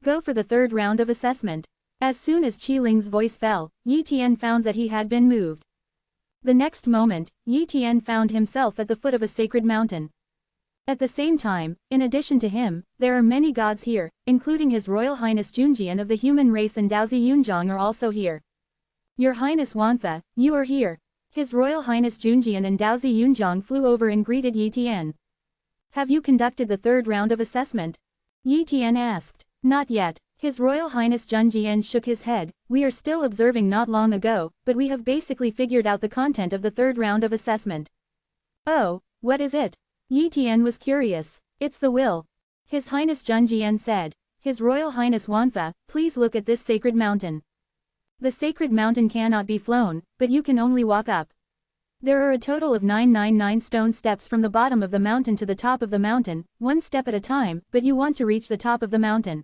Go for the 3rd round of assessment. As soon as Qi Ling's voice fell, Yi Tian found that he had been moved. The next moment, Yi Tian found himself at the foot of a sacred mountain. At the same time, in addition to him, there are many gods here, including His Royal Highness Junjian of the human race and Daozi Yunzhang are also here. "Your Highness Wanfa, you are here." His Royal Highness Junjian and Daozi Yunzhang flew over and greeted Yi Tian. "Have you conducted the 3rd round of assessment?" Yi Tian asked. "Not yet." His Royal Highness Junjian shook his head. "We are still observing not long ago, but we have basically figured out the content of the 3rd round of assessment." "Oh, what is it?" Yi Tian was curious. "It's the will." His Highness Junjian said. "His Royal Highness Wanfa, please look at this sacred mountain. The sacred mountain cannot be flown, but you can only walk up. There are a total of 999 stone steps from the bottom of the mountain to the top of the mountain, 1 step at a time, but you want to reach the top of the mountain.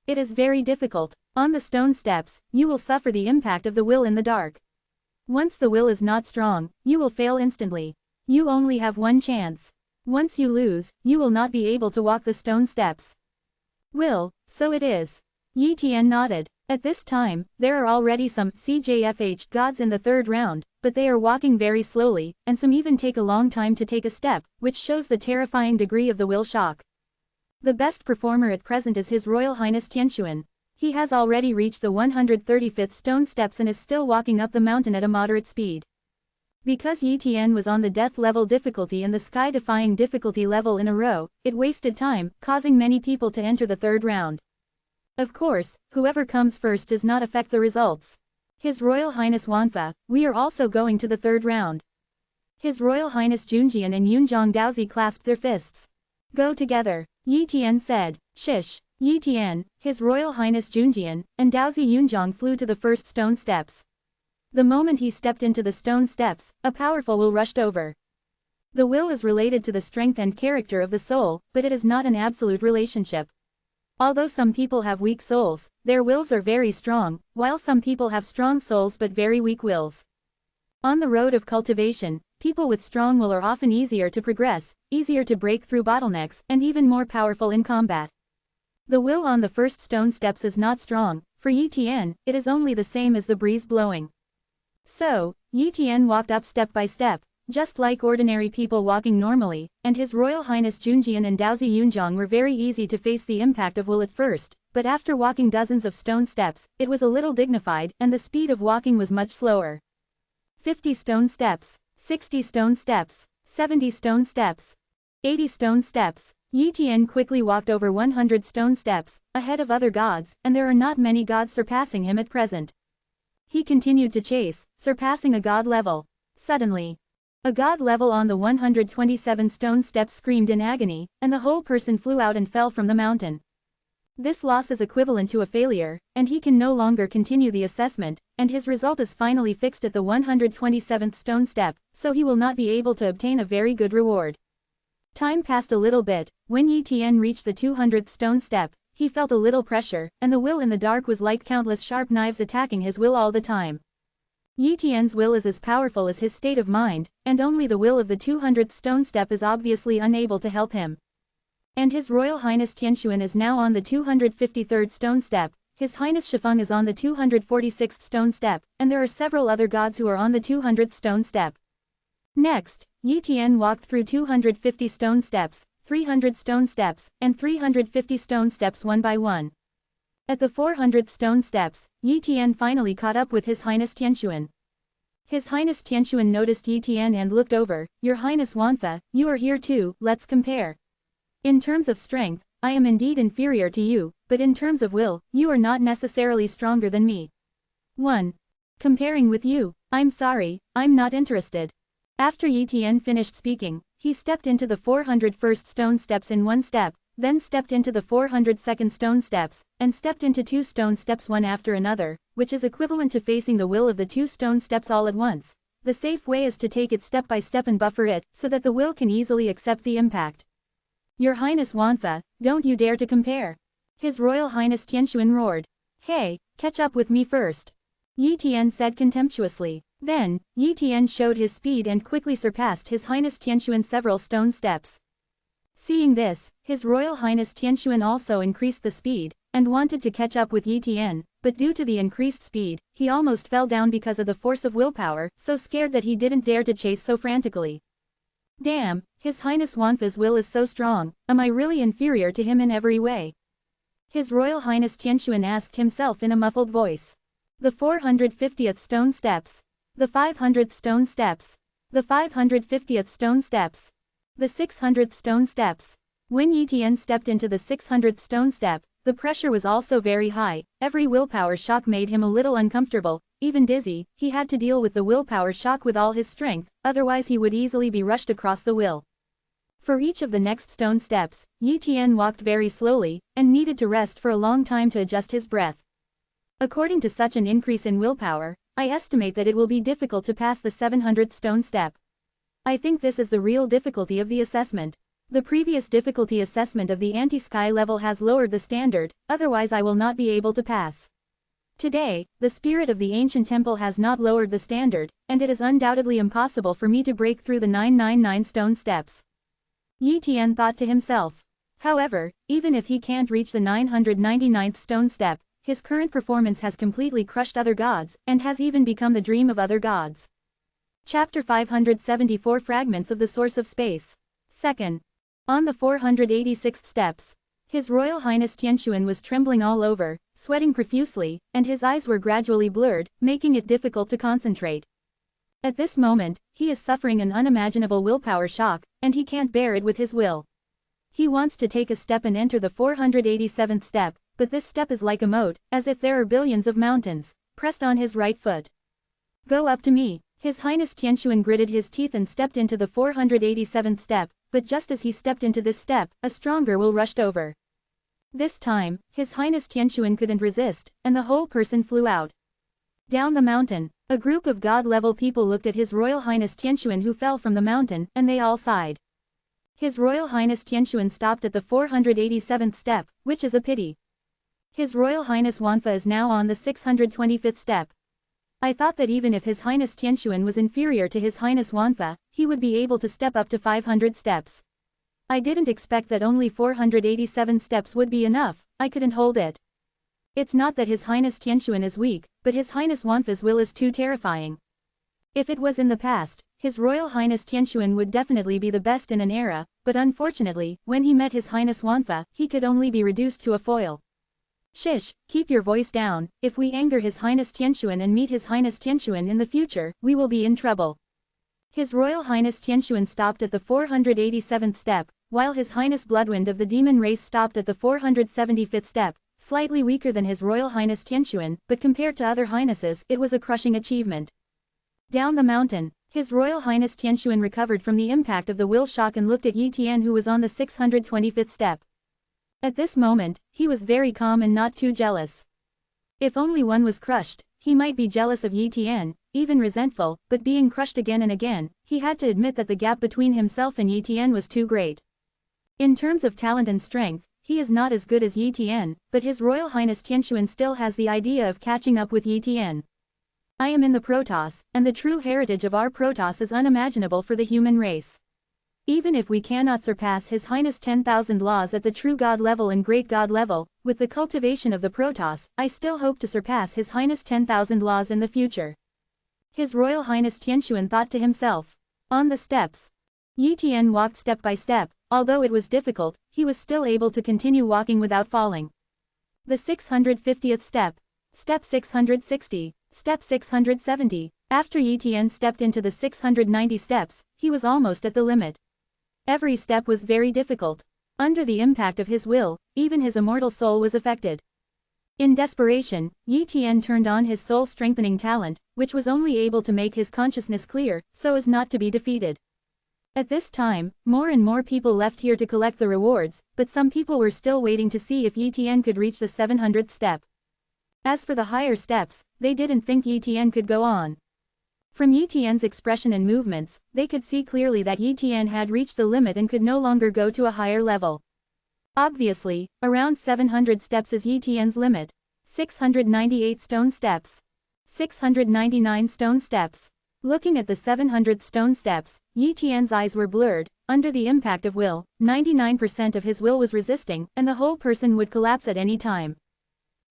It is very difficult. On the stone steps, you will suffer the impact of the will in the dark. Once the will is not strong, you will fail instantly. You only have 1 chance. Once you lose, you will not be able to walk the stone steps." "Will, so it is." Yi Tian nodded. At this time, there are already some CJFH gods in the 3rd round, but they are walking very slowly, and some even take a long time to take a step, which shows the terrifying degree of the will shock. The best performer at present is His Royal Highness Tianxuan. He has already reached the 135th stone steps and is still walking up the mountain at a moderate speed. Because Yi Tian was on the death level difficulty and the sky-defying difficulty level in a row, it wasted time, causing many people to enter the 3rd round. Of course, whoever comes first does not affect the results. His Royal Highness Wanfa, we are also going to the 3rd round. His Royal Highness Junjian and Yunzhang Daozi clasped their fists. "Go together," Yi Tian said. "Shish." Yi Tian, His Royal Highness Junjian, and Daozi Yunzhang flew to the first stone steps. The moment he stepped into the stone steps, a powerful will rushed over. The will is related to the strength and character of the soul, but it is not an absolute relationship. Although some people have weak souls, their wills are very strong, while some people have strong souls but very weak wills. On the road of cultivation, people with strong will are often easier to progress, easier to break through bottlenecks, and even more powerful in combat. The will on the first stone steps is not strong. For Yi Tian, it is only the same as the breeze blowing. So, Yi Tian walked up step by step, just like ordinary people walking normally, and His Royal Highness Junjian and Daozi Yunzhang were very easy to face the impact of will at first, but after walking dozens of stone steps, it was a little dignified, and the speed of walking was much slower. 50 stone steps, 60 stone steps, 70 stone steps, 80 stone steps. Yi Tian quickly walked over 100 stone steps, ahead of other gods, and there are not many gods surpassing him at present. He continued to chase, surpassing a god level. Suddenly, a god level on the 127 stone steps screamed in agony, and the whole person flew out and fell from the mountain. This loss is equivalent to a failure, and he can no longer continue the assessment, and his result is finally fixed at the 127th stone step, so he will not be able to obtain a very good reward. Time passed a little bit. When Yi Tian reached the 200th stone step, he felt a little pressure, and the will in the dark was like countless sharp knives attacking his will all the time. Yi Tian's will is as powerful as his state of mind, and only the will of the 200th stone step is obviously unable to help him. And His Royal Highness Tianxuan is now on the 253rd stone step, His Highness Shifeng is on the 246th stone step, and there are several other gods who are on the 200th stone step. Next, Yi Tian walked through 250 stone steps, 300 stone steps, and 350 stone steps one by one. At the 400th stone steps, Yi Tian finally caught up with His Highness Tianxuan. His Highness Tianxuan noticed Yi Tian and looked over. "Your Highness Wanfa, you are here too, let's compare. In terms of strength, I am indeed inferior to you, but in terms of will, you are not necessarily stronger than me. 1. Comparing with you, I'm sorry, I'm not interested." After Yi Tian finished speaking, he stepped into the 401st stone steps in one step, then stepped into the 402nd stone steps, and stepped into 2 stone steps one after another, which is equivalent to facing the will of the 2 stone steps all at once. The safe way is to take it step by step and buffer it, so that the will can easily accept the impact. "Your Highness Wanfa, don't you dare to compare!" His Royal Highness Tianxuan roared. "Hey, catch up with me first," Yi Tian said contemptuously. Then, Yi Tian showed his speed and quickly surpassed His Highness Tianxuan several stone steps. Seeing this, His Royal Highness Tianxuan also increased the speed, and wanted to catch up with Yi Tian, but due to the increased speed, he almost fell down because of the force of willpower, so scared that he didn't dare to chase so frantically. Damn, His Highness Wanfa's will is so strong, am I really inferior to him in every way? His Royal Highness Tianxuan asked himself in a muffled voice. The 450th stone steps. The 500th stone steps. The 550th stone steps. The 600th stone steps. When Yi Tian stepped into the 600th stone step, the pressure was also very high. Every willpower shock made him a little uncomfortable, even dizzy. He had to deal with the willpower shock with all his strength, otherwise he would easily be rushed across the will. For each of the next stone steps, Yi Tian walked very slowly, and needed to rest for a long time to adjust his breath. According to such an increase in willpower, I estimate that it will be difficult to pass the 700th stone step. I think this is the real difficulty of the assessment. The previous difficulty assessment of the anti-sky level has lowered the standard, otherwise I will not be able to pass. Today, the spirit of the ancient temple has not lowered the standard, and it is undoubtedly impossible for me to break through the 999 stone steps. Yi Tian thought to himself. However, even if he can't reach the 999th stone step, his current performance has completely crushed other gods, and has even become the dream of other gods. Chapter 574 Fragments of the Source of Space. 2nd. On the 486th steps. His Royal Highness Tianxuan was trembling all over, sweating profusely, and his eyes were gradually blurred, making it difficult to concentrate. At this moment, he is suffering an unimaginable willpower shock, and he can't bear it with his will. He wants to take a step and enter the 487th step, but this step is like a moat, as if there are billions of mountains, pressed on his right foot. "Go up to me." His Highness Tianxuan gritted his teeth and stepped into the 487th step, but just as he stepped into this step, a stronger will rushed over. This time, His Highness Tianxuan couldn't resist, and the whole person flew out. Down the mountain, a group of god-level people looked at His Royal Highness Tianxuan who fell from the mountain, and they all sighed. His Royal Highness Tianxuan stopped at the 487th step, which is a pity. His Royal Highness Wanfa is now on the 625th step. I thought that even if His Highness Tianxuan was inferior to His Highness Wanfa, he would be able to step up to 500 steps. I didn't expect that only 487 steps would be enough. I couldn't hold it. It's not that His Highness Tianxuan is weak, but His Highness Wanfa's will is too terrifying. If it was in the past, His Royal Highness Tianxuan would definitely be the best in an era, but unfortunately, when he met His Highness Wanfa, he could only be reduced to a foil. Shish, keep your voice down. If we anger His Highness Tianxuan and meet His Highness Tianxuan in the future, we will be in trouble. His Royal Highness Tianxuan stopped at the 487th step, while His Highness Bloodwind of the demon race stopped at the 475th step, slightly weaker than His Royal Highness Tianxuan, but compared to other highnesses, it was a crushing achievement. Down the mountain, His Royal Highness Tianxuan recovered from the impact of the will shock and looked at Yi Tian who was on the 625th step. At this moment, he was very calm and not too jealous. If only one was crushed, he might be jealous of Yi Tian, even resentful, but being crushed again and again, he had to admit that the gap between himself and Yi Tian was too great. In terms of talent and strength, he is not as good as Yi Tian, but His Royal Highness Tianxuan still has the idea of catching up with Yi Tian. I am in the Protoss, and the true heritage of our Protoss is unimaginable for the human race. Even if we cannot surpass His Highness 10,000 laws at the true God level and great God level, with the cultivation of the Protoss, I still hope to surpass His Highness 10,000 laws in the future. His Royal Highness Tianxuan thought to himself. On the steps. Yi Tian walked step by step. Although it was difficult, he was still able to continue walking without falling. The 650th step. Step 660. Step 670. After Yi Tian stepped into the 690 steps, he was almost at the limit. Every step was very difficult. Under the impact of his will, even his immortal soul was affected. In desperation, Yi Tian turned on his soul-strengthening talent, which was only able to make his consciousness clear, so as not to be defeated. At this time, more and more people left here to collect the rewards, but some people were still waiting to see if Yi Tian could reach the 700th step. As for the higher steps, they didn't think Yi Tian could go on. From Yi Tian's expression and movements, they could see clearly that Yi Tian had reached the limit and could no longer go to a higher level. Obviously, around 700 steps is Yi Tian's limit. 698 stone steps. 699 stone steps. Looking at the 700th stone steps, Yi Tian's eyes were blurred. Under the impact of will, 99% of his will was resisting, and the whole person would collapse at any time.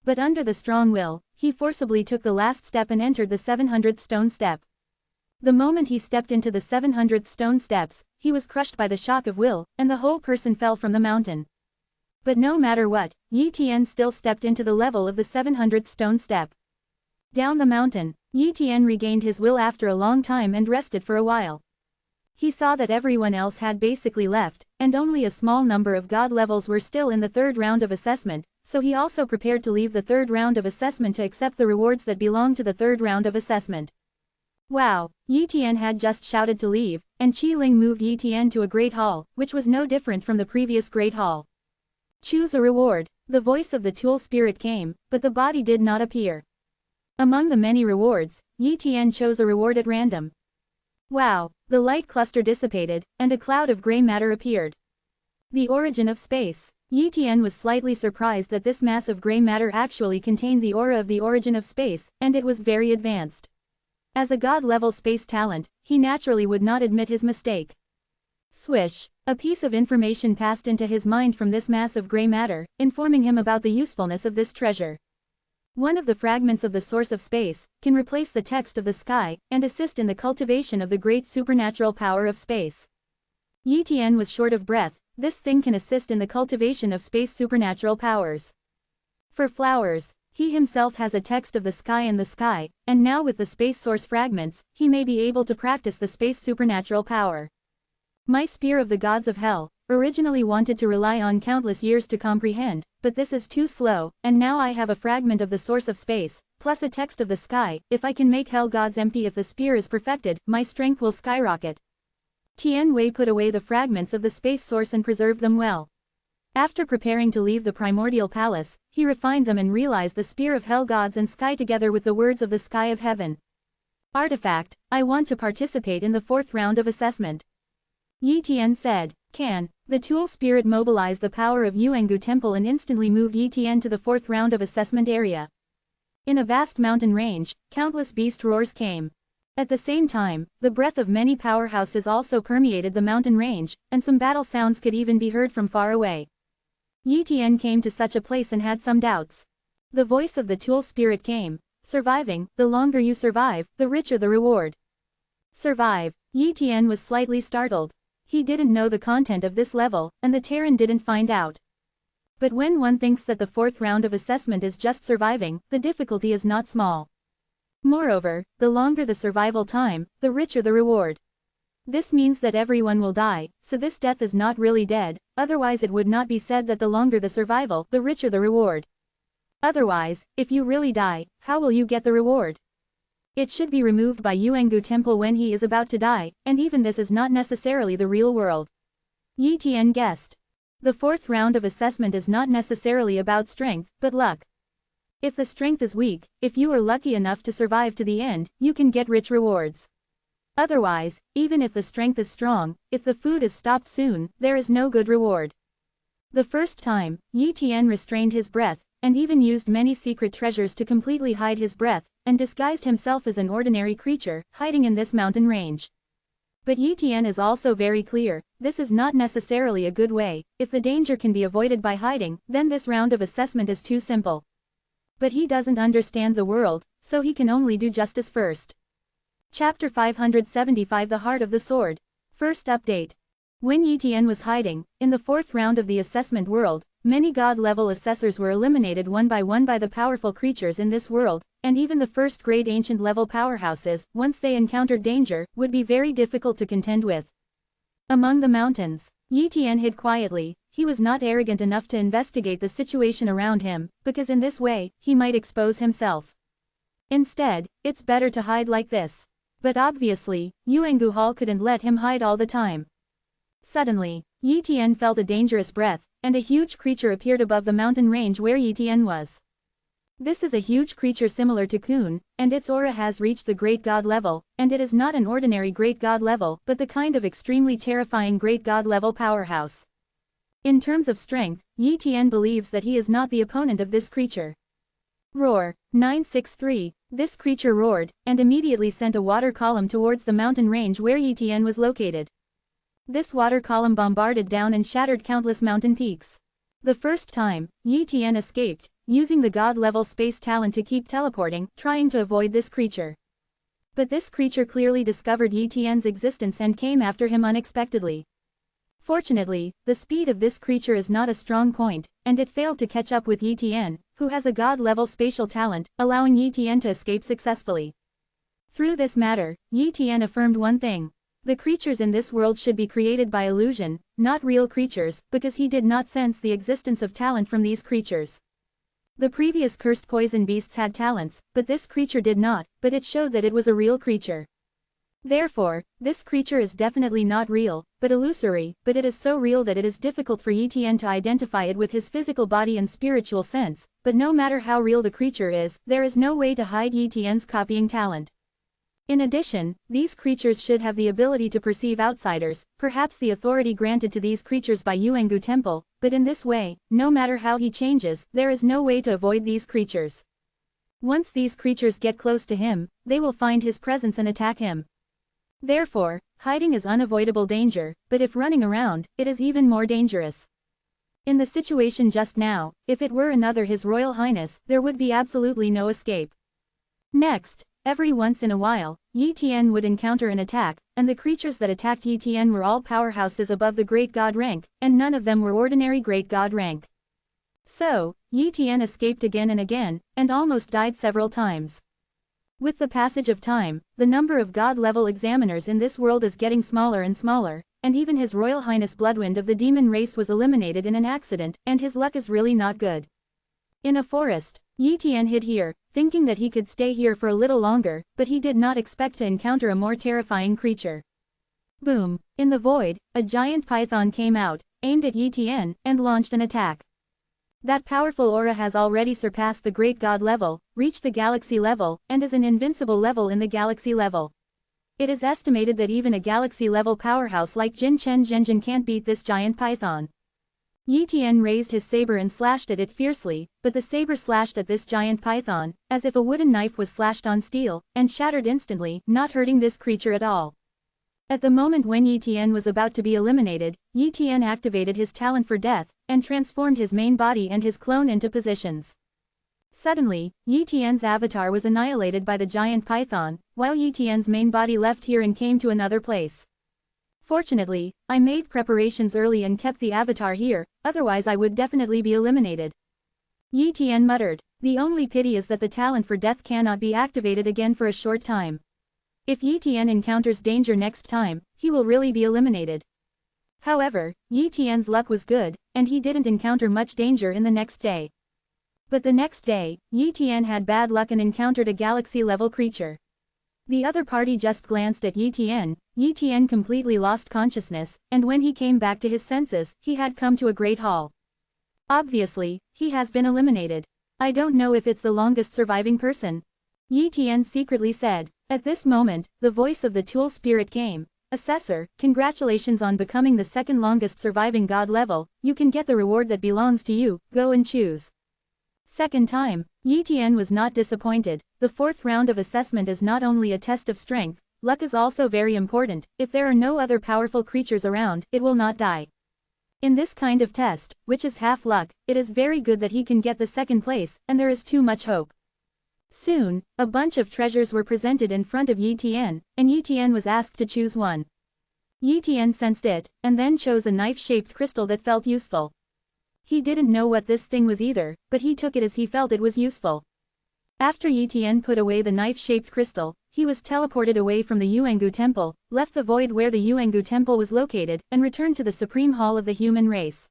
But under the strong will, he forcibly took the last step and entered the 700th stone step. The moment he stepped into the 700th stone steps, he was crushed by the shock of will, and the whole person fell from the mountain. But no matter what, Yi Tian still stepped into the level of the 700th stone step. Down the mountain, Yi Tian regained his will after a long time and rested for a while. He saw that everyone else had basically left, and only a small number of God levels were still in the third round of assessment, so he also prepared to leave the third round of assessment to accept the rewards that belong to the third round of assessment. Wow! Yi Tian had just shouted to leave, and Qi Ling moved Yi Tian to a great hall, which was no different from the previous great hall. Choose a reward. The voice of the tool spirit came, but the body did not appear. Among the many rewards, Yi Tian chose a reward at random. Wow! The light cluster dissipated, and a cloud of gray matter appeared. The origin of space. Yi Tian was slightly surprised that this mass of gray matter actually contained the aura of the origin of space, and it was very advanced. As a god-level space talent, he naturally would not admit his mistake. Swish! A piece of information passed into his mind from this mass of gray matter, informing him about the usefulness of this treasure. One of the fragments of the source of space can replace the text of the sky and assist in the cultivation of the great supernatural power of space. Yi Tian was short of breath. This thing can assist in the cultivation of space supernatural powers. For flowers, he himself has a text of the sky and now with the space source fragments, he may be able to practice the space supernatural power. My spear of the gods of hell originally wanted to rely on countless years to comprehend, but this is too slow, and now I have a fragment of the source of space, plus a text of the sky. If I can make hell gods empty, if the spear is perfected, my strength will skyrocket. Tian Wei put away the fragments of the space source and preserved them well. After preparing to leave the primordial palace, he refined them and realized the spear of hell gods and sky together with the words of the sky of heaven. Artifact, I want to participate in the fourth round of assessment. Yi Tian said. Can. The tool spirit mobilized the power of Yuangu Temple and instantly moved Yi Tian to the fourth round of assessment area. In a vast mountain range, countless beast roars came. At the same time, the breath of many powerhouses also permeated the mountain range, and some battle sounds could even be heard from far away. Yi Tian came to such a place and had some doubts. The voice of the tool spirit came. Surviving, the longer you survive, the richer the reward. Survive. Yi Tian was slightly startled. He didn't know the content of this level, and the Terran didn't find out. But when one thinks that the fourth round of assessment is just surviving, the difficulty is not small. Moreover, the longer the survival time, the richer the reward. This means that everyone will die, so this death is not really dead, otherwise it would not be said that the longer the survival, the richer the reward. Otherwise, if you really die, how will you get the reward? It should be removed by Yuangu Temple when he is about to die, and even this is not necessarily the real world. Yi Tian guessed. The fourth round of assessment is not necessarily about strength, but luck. If the strength is weak, if you are lucky enough to survive to the end, you can get rich rewards. Otherwise, even if the strength is strong, if the food is stopped soon, there is no good reward. The first time, Yi Tian restrained his breath, and even used many secret treasures to completely hide his breath, and disguised himself as an ordinary creature, hiding in this mountain range. But Yi Tian is also very clear, this is not necessarily a good way. If the danger can be avoided by hiding, then this round of assessment is too simple. But he doesn't understand the world, so he can only do justice first. Chapter 575 The Heart of the Sword. First update. When Yi Tian was hiding, in the fourth round of the assessment world, many god-level assessors were eliminated one by the powerful creatures in this world, and even the first-grade ancient-level powerhouses, once they encountered danger, would be very difficult to contend with. Among the mountains, Yi Tian hid quietly. He was not arrogant enough to investigate the situation around him, because in this way, he might expose himself. Instead, it's better to hide like this. But obviously, Yuangu Hall couldn't let him hide all the time. Suddenly, Yi Tian felt a dangerous breath, and a huge creature appeared above the mountain range where Yi Tian was. This is a huge creature similar to Kun, and its aura has reached the great god level, and it is not an ordinary great god level, but the kind of extremely terrifying great god level powerhouse. In terms of strength, Yi Tian believes that he is not the opponent of this creature. Roar. 963. This creature roared, and immediately sent a water column towards the mountain range where Yi Tian was located. This water column bombarded down and shattered countless mountain peaks. The first time, Yi Tian escaped, using the god-level space talent to keep teleporting, trying to avoid this creature. But this creature clearly discovered Yi Tian's existence and came after him unexpectedly. Fortunately, the speed of this creature is not a strong point, and it failed to catch up with Yi Tian, who has a god-level spatial talent, allowing Yi Tian to escape successfully. Through this matter, Yi Tian affirmed one thing. The creatures in this world should be created by illusion, not real creatures, because he did not sense the existence of talent from these creatures. The previous cursed poison beasts had talents, but this creature did not, but it showed that it was a real creature. Therefore, this creature is definitely not real, but illusory, but it is so real that it is difficult for Yi Tian to identify it with his physical body and spiritual sense, but no matter how real the creature is, there is no way to hide Yi Tian's copying talent. In addition, these creatures should have the ability to perceive outsiders, perhaps the authority granted to these creatures by Yuangu Temple, but in this way, no matter how he changes, there is no way to avoid these creatures. Once these creatures get close to him, they will find his presence and attack him. Therefore, hiding is unavoidable danger, but if running around, it is even more dangerous. In the situation just now, if it were another His Royal Highness, there would be absolutely no escape. Next, every once in a while, Yi Tian would encounter an attack, and the creatures that attacked Yi Tian were all powerhouses above the Great God rank, and none of them were ordinary Great God rank. So, Yi Tian escaped again and again, and almost died several times. With the passage of time, the number of God-level examiners in this world is getting smaller and smaller, and even His Royal Highness Bloodwind of the demon race was eliminated in an accident, and his luck is really not good. In a forest, Yi Tian hid here, thinking that he could stay here for a little longer, but he did not expect to encounter a more terrifying creature. Boom! In the void, a giant python came out, aimed at Yi Tian, and launched an attack. That powerful aura has already surpassed the Great God level, reached the galaxy level, and is an invincible level in the galaxy level. It is estimated that even a galaxy-level powerhouse like Jin Chen Zhenjin can't beat this giant python. Yi Tian raised his saber and slashed at it fiercely, but the saber slashed at this giant python, as if a wooden knife was slashed on steel, and shattered instantly, not hurting this creature at all. At the moment when Yi Tian was about to be eliminated, Yi Tian activated his talent for death, and transformed his main body and his clone into positions. Suddenly, Yi Tian's avatar was annihilated by the giant python, while Yi Tian's main body left here and came to another place. Fortunately, I made preparations early and kept the avatar here, otherwise I would definitely be eliminated. Yi Tian muttered. The only pity is that the talent for death cannot be activated again for a short time. If Yi Tian encounters danger next time, he will really be eliminated. However, Yi Tian's luck was good, and he didn't encounter much danger in the next day. But the next day, Yi Tian had bad luck and encountered a galaxy-level creature. The other party just glanced at Yi Tian. Yi Tian completely lost consciousness, and when he came back to his senses, he had come to a great hall. Obviously, he has been eliminated. I don't know if it's the longest surviving person. Yi Tian secretly said. At this moment, the voice of the Tool Spirit came. Assessor, congratulations on becoming the second longest surviving god level, you can get the reward that belongs to you, go and choose. Second time, Yi Tian was not disappointed. The fourth round of assessment is not only a test of strength, luck is also very important. If there are no other powerful creatures around, it will not die. In this kind of test, which is half luck, it is very good that he can get the second place, and there is too much hope. Soon, a bunch of treasures were presented in front of Yi Tian, and Yi Tian was asked to choose one. Yi Tian sensed it, and then chose a knife-shaped crystal that felt useful. He didn't know what this thing was either, but he took it as he felt it was useful. After Yi Tian put away the knife-shaped crystal, he was teleported away from the Yuangu Temple, left the void where the Yuangu Temple was located, and returned to the Supreme Hall of the human race.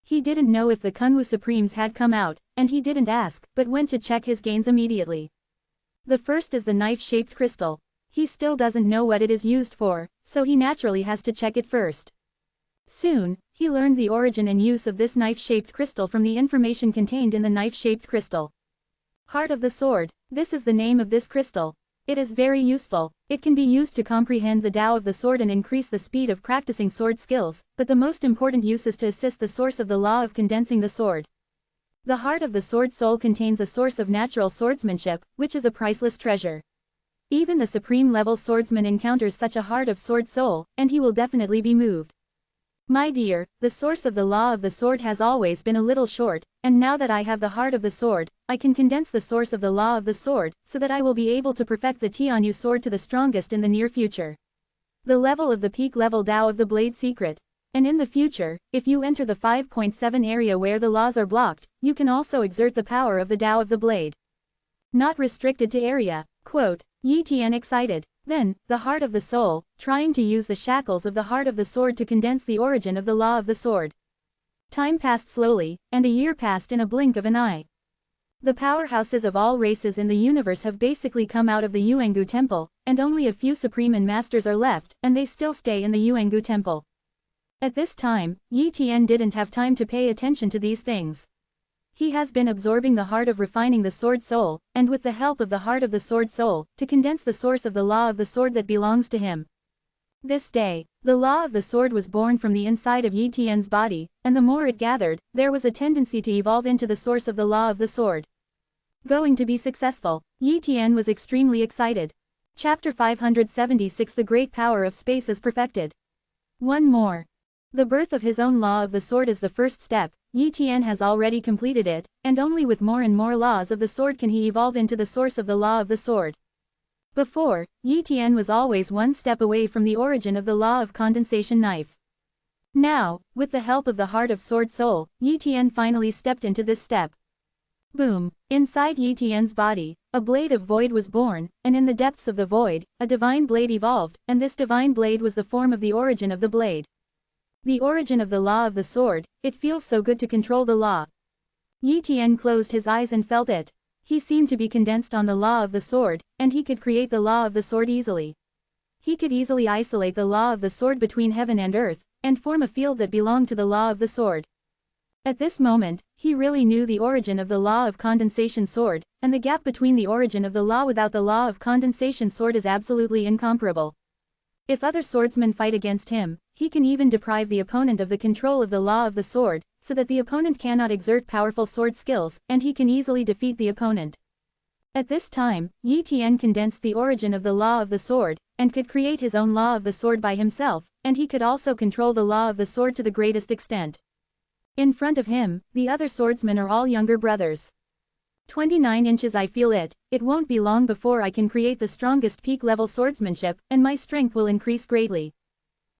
He didn't know if the Kunwu Supremes had come out, and he didn't ask, but went to check his gains immediately. The first is the knife-shaped crystal. He still doesn't know what it is used for, so he naturally has to check it first. Soon, he learned the origin and use of this knife-shaped crystal from the information contained in the knife-shaped crystal. Heart of the Sword, this is the name of this crystal. It is very useful. It can be used to comprehend the Tao of the sword and increase the speed of practicing sword skills, but the most important use is to assist the source of the law of condensing the sword. The heart of the sword soul contains a source of natural swordsmanship, which is a priceless treasure. Even the supreme level swordsman encounters such a heart of sword soul, and he will definitely be moved. My dear, the source of the law of the sword has always been a little short, and now that I have the heart of the sword, I can condense the source of the law of the sword, so that I will be able to perfect the Tianyu sword to the strongest in the near future. The level of the peak level Tao of the blade secret. And in the future, if you enter the 5.7 area where the laws are blocked, you can also exert the power of the Tao of the blade. Not restricted to area. Quote, Yi Tian excited. Then, the heart of the soul, trying to use the shackles of the heart of the sword to condense the origin of the law of the sword. Time passed slowly, and a year passed in a blink of an eye. The powerhouses of all races in the universe have basically come out of the Yuangu Temple, and only a few supreme and masters are left, and they still stay in the Yuangu Temple. At this time, Yi Tian didn't have time to pay attention to these things. He has been absorbing the heart of refining the sword soul, and with the help of the heart of the sword soul, to condense the source of the law of the sword that belongs to him. This day, the law of the sword was born from the inside of Yi Tian's body, and the more it gathered, there was a tendency to evolve into the source of the law of the sword. Going to be successful, Yi Tian was extremely excited. Chapter 576 The Great Power of Space is perfected. One more. The birth of his own law of the sword is the first step. Yi Tian has already completed it, and only with more and more laws of the sword can he evolve into the source of the law of the sword. Before, Yi Tian was always one step away from the origin of the law of condensation knife. Now, with the help of the heart of sword soul, Yi Tian finally stepped into this step. Boom! Inside Yi Tian's body, a blade of void was born, and in the depths of the void, a divine blade evolved, and this divine blade was the form of the origin of the blade. The origin of the law of the sword, it feels so good to control the law. Yi Tian closed his eyes and felt it. He seemed to be condensed on the law of the sword, and he could create the law of the sword easily. He could easily isolate the law of the sword between heaven and earth, and form a field that belonged to the law of the sword. At this moment, he really knew the origin of the law of condensation sword, and the gap between the origin of the law without the law of condensation sword is absolutely incomparable. If other swordsmen fight against him, he can even deprive the opponent of the control of the law of the sword, so that the opponent cannot exert powerful sword skills, and he can easily defeat the opponent. At this time, Yi Tian condensed the origin of the law of the sword, and could create his own law of the sword by himself, and he could also control the law of the sword to the greatest extent. In front of him, the other swordsmen are all younger brothers. 29 inches I feel it won't be long before I can create the strongest peak-level swordsmanship, and my strength will increase greatly.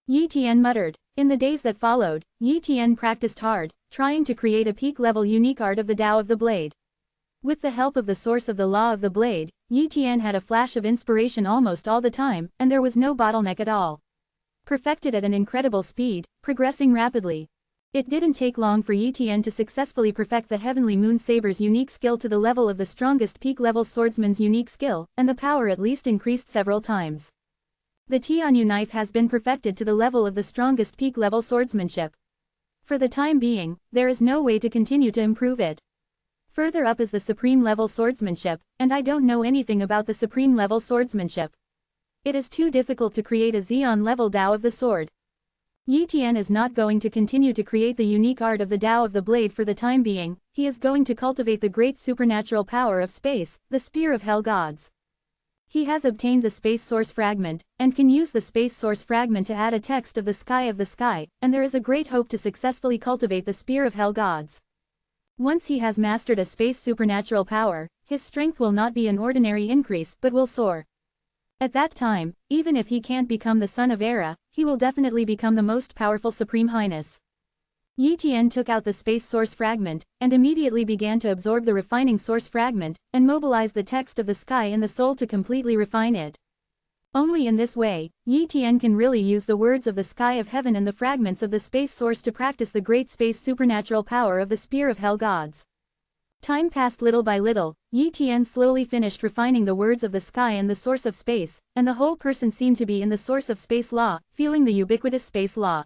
Yi Tian muttered. In the days that followed, Yi Tian practiced hard, trying to create a peak-level unique art of the Tao of the blade. With the help of the source of the law of the blade, Yi Tian had a flash of inspiration almost all the time, and there was no bottleneck at all. Perfected at an incredible speed, progressing rapidly. It didn't take long for Yi Tian to successfully perfect the Heavenly Moon Saber's unique skill to the level of the strongest peak-level swordsman's unique skill, and the power at least increased several times. The Tianyu knife has been perfected to the level of the strongest peak-level swordsmanship. For the time being, there is no way to continue to improve it. Further up is the supreme level swordsmanship, and I don't know anything about the supreme level swordsmanship. It is too difficult to create a Zeon level Dao of the sword. Yi Tian is not going to continue to create the unique art of the Dao of the blade for the time being, he is going to cultivate the great supernatural power of space, the Spear of Hell Gods. He has obtained the Space Source Fragment, and can use the Space Source Fragment to add a text of the sky, and there is a great hope to successfully cultivate the Spear of Hell Gods. Once he has mastered a space supernatural power, his strength will not be an ordinary increase but will soar. At that time, even if he can't become the Son of Era, he will definitely become the most powerful Supreme Highness. Yi Tian took out the Space Source Fragment, and immediately began to absorb the Refining Source Fragment, and mobilize the text of the sky in the soul to completely refine it. Only in this way, Yi Tian can really use the words of the sky of heaven and the fragments of the Space Source to practice the great space supernatural power of the Spear of Hell Gods. Time passed little by little, Yi Tian slowly finished refining the words of the sky and the source of space, and the whole person seemed to be in the source of space law, feeling the ubiquitous space law.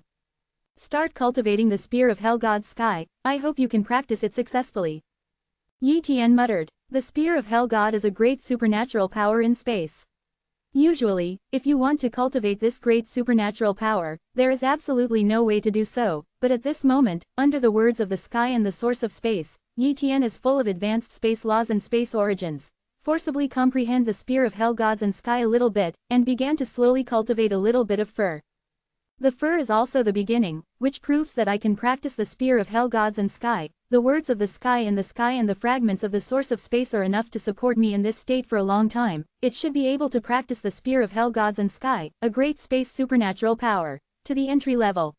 Start cultivating the Spear of Hell God's sky, I hope you can practice it successfully. Yi Tian muttered, the Spear of Hell God is a great supernatural power in space. Usually, if you want to cultivate this great supernatural power, there is absolutely no way to do so, but at this moment, under the words of the sky and the source of space, Yi Tian is full of advanced space laws and space origins. Forcibly comprehend the Spear of Hell Gods and sky a little bit, and began to slowly cultivate a little bit of fur. The fur is also the beginning, which proves that I can practice the Spear of Hell Gods and sky. The words of the sky and the fragments of the source of space are enough to support me in this state for a long time. It should be able to practice the Spear of Hell Gods and sky, a great space supernatural power, to the entry level.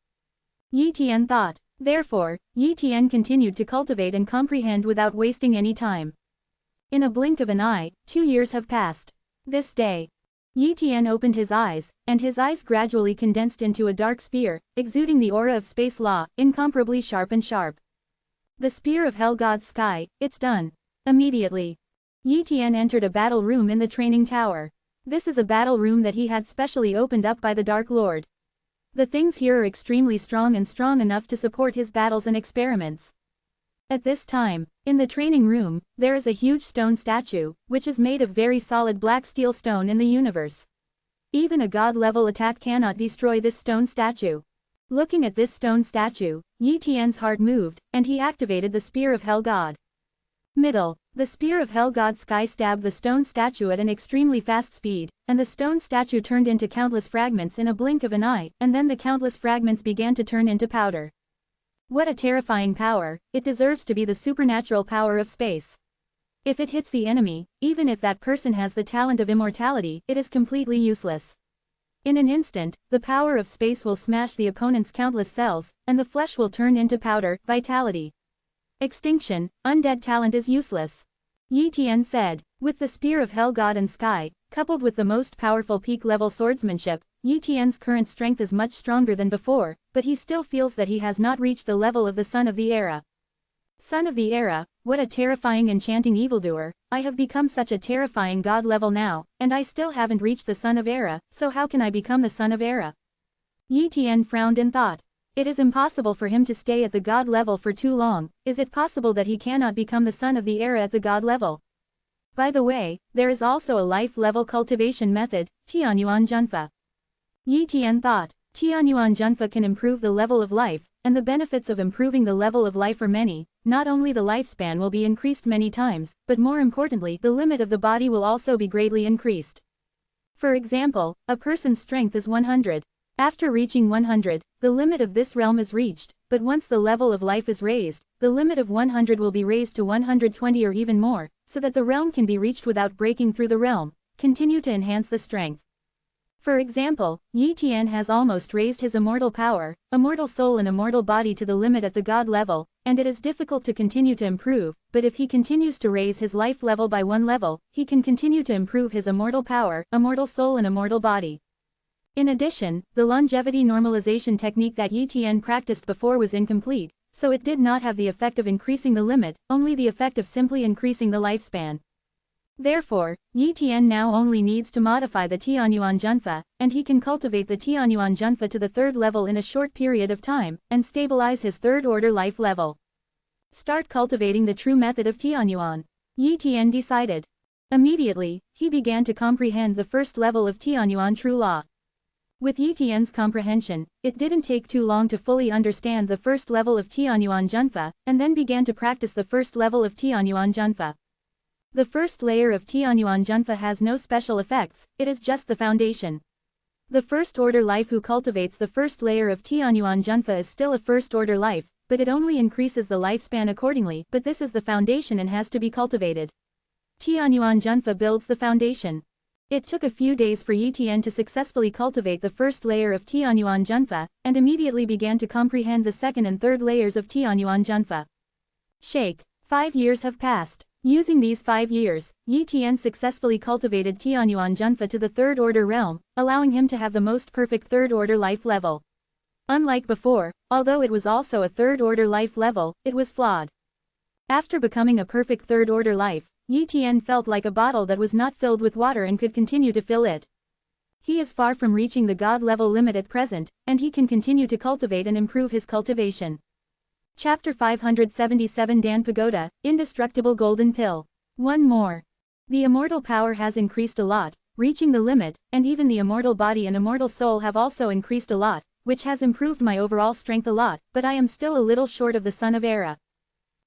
Yi Tian thought. Therefore, Yi Tian continued to cultivate and comprehend without wasting any time. In a blink of an eye, 2 years have passed. This day, Yi Tian opened his eyes, and his eyes gradually condensed into a dark spear, exuding the aura of space law, incomparably sharp and sharp. The Spear of Hell God's sky, it's done. Immediately, Yi Tian entered a battle room in the training tower. This is a battle room that he had specially opened up by the Dark Lord. The things here are extremely strong and strong enough to support his battles and experiments. At this time, in the training room, there is a huge stone statue, which is made of very solid black steel stone in the universe. Even a god-level attack cannot destroy this stone statue. Looking at this stone statue, Yi Tian's heart moved, and he activated the Spear of Hell God. Middle, the Spear of Hell God sky stabbed the stone statue at an extremely fast speed, and the stone statue turned into countless fragments in a blink of an eye, and then the countless fragments began to turn into powder. What a terrifying power, it deserves to be the supernatural power of space. If it hits the enemy, even if that person has the talent of immortality, it is completely useless. In an instant, the power of space will smash the opponent's countless cells, and the flesh will turn into powder, vitality. Extinction, undead talent is useless. Yi Tian said, with the Spear of Hell God and sky, coupled with the most powerful peak-level swordsmanship, Yi Tian's current strength is much stronger than before, but he still feels that he has not reached the level of the Son of the Era. Son of the Era, what a terrifying enchanting evildoer, I have become such a terrifying god level now, and I still haven't reached the Son of Era, so how can I become the Son of Era? Yi Tian frowned and thought. It is impossible for him to stay at the god level for too long. Is it possible that he cannot become the Son of the Era at the god level? By the way, there is also a life level cultivation method, Tianyuan Junfa. Yi Tian thought, Tianyuan Junfa can improve the level of life, and the benefits of improving the level of life are many. Not only the lifespan will be increased many times, but more importantly, the limit of the body will also be greatly increased. For example, a person's strength is 100. After reaching 100, the limit of this realm is reached, but once the level of life is raised, the limit of 100 will be raised to 120 or even more, so that the realm can be reached without breaking through the realm. Continue to enhance the strength. For example, Yi Tian has almost raised his immortal power, immortal soul and immortal body to the limit at the god level, and it is difficult to continue to improve, but if he continues to raise his life level by 1 level, he can continue to improve his immortal power, immortal soul and immortal body. In addition, the longevity normalization technique that Yi Tian practiced before was incomplete, so it did not have the effect of increasing the limit, only the effect of simply increasing the lifespan. Therefore, Yi Tian now only needs to modify the Tianyuan Junfa, and he can cultivate the Tianyuan Junfa to the third level in a short period of time, and stabilize his third-order life level. Start cultivating the true method of Tianyuan, Yi Tian decided. Immediately, he began to comprehend the first level of Tianyuan true law. With Yi Tian's comprehension, it didn't take too long to fully understand the first level of Tianyuan Junfa, and then began to practice the first level of Tianyuan Junfa. The first layer of Tianyuan Junfa has no special effects, it is just the foundation. The first-order life who cultivates the first layer of Tianyuan Junfa is still a first-order life, but it only increases the lifespan accordingly, but this is the foundation and has to be cultivated. Tianyuan Junfa builds the foundation. It took a few days for Yi Tian to successfully cultivate the first layer of Tianyuan Junfa, and immediately began to comprehend the second and third layers of Tianyuan Junfa. Shake. 5 years have passed. Using these 5 years, Yi Tian successfully cultivated Tianyuan Junfa to the third-order realm, allowing him to have the most perfect third-order life level. Unlike before, although it was also a third-order life level, it was flawed. After becoming a perfect third-order life, Yi Tian felt like a bottle that was not filled with water and could continue to fill it. He is far from reaching the God-level limit at present, and he can continue to cultivate and improve his cultivation. Chapter 577 Dan Pagoda, Indestructible Golden Pill. One more. The immortal power has increased a lot, reaching the limit, and even the immortal body and immortal soul have also increased a lot, which has improved my overall strength a lot, but I am still a little short of the Son of Era.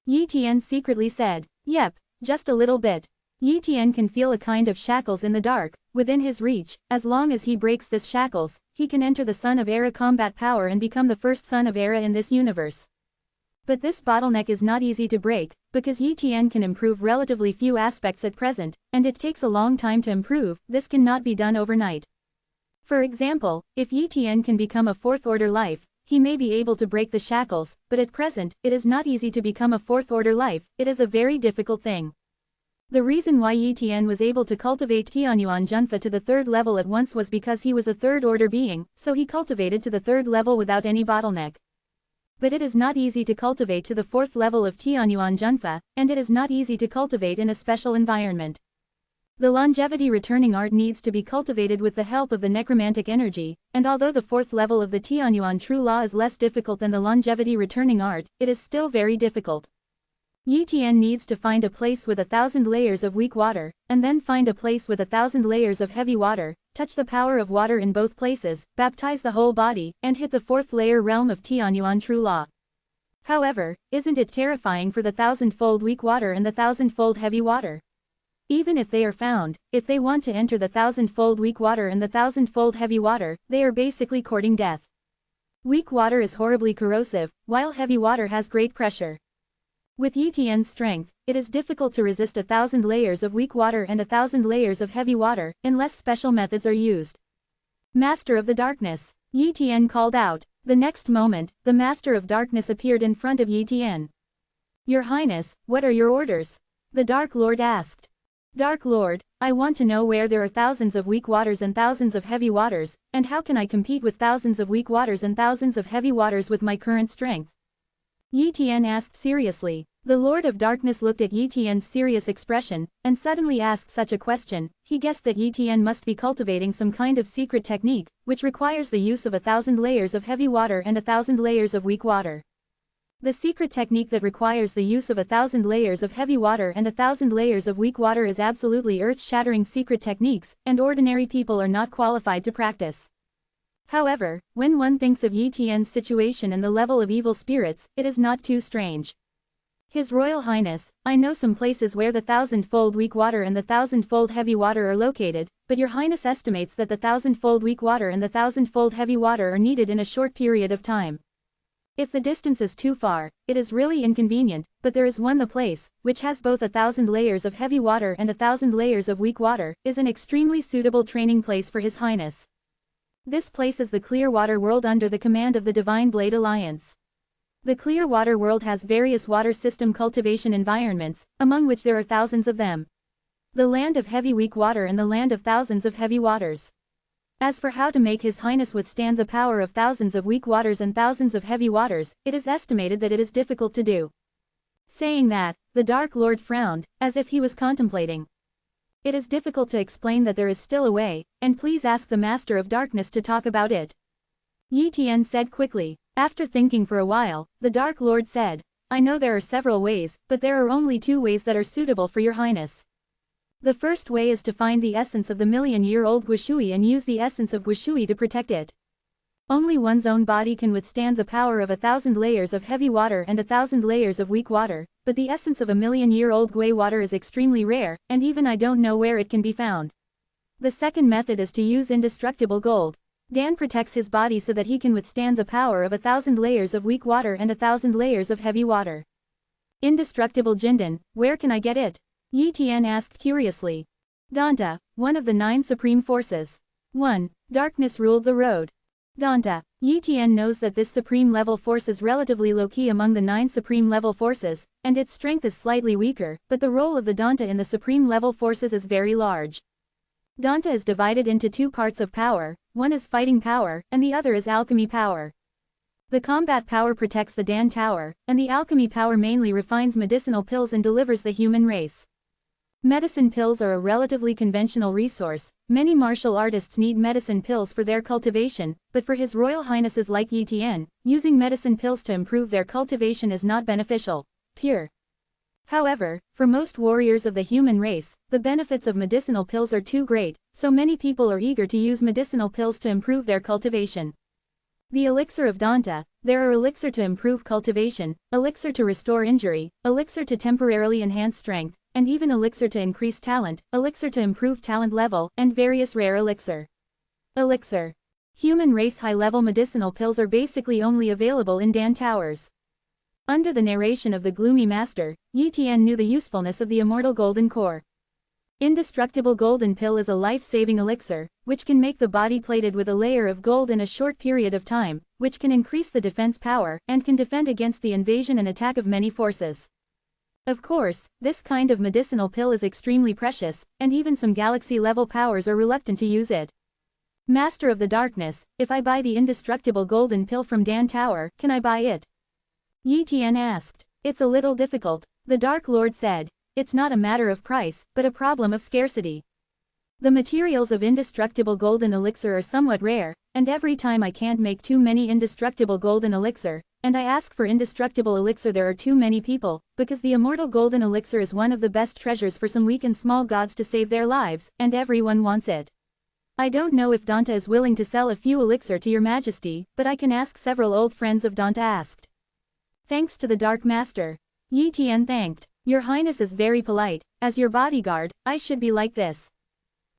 Yi Tian secretly said. Yep, just a little bit. Yi Tian can feel a kind of shackles in the dark, within his reach. As long as he breaks this shackles, he can enter the Son of Era combat power and become the first Son of Era in this universe. But this bottleneck is not easy to break, because Yi Tian can improve relatively few aspects at present, and it takes a long time to improve. This cannot be done overnight. For example, if Yi Tian can become a fourth-order life, he may be able to break the shackles, but at present, it is not easy to become a fourth-order life, it is a very difficult thing. The reason why Yi Tian was able to cultivate Tianyuan Junfa to the third level at once was because he was a third-order being, so he cultivated to the third level without any bottleneck. But it is not easy to cultivate to the fourth level of Tianyuan Junfa, and it is not easy to cultivate in a special environment. The longevity returning art needs to be cultivated with the help of the necromantic energy, and although the fourth level of the Tianyuan true law is less difficult than the longevity returning art, it is still very difficult. Yi Tian needs to find a place with 1,000 layers of weak water, and then find a place with 1,000 layers of heavy water, touch the power of water in both places, baptize the whole body, and hit the fourth layer realm of Tianyuan true law. However, isn't it terrifying for the 1,000-fold weak water and the 1,000-fold heavy water? Even if they are found, if they want to enter the 1,000-fold weak water and the 1,000-fold heavy water, they are basically courting death. Weak water is horribly corrosive, while heavy water has great pressure. With Yi Tian's strength, it is difficult to resist 1,000 layers of weak water and 1,000 layers of heavy water, unless special methods are used. Master of the Darkness, Yi Tian called out. The next moment, the Master of Darkness appeared in front of Yi Tian. Your Highness, what are your orders? The Dark Lord asked. Dark Lord, I want to know where there are thousands of weak waters and thousands of heavy waters, and how can I compete with thousands of weak waters and thousands of heavy waters with my current strength? Yi Tian asked seriously. The Lord of Darkness looked at Yi Tian's serious expression, and suddenly asked such a question. He guessed that Yi Tian must be cultivating some kind of secret technique, which requires the use of 1,000 layers of heavy water and 1,000 layers of weak water. The secret technique that requires the use of 1,000 layers of heavy water and 1,000 layers of weak water is absolutely earth-shattering secret techniques, and ordinary people are not qualified to practice. However, when one thinks of Yi Tian's situation and the level of evil spirits, it is not too strange. His Royal Highness, I know some places where the 1,000-fold weak water and the 1,000-fold heavy water are located, but your Highness estimates that the 1,000-fold weak water and the 1,000-fold heavy water are needed in a short period of time. If the distance is too far, it is really inconvenient, but there is one the place, which has both 1,000 layers of heavy water and 1,000 layers of weak water, is an extremely suitable training place for His Highness. This place is the Clearwater World under the command of the Divine Blade Alliance. The Clearwater World has various water system cultivation environments, among which there are thousands of them. The land of heavy weak water and the land of thousands of heavy waters. As for how to make His Highness withstand the power of thousands of weak waters and thousands of heavy waters, it is estimated that it is difficult to do. Saying that, the Dark Lord frowned, as if he was contemplating. It is difficult to explain that there is still a way, and please ask the Master of Darkness to talk about it. Yi Tian said quickly. After thinking for a while, the Dark Lord said, I know there are several ways, but there are only 2 ways that are suitable for your highness. The first way is to find the essence of the million-year-old Guishui and use the essence of Guishui to protect it. Only one's own body can withstand the power of 1,000 layers of heavy water and 1,000 layers of weak water, but the essence of a million-year-old Gui water is extremely rare, and even I don't know where it can be found. The second method is to use indestructible gold. Dan protects his body so that he can withstand the power of 1,000 layers of weak water and 1,000 layers of heavy water. Indestructible Jindan, where can I get it? Yi Tian asked curiously. Danta, one of the 9 supreme forces. 1. Darkness ruled the road. Danta. Yi Tian knows that this supreme level force is relatively low-key among the 9 supreme level forces, and its strength is slightly weaker, but the role of the Danta in the supreme level forces is very large. Danta is divided into 2 parts of power, one is fighting power, and the other is alchemy power. The combat power protects the Dan Tower, and the alchemy power mainly refines medicinal pills and delivers the human race. Medicine pills are a relatively conventional resource. Many martial artists need medicine pills for their cultivation, but for His Royal Highnesses like Yi Tian, using medicine pills to improve their cultivation is not beneficial. Pure. However, for most warriors of the human race, the benefits of medicinal pills are too great, so many people are eager to use medicinal pills to improve their cultivation. The elixir of Danta. There are elixir to improve cultivation, elixir to restore injury, elixir to temporarily enhance strength, and even elixir to increase talent, elixir to improve talent level, and various rare elixir. Elixir. Human race high-level medicinal pills are basically only available in Dan Towers. Under the narration of the gloomy master, Yi Tian knew the usefulness of the immortal golden core. Indestructible golden pill is a life-saving elixir, which can make the body plated with a layer of gold in a short period of time, which can increase the defense power, and can defend against the invasion and attack of many forces. Of course, this kind of medicinal pill is extremely precious, and even some galaxy-level powers are reluctant to use it. Master of the Darkness, if I buy the indestructible golden pill from Dan Tower, can I buy it? Yi Tian asked. It's a little difficult, the Dark Lord said. It's not a matter of price, but a problem of scarcity. The materials of indestructible golden elixir are somewhat rare, and every time I can't make too many indestructible golden elixir, and I ask for indestructible elixir there are too many people, because the immortal golden elixir is one of the best treasures for some weak and small gods to save their lives, and everyone wants it. I don't know if Danta is willing to sell a few elixir to your majesty, but I can ask several old friends of Danta asked. Thanks to the Dark Master. Yi Tian thanked. Your Highness is very polite. As your bodyguard, I should be like this.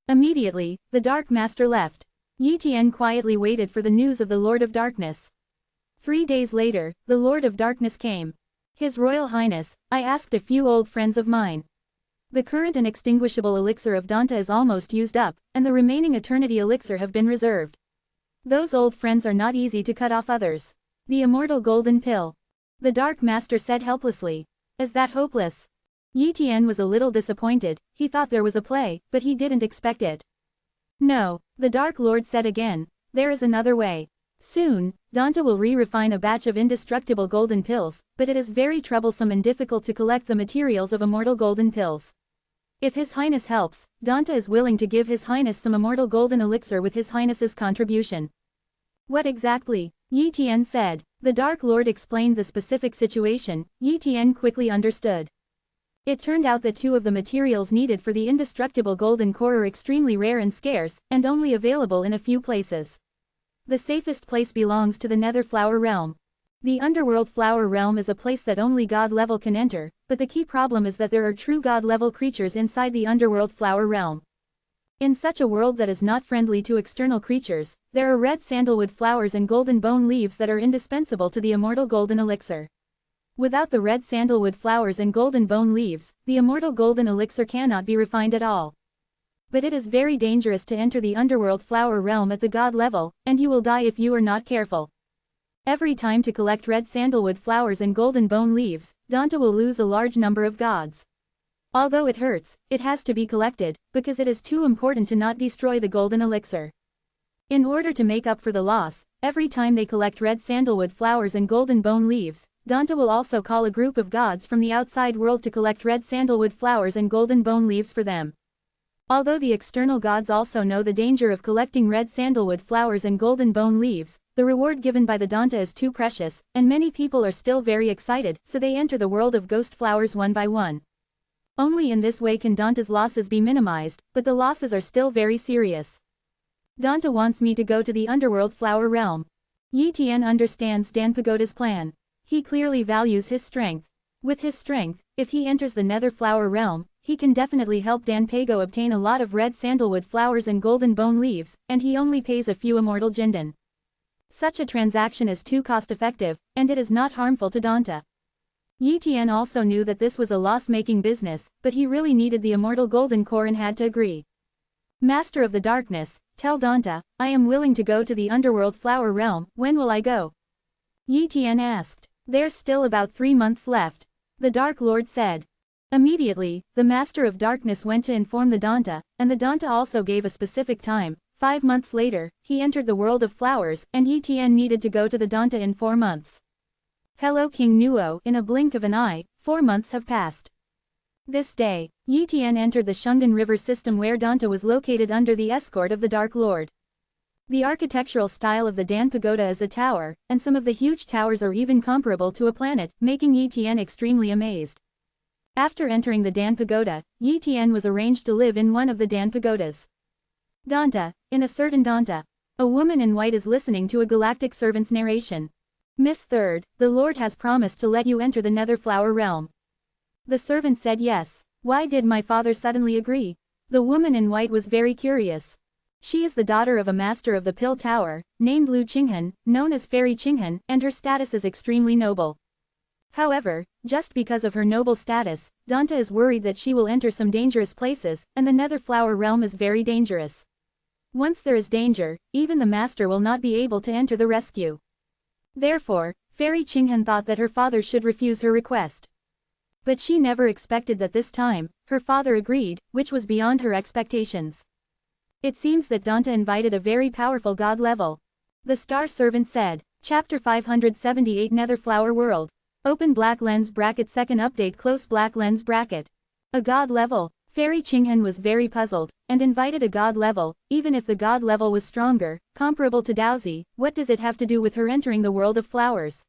Immediately, the Dark Master left. Yi Tian quietly waited for the news of the Lord of Darkness. 3 days later, the Lord of Darkness came. His Royal Highness, I asked a few old friends of mine. The current inextinguishable elixir of Danta is almost used up, and the remaining eternity elixir have been reserved. Those old friends are not easy to cut off others. The immortal golden pill. The Dark Master said helplessly. Is that hopeless? Yi Tian was a little disappointed. He thought there was a play, but he didn't expect it. No, the Dark Lord said again. There is another way. Soon, Danta will re-refine a batch of indestructible golden pills, but it is very troublesome and difficult to collect the materials of immortal golden pills. If His Highness helps, Danta is willing to give His Highness some immortal golden elixir with His Highness's contribution. What exactly? Yi Tian said. The Dark Lord explained the specific situation. Yi Tian quickly understood. It turned out that 2 of the materials needed for the indestructible golden core are extremely rare and scarce, and only available in a few places. The safest place belongs to the Nether Flower Realm. The Underworld Flower Realm is a place that only God level can enter, but the key problem is that there are true God level creatures inside the Underworld Flower Realm. In such a world that is not friendly to external creatures, there are red sandalwood flowers and golden bone leaves that are indispensable to the immortal golden elixir. Without the red sandalwood flowers and golden bone leaves, the immortal golden elixir cannot be refined at all. But it is very dangerous to enter the Underworld Flower Realm at the God level, and you will die if you are not careful. Every time to collect red sandalwood flowers and golden bone leaves, Danta will lose a large number of gods. Although it hurts, it has to be collected, because it is too important to not destroy the golden elixir. In order to make up for the loss, every time they collect red sandalwood flowers and golden bone leaves, Danta will also call a group of gods from the outside world to collect red sandalwood flowers and golden bone leaves for them. Although the external gods also know the danger of collecting red sandalwood flowers and golden bone leaves, the reward given by the Danta is too precious, and many people are still very excited, so they enter the world of ghost flowers one by one. Only in this way can Danta's losses be minimized, but the losses are still very serious. Danta wants me to go to the underworld flower realm. Yi Tian understands Dan Pagoda's plan. He clearly values his strength. With his strength, if he enters the nether flower realm, he can definitely help Dan Pago obtain a lot of red sandalwood flowers and golden bone leaves, and he only pays a few immortal jindan. Such a transaction is too cost-effective, and it is not harmful to Danta. Yi Tian also knew that this was a loss-making business, but he really needed the immortal golden core and had to agree. Master of the Darkness, tell Danta, I am willing to go to the underworld flower realm. When will I go? Yi Tian asked. There's still about 3 months left. The Dark Lord said. Immediately, the Master of Darkness went to inform the Danta, and the Danta also gave a specific time. 5 months later, he entered the world of flowers, and Yi Tian needed to go to the Danta in 4 months. Hello King Nuo, in a blink of an eye, 4 months have passed. This day, Yi Tian entered the Shungan River system where Danta was located under the escort of the Dark Lord. The architectural style of the Dan Pagoda is a tower, and some of the huge towers are even comparable to a planet, making Yi Tian extremely amazed. After entering the Dan Pagoda, Yi Tian was arranged to live in one of the Dan Pagodas. Danta, in a certain Danta. A woman in white is listening to a galactic servant's narration. Miss Third, the Lord has promised to let you enter the nether flower realm. The servant said yes. Why did my father suddenly agree? The woman in white was very curious. She is the daughter of a master of the Pill Tower, named Lu Qinghan, known as Fairy Qinghan, and her status is extremely noble. However, just because of her noble status, Danta is worried that she will enter some dangerous places, and the nether flower realm is very dangerous. Once there is danger, even the master will not be able to enter the rescue. Therefore, Fairy Qinghan thought that her father should refuse her request. But she never expected that this time, her father agreed, which was beyond her expectations. It seems that Danta invited a very powerful god level. The star servant said. Chapter 578 Nether Flower World. Open black lens bracket second update close black lens bracket. A god level. Fairy Qinghan was very puzzled, and invited a god level, even if the god level was stronger, comparable to Daozi. What does it have to do with her entering the world of flowers?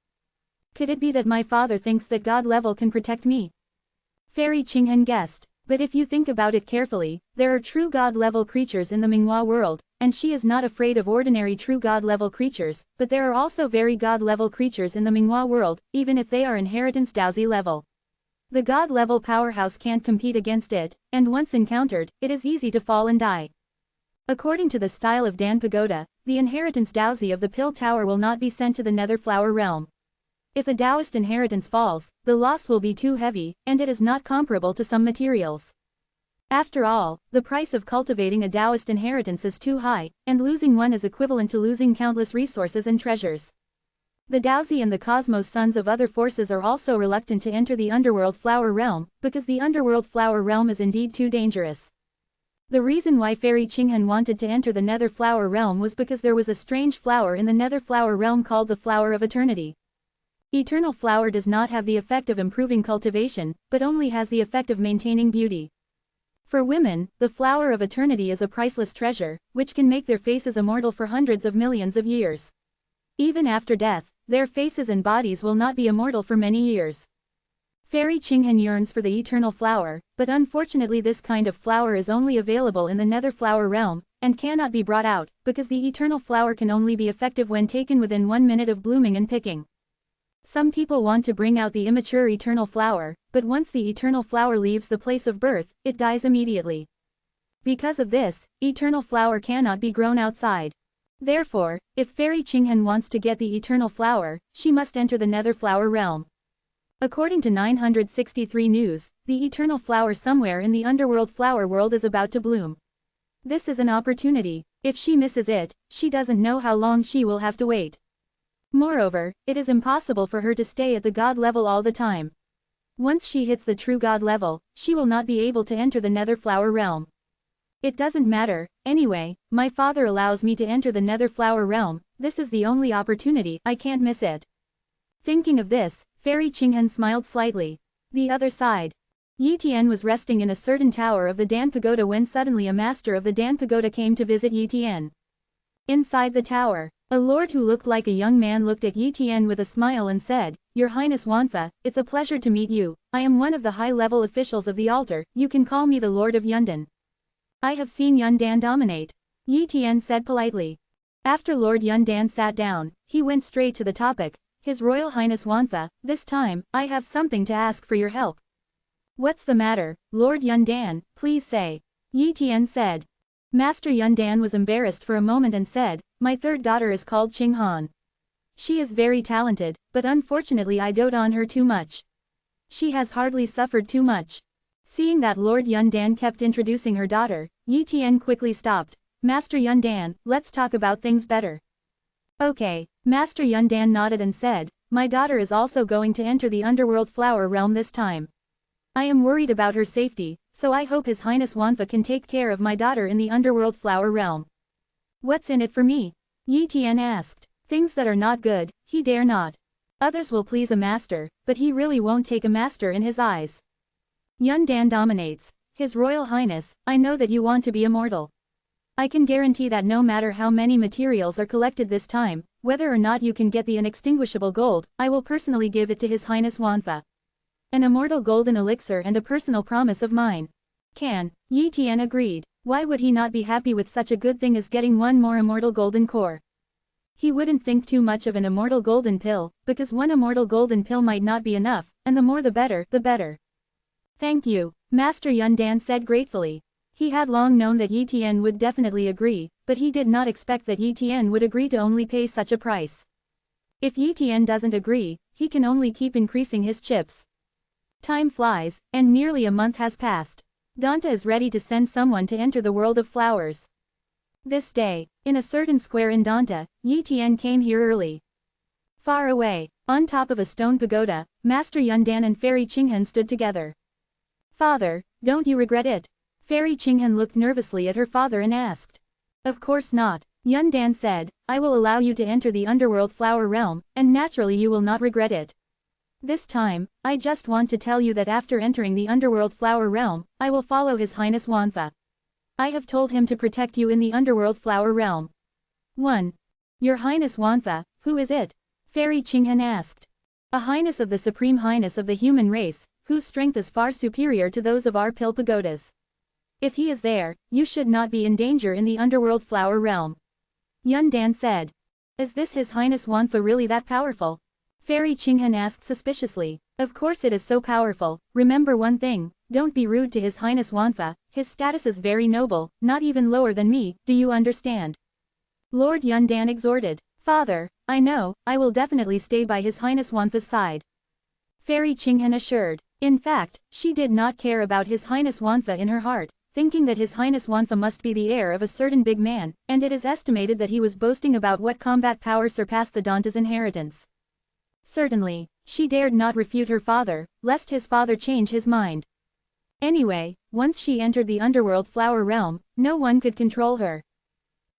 Could it be that my father thinks that god level can protect me? Fairy Qinghan guessed. But if you think about it carefully, there are true god level creatures in the manhwa world, and she is not afraid of ordinary true god level creatures, but there are also very god level creatures in the manhwa world, even if they are inheritance Daozi level. The god level powerhouse can't compete against it, and once encountered, it is easy to fall and die. According to the style of Dan Pagoda, the inheritance Daozi of the Pill Tower will not be sent to the nether flower realm. If a Taoist inheritance falls, the loss will be too heavy, and it is not comparable to some materials. After all, the price of cultivating a Taoist inheritance is too high, and losing one is equivalent to losing countless resources and treasures. The Daozi and the Cosmos sons of other forces are also reluctant to enter the underworld flower realm, because the underworld flower realm is indeed too dangerous. The reason why Fairy Qinghan wanted to enter the nether flower realm was because there was a strange flower in the nether flower realm called the Flower of Eternity. Eternal flower does not have the effect of improving cultivation, but only has the effect of maintaining beauty. For women, the Flower of Eternity is a priceless treasure, which can make their faces immortal for hundreds of millions of years. Even after death, their faces and bodies will not be immortal for many years. Fairy Qinghan yearns for the eternal flower, but unfortunately this kind of flower is only available in the nether flower realm, and cannot be brought out, because the eternal flower can only be effective when taken within 1 minute of blooming and picking. Some people want to bring out the immature eternal flower, but once the eternal flower leaves the place of birth, it dies immediately. Because of this, eternal flower cannot be grown outside. Therefore, if Fairy Qinghan wants to get the eternal flower, she must enter the nether flower realm. According to 963 News, the eternal flower somewhere in the underworld flower world is about to bloom. This is an opportunity. If she misses it, she doesn't know how long she will have to wait. Moreover, it is impossible for her to stay at the god level all the time. Once she hits the true god level, she will not be able to enter the nether flower realm. It doesn't matter, anyway, my father allows me to enter the nether flower realm, this is the only opportunity, I can't miss it. Thinking of this, Fairy Qinghan smiled slightly. The other side. Yi Tian was resting in a certain tower of the Dan Pagoda when suddenly a master of the Dan Pagoda came to visit Yi Tian. Inside the tower, a lord who looked like a young man looked at Yi Tian with a smile and said, Your Highness Wanfa, it's a pleasure to meet you, I am one of the high-level officials of the altar, you can call me the Lord of Yundan. I have seen Yundan dominate. Yi Tian said politely. After Lord Yundan sat down, he went straight to the topic, His Royal Highness Wanfa, this time, I have something to ask for your help. What's the matter, Lord Yundan, please say. Yi Tian said. Master Yundan was embarrassed for a moment and said, My third daughter is called Qing Han. She is very talented, but unfortunately I dote on her too much. She has hardly suffered too much. Seeing that Lord Yundan kept introducing her daughter, Yi Tian quickly stopped. Master Yundan, let's talk about things better. Okay, Master Yundan nodded and said, My daughter is also going to enter the underworld flower realm this time. I am worried about her safety, so I hope His Highness Wanfa can take care of my daughter in the underworld flower realm. What's in it for me? Yi Tian asked. Things that are not good, he dare not. Others will please a master, but he really won't take a master in his eyes. Yundan dominates. His Royal Highness, I know that you want to be immortal. I can guarantee that no matter how many materials are collected this time, whether or not you can get the inextinguishable gold, I will personally give it to His Highness Wanfa. An immortal golden elixir and a personal promise of mine. Can, Yi Tian agreed. Why would he not be happy with such a good thing as getting one more immortal golden core? He wouldn't think too much of an immortal golden pill, because one immortal golden pill might not be enough, and the more the better, the better. Thank you, Master Yundan said gratefully. He had long known that Yi Tian would definitely agree, but he did not expect that Yi Tian would agree to only pay such a price. If Yi Tian doesn't agree, he can only keep increasing his chips. Time flies, and nearly a month has passed. Danta is ready to send someone to enter the world of flowers. This day, in a certain square in Danta, Yi Tian came here early. Far away, on top of a stone pagoda, Master Yundan and Fairy Qinghan stood together. Father, don't you regret it? Fairy Qinghan looked nervously at her father and asked. Of course not, Yundan said, I will allow you to enter the underworld flower realm, and naturally you will not regret it. This time, I just want to tell you that after entering the underworld flower realm, I will follow His Highness Wanfa. I have told him to protect you in the underworld flower realm. 1. Your Highness Wanfa, who is it? Fairy Qinghan asked. A highness of the supreme highness of the human race, whose strength is far superior to those of our pill pagodas. If he is there, you should not be in danger in the underworld flower realm. Yundan said. Is this His Highness Wanfa really that powerful? Fairy Qinghan asked suspiciously. Of course it is so powerful, remember one thing, don't be rude to His Highness Wanfa, his status is very noble, not even lower than me, do you understand? Lord Yundan exhorted. Father, I know, I will definitely stay by His Highness Wanfa's side. Fairy Qinghan assured. In fact, she did not care about His Highness Wanfa in her heart, thinking that His Highness Wanfa must be the heir of a certain big man, and it is estimated that he was boasting about what combat power surpassed the Danta's inheritance. Certainly, she dared not refute her father, lest his father change his mind. Anyway, once she entered the underworld flower realm, no one could control her.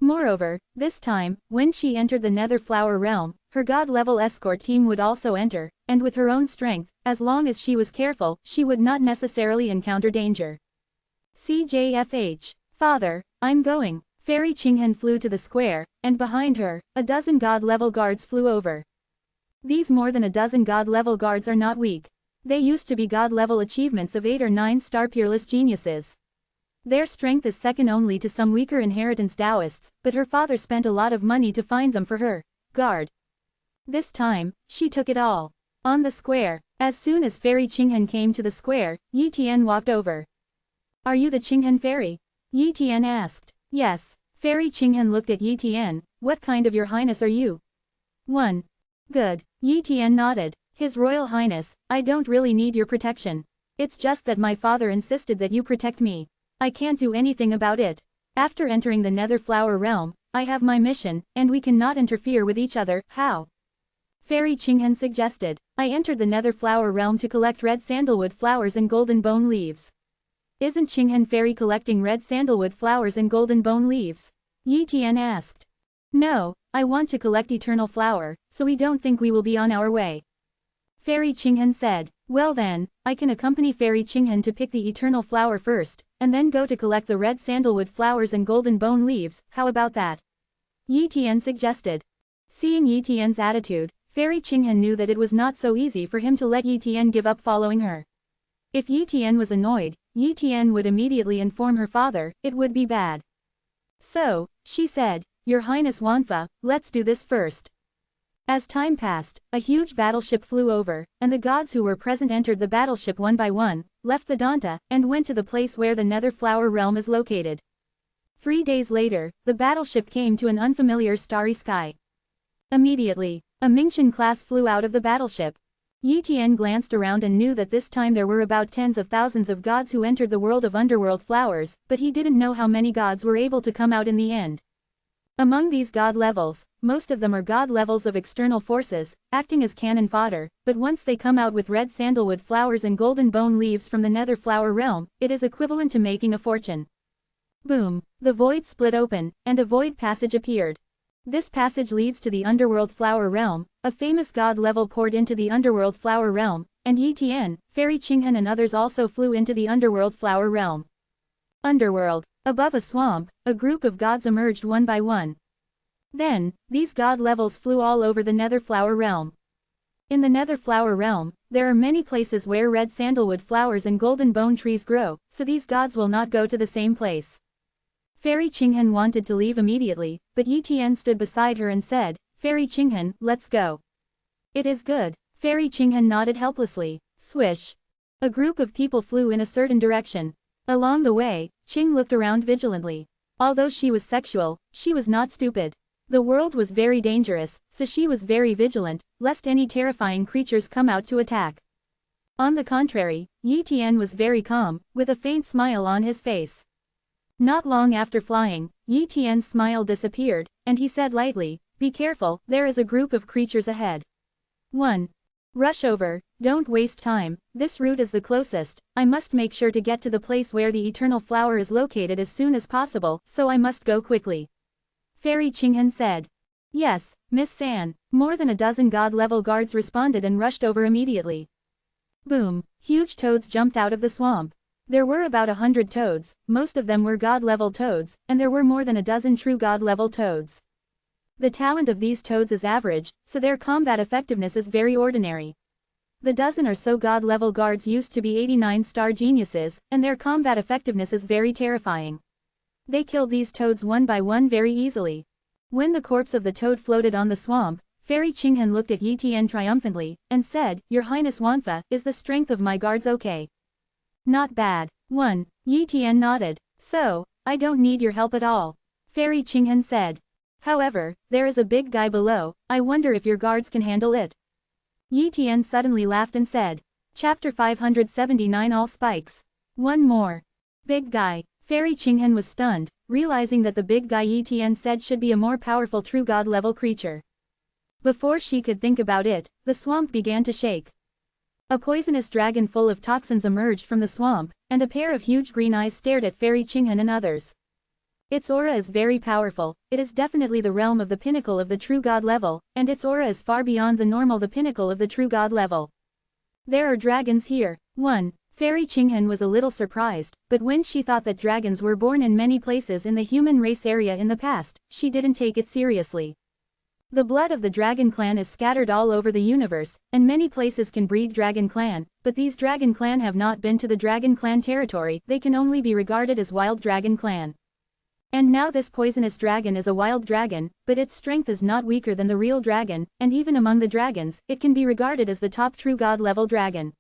Moreover, this time, when she entered the nether flower realm, her god-level escort team would also enter, and with her own strength, as long as she was careful, she would not necessarily encounter danger. CJFH. Father, I'm going. Fairy Qinghan flew to the square, and behind her, a dozen god-level guards flew over. These more than a dozen god-level guards are not weak. They used to be god-level achievements of 8 or 9 star peerless geniuses. Their strength is second only to some weaker inheritance Taoists, but her father spent a lot of money to find them for her guard. This time, she took it all. On the square, as soon as Fairy Qinghan came to the square, Yi Tian walked over. Are you the Qinghan fairy? Yi Tian asked. Yes. Fairy Qinghan looked at Yi Tian. What kind of Your Highness are you? 1. Good. Yi Tian nodded. His Royal Highness, I don't really need your protection. It's just that my father insisted that you protect me. I can't do anything about it. After entering the nether flower realm, I have my mission, and we cannot interfere with each other. How? Fairy Qinghan suggested. I entered the nether flower realm to collect red sandalwood flowers and golden bone leaves. Isn't Qinghan Fairy collecting red sandalwood flowers and golden bone leaves? Yi Tian asked. No, I want to collect eternal flower, so we don't think we will be on our way. Fairy Qinghan said, well then, I can accompany Fairy Qinghan to pick the eternal flower first, and then go to collect the red sandalwood flowers and golden bone leaves, how about that? Yi Tian suggested. Seeing Yi Tian's attitude, Fairy Qinghan knew that it was not so easy for him to let Yi Tian give up following her. If Yi Tian was annoyed, Yi Tian would immediately inform her father, it would be bad. So, she said, Your Highness Wanfa, let's do this first. As time passed, a huge battleship flew over, and the gods who were present entered the battleship one by one, left the Danta, and went to the place where the Nether Flower Realm is located. 3 days later, the battleship came to an unfamiliar starry sky. Immediately, a Mingxian class flew out of the battleship. Yi Tian glanced around and knew that this time there were about tens of thousands of gods who entered the world of underworld flowers, but he didn't know how many gods were able to come out in the end. Among these god levels, most of them are god levels of external forces, acting as cannon fodder, but once they come out with red sandalwood flowers and golden bone leaves from the Nether Flower Realm, it is equivalent to making a fortune. Boom! The void split open, and a void passage appeared. This passage leads to the Underworld Flower Realm. A famous god level poured into the Underworld Flower Realm, and Yi Tian, Fairy Qinghan and others also flew into the Underworld Flower Realm. Underworld. Above a swamp, a group of gods emerged one by one. Then, these god levels flew all over the Nether Flower Realm. In the Nether Flower Realm, there are many places where red sandalwood flowers and golden bone trees grow, so these gods will not go to the same place. Fairy Qinghan wanted to leave immediately, but Yi Tian stood beside her and said, Fairy Qinghan, let's go. It is good. Fairy Qinghan nodded helplessly. Swish. A group of people flew in a certain direction. Along the way, Qing looked around vigilantly. Although she was sexual, she was not stupid. The world was very dangerous, so she was very vigilant, lest any terrifying creatures come out to attack. On the contrary, Yi Tian was very calm, with a faint smile on his face. Not long after flying, Yi Tian's smile disappeared, and he said lightly, Be careful, there is a group of creatures ahead. 1. Rush over, don't waste time, this route is the closest, I must make sure to get to the place where the eternal flower is located as soon as possible, so I must go quickly. Fairy Qinghan said. Yes, Miss San. More than a dozen god-level guards responded and rushed over immediately. Boom, huge toads jumped out of the swamp. There were about 100 toads, most of them were god-level toads, and there were more than a dozen true god-level toads. The talent of these toads is average, so their combat effectiveness is very ordinary. The dozen or so god-level guards used to be 89-star geniuses, and their combat effectiveness is very terrifying. They killed these toads one by one very easily. When the corpse of the toad floated on the swamp, Fairy Qinghan looked at Yi Tian triumphantly, and said, Your Highness Wanfa, is the strength of my guards okay? Not bad. 1. Yi Tian nodded. So, I don't need your help at all. Fairy Qinghan said. However, there is a big guy below, I wonder if your guards can handle it. Yi Tian suddenly laughed and said. Chapter 579 All Spikes. One more. Big guy. Fairy Qinghan was stunned, realizing that the big guy Yi Tian said should be a more powerful true god-level creature. Before she could think about it, the swamp began to shake. A poisonous dragon full of toxins emerged from the swamp, and a pair of huge green eyes stared at Fairy Qinghan and others. Its aura is very powerful, it is definitely the realm of the pinnacle of the true god level, and its aura is far beyond the pinnacle of the true god level. There are dragons here. 1. Fairy Qinghan was a little surprised, but when she thought that dragons were born in many places in the human race area in the past, she didn't take it seriously. The blood of the dragon clan is scattered all over the universe, and many places can breed dragon clan, but these dragon clan have not been to the dragon clan territory, they can only be regarded as wild dragon clan. And now this poisonous dragon is a wild dragon, but its strength is not weaker than the real dragon, and even among the dragons, it can be regarded as the top true god level dragon.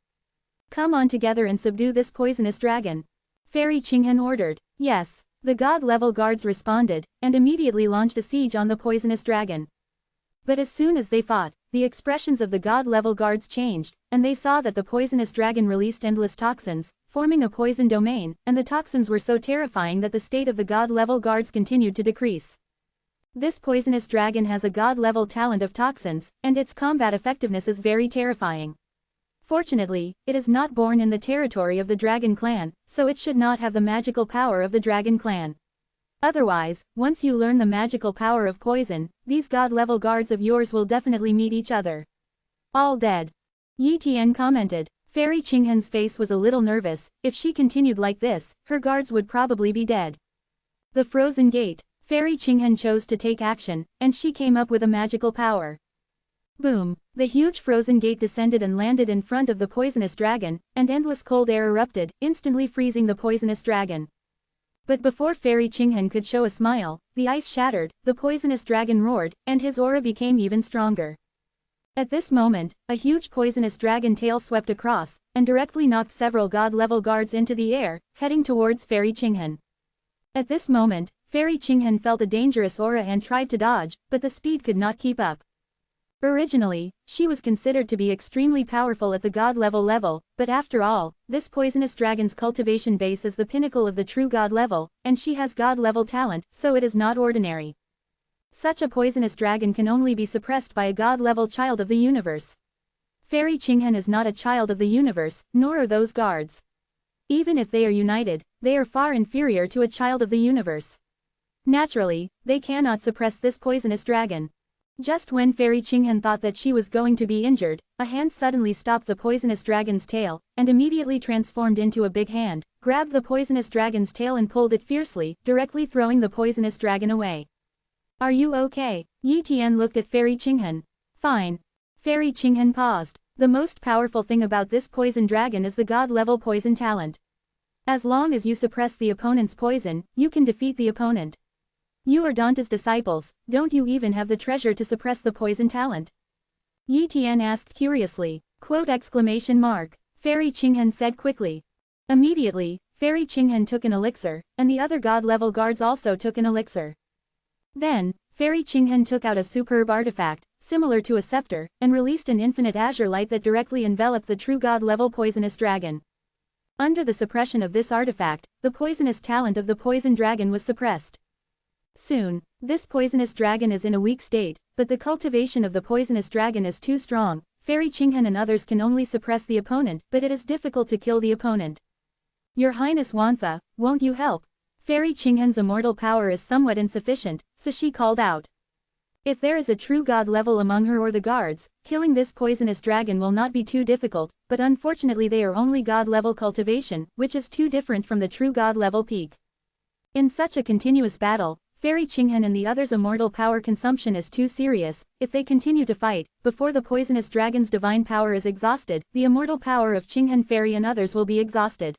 Come on together and subdue this poisonous dragon. Fairy Qinghan ordered. Yes. The god level guards responded, and immediately launched a siege on the poisonous dragon. But as soon as they fought, the expressions of the god level guards changed, and they saw that the poisonous dragon released endless toxins, forming a poison domain, and the toxins were so terrifying that the state of the god level guards continued to decrease. This poisonous dragon has a god level talent of toxins, and its combat effectiveness is very terrifying. Fortunately, it is not born in the territory of the Dragon Clan, so it should not have the magical power of the Dragon Clan. Otherwise, once you learn the magical power of poison, these god-level guards of yours will definitely meet each other. All dead. Yi Tian commented. Fairy Qinghen's face was a little nervous. If she continued like this, her guards would probably be dead. The Frozen Gate. Fairy Qinghen chose to take action, and she came up with a magical power. Boom! The huge frozen gate descended and landed in front of the poisonous dragon, and endless cold air erupted, instantly freezing the poisonous dragon. But before Fairy Qinghen could show a smile, the ice shattered, the poisonous dragon roared, and his aura became even stronger. At this moment, a huge poisonous dragon tail swept across, and directly knocked several god-level guards into the air, heading towards Fairy Qinghen. At this moment, Fairy Qinghen felt a dangerous aura and tried to dodge, but the speed could not keep up. Originally, she was considered to be extremely powerful at the god-level, but after all, this poisonous dragon's cultivation base is the pinnacle of the true god level, and she has god-level talent, so it is not ordinary. Such a poisonous dragon can only be suppressed by a god-level child of the universe. Fairy Qinghen is not a child of the universe, nor are those guards. Even if they are united, they are far inferior to a child of the universe. Naturally, they cannot suppress this poisonous dragon. Just when Fairy Qinghen thought that she was going to be injured, a hand suddenly stopped the poisonous dragon's tail, and immediately transformed into a big hand, grabbed the poisonous dragon's tail and pulled it fiercely, directly throwing the poisonous dragon away. Are you okay? Yi Tian looked at Fairy Qinghen. Fine. Fairy Qinghen paused. The most powerful thing about this poison dragon is the god-level poison talent. As long as you suppress the opponent's poison, you can defeat the opponent. You are Dante's disciples, don't you even have the treasure to suppress the poison talent? Yi Tian asked curiously. Exclamation mark. Fairy Qinghen said quickly. Immediately, Fairy Qinghen took an elixir, and the other god-level guards also took an elixir. Then, Fairy Qinghen took out a superb artifact, similar to a scepter, and released an infinite azure light that directly enveloped the true god-level poisonous dragon. Under the suppression of this artifact, the poisonous talent of the poison dragon was suppressed. Soon, this poisonous dragon is in a weak state, but the cultivation of the poisonous dragon is too strong. Fairy Qinghen and others can only suppress the opponent, but it is difficult to kill the opponent. Your Highness Wanfa, won't you help? Fairy Qinghen's immortal power is somewhat insufficient, so she called out. If there is a true god level among her or the guards, killing this poisonous dragon will not be too difficult, but unfortunately they are only god level cultivation, which is too different from the true god level peak. In such a continuous battle, Fairy Qinghen and the others' immortal power consumption is too serious. If they continue to fight, before the poisonous dragon's divine power is exhausted, the immortal power of Qinghen Fairy and others will be exhausted.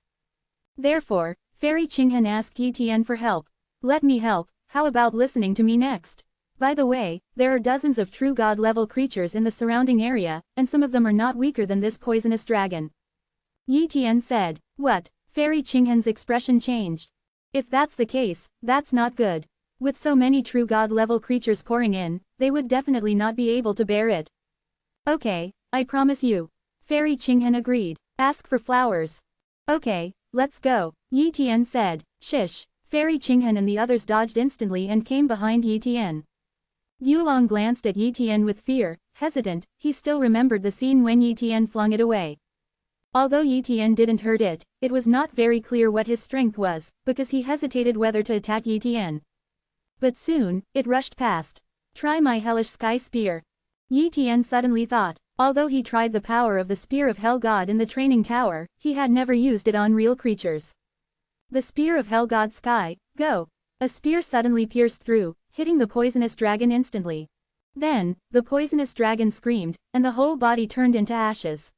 Therefore, Fairy Qinghen asked Yi Tian for help. Let me help, how about listening to me next? By the way, there are dozens of true god-level creatures in the surrounding area, and some of them are not weaker than this poisonous dragon. Yi Tian said. What? Fairy Qinghen's expression changed. If that's the case, that's not good. With so many true god-level creatures pouring in, they would definitely not be able to bear it. Okay, I promise you. Fairy Qinghen agreed. Ask for flowers. Okay, let's go, Yi Tian said. Shish. Fairy Qinghen and the others dodged instantly and came behind Yi Tian. Yulong glanced at Yi Tian with fear, hesitant. He still remembered the scene when Yi Tian flung it away. Although Yi Tian didn't hurt it, it was not very clear what his strength was, because he hesitated whether to attack Yi Tian. But soon, it rushed past. Try my hellish sky spear. Yi Tian suddenly thought. Although he tried the power of the spear of Hell God in the training tower, he had never used it on real creatures. The spear of Hell God Sky, go! A spear suddenly pierced through, hitting the poisonous dragon instantly. Then, the poisonous dragon screamed, and the whole body turned into ashes.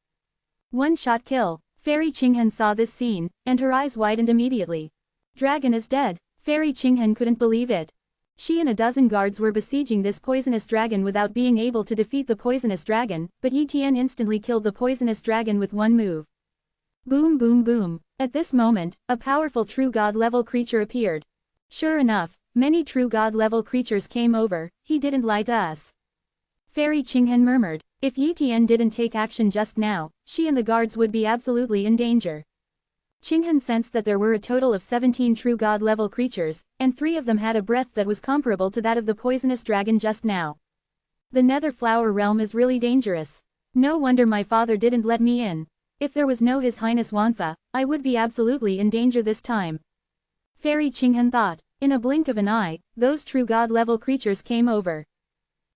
One-shot kill. Fairy Qinghen saw this scene, and her eyes widened immediately. Dragon is dead. Fairy Qinghen couldn't believe it. She and a dozen guards were besieging this poisonous dragon without being able to defeat the poisonous dragon, but Yi Tian instantly killed the poisonous dragon with one move. Boom boom boom. At this moment, a powerful true god-level creature appeared. Sure enough, many true god-level creatures came over. He didn't lie to us. Fairy Qinghen murmured. If Yi Tian didn't take action just now, she and the guards would be absolutely in danger. Qinghen sensed that there were a total of 17 true god-level creatures, and 3 of them had a breath that was comparable to that of the poisonous dragon just now. The Nether Flower Realm is really dangerous. No wonder my father didn't let me in. If there was no His Highness Wanfa, I would be absolutely in danger this time. Fairy Qinghan thought. In a blink of an eye, those true god-level creatures came over.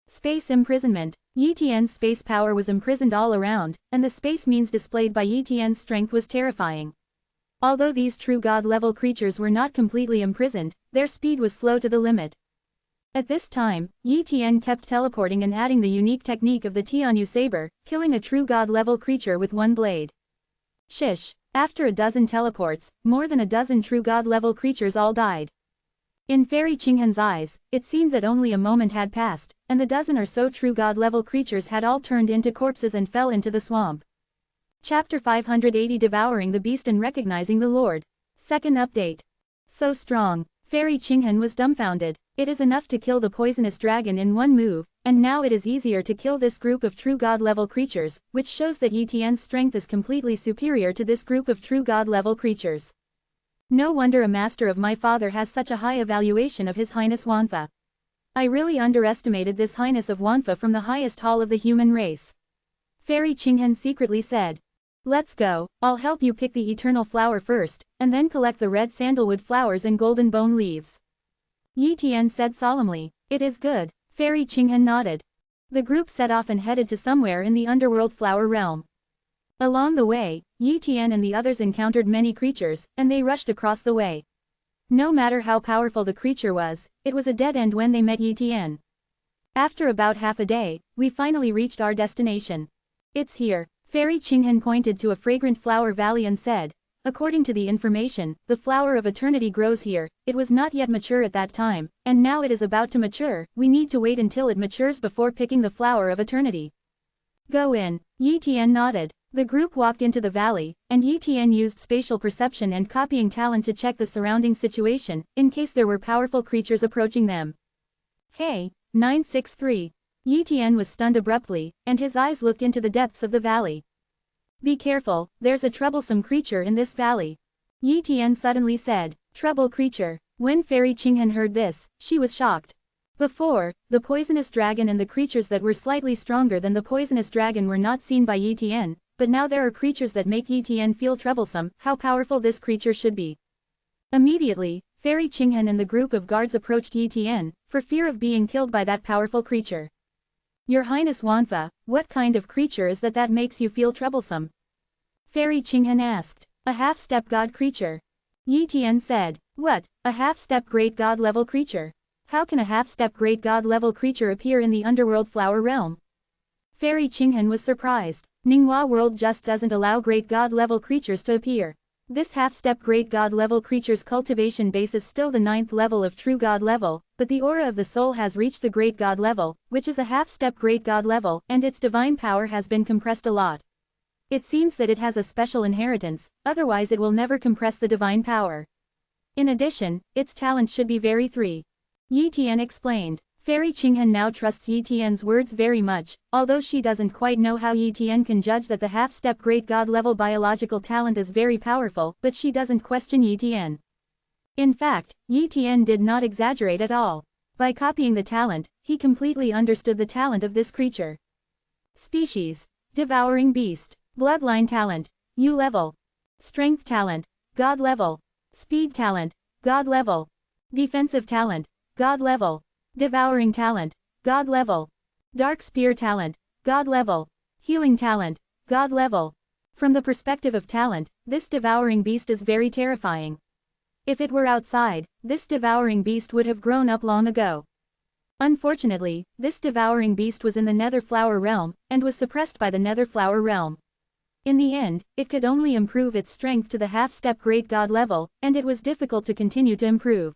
Space imprisonment. Yi Tian's space power was imprisoned all around, and the space means displayed by Yi Tian's strength was terrifying. Although these true god-level creatures were not completely imprisoned, their speed was slow to the limit. At this time, Yi Tian kept teleporting and adding the unique technique of the Tianyu saber, killing a true god-level creature with one blade. Shish! After a dozen teleports, more than a dozen true god-level creatures all died. In Fairy Qinghan's eyes, it seemed that only a moment had passed, and the dozen or so true god-level creatures had all turned into corpses and fell into the swamp. Chapter 580 Devouring the Beast and Recognizing the Lord. Second update. So strong. Fairy Qinghan was dumbfounded. It is enough to kill the poisonous dragon in one move, and now it is easier to kill this group of true god-level creatures, which shows that Yi Tian's strength is completely superior to this group of true god-level creatures. No wonder a master of my father has such a high evaluation of His Highness Wanfa. I really underestimated this Highness of Wanfa from the highest hall of the human race. Fairy Qinghan secretly said. Let's go, I'll help you pick the eternal flower first, and then collect the red sandalwood flowers and golden bone leaves. Yi Tian said solemnly. It is good. Fairy Qinghan nodded. The group set off and headed to somewhere in the underworld flower realm. Along the way, Yi Tian and the others encountered many creatures, and they rushed across the way. No matter how powerful the creature was, it was a dead end when they met Yi Tian. After about half a day, we finally reached our destination. It's here. Fairy Qinghan pointed to a fragrant flower valley and said, according to the information, the flower of eternity grows here. It was not yet mature at that time, and now it is about to mature. We need to wait until it matures before picking the flower of eternity. Go in. Yi Tian nodded. The group walked into the valley, and Yi Tian used spatial perception and copying talent to check the surrounding situation, in case there were powerful creatures approaching them. Hey, 963. Yi Tian was stunned abruptly, and his eyes looked into the depths of the valley. Be careful, there's a troublesome creature in this valley. Yi Tian suddenly said, trouble creature. When Fairy Qinghan heard this, she was shocked. Before, the poisonous dragon and the creatures that were slightly stronger than the poisonous dragon were not seen by Yi Tian, but now there are creatures that make Yi Tian feel troublesome. How powerful this creature should be. Immediately, Fairy Qinghan and the group of guards approached Yi Tian, for fear of being killed by that powerful creature. Your Highness Wanfa, what kind of creature is that makes you feel troublesome? Fairy Qinghan asked. A half-step god creature. Yi Tian said. What, a half-step great god-level creature? How can a half-step great god-level creature appear in the underworld flower realm? Fairy Qinghan was surprised. Ninghua world just doesn't allow great god-level creatures to appear. This half-step great god-level creature's cultivation base is still the 9th level of true god level, but the aura of the soul has reached the great god level, which is a half-step great god level, and its divine power has been compressed a lot. It seems that it has a special inheritance, otherwise it will never compress the divine power. In addition, its talent should be very 3. Yi Tian explained. Fairy Qinghan now trusts Yi Tian's words very much, although she doesn't quite know how Yi Tian can judge that the half-step great god-level biological talent is very powerful, but she doesn't question Yi Tian. In fact, Yi Tian did not exaggerate at all. By copying the talent, he completely understood the talent of this creature. Species. Devouring Beast. Bloodline talent. U level. Strength talent. God level. Speed talent. God level. Defensive talent. God level. Devouring talent, God level. Dark spear talent, God level. Healing talent, God level. From the perspective of talent, this devouring beast is very terrifying. If it were outside, this devouring beast would have grown up long ago. Unfortunately, this devouring beast was in the Nether Flower realm, and was suppressed by the Nether Flower realm. In the end, it could only improve its strength to the half-step great god level, and it was difficult to continue to improve.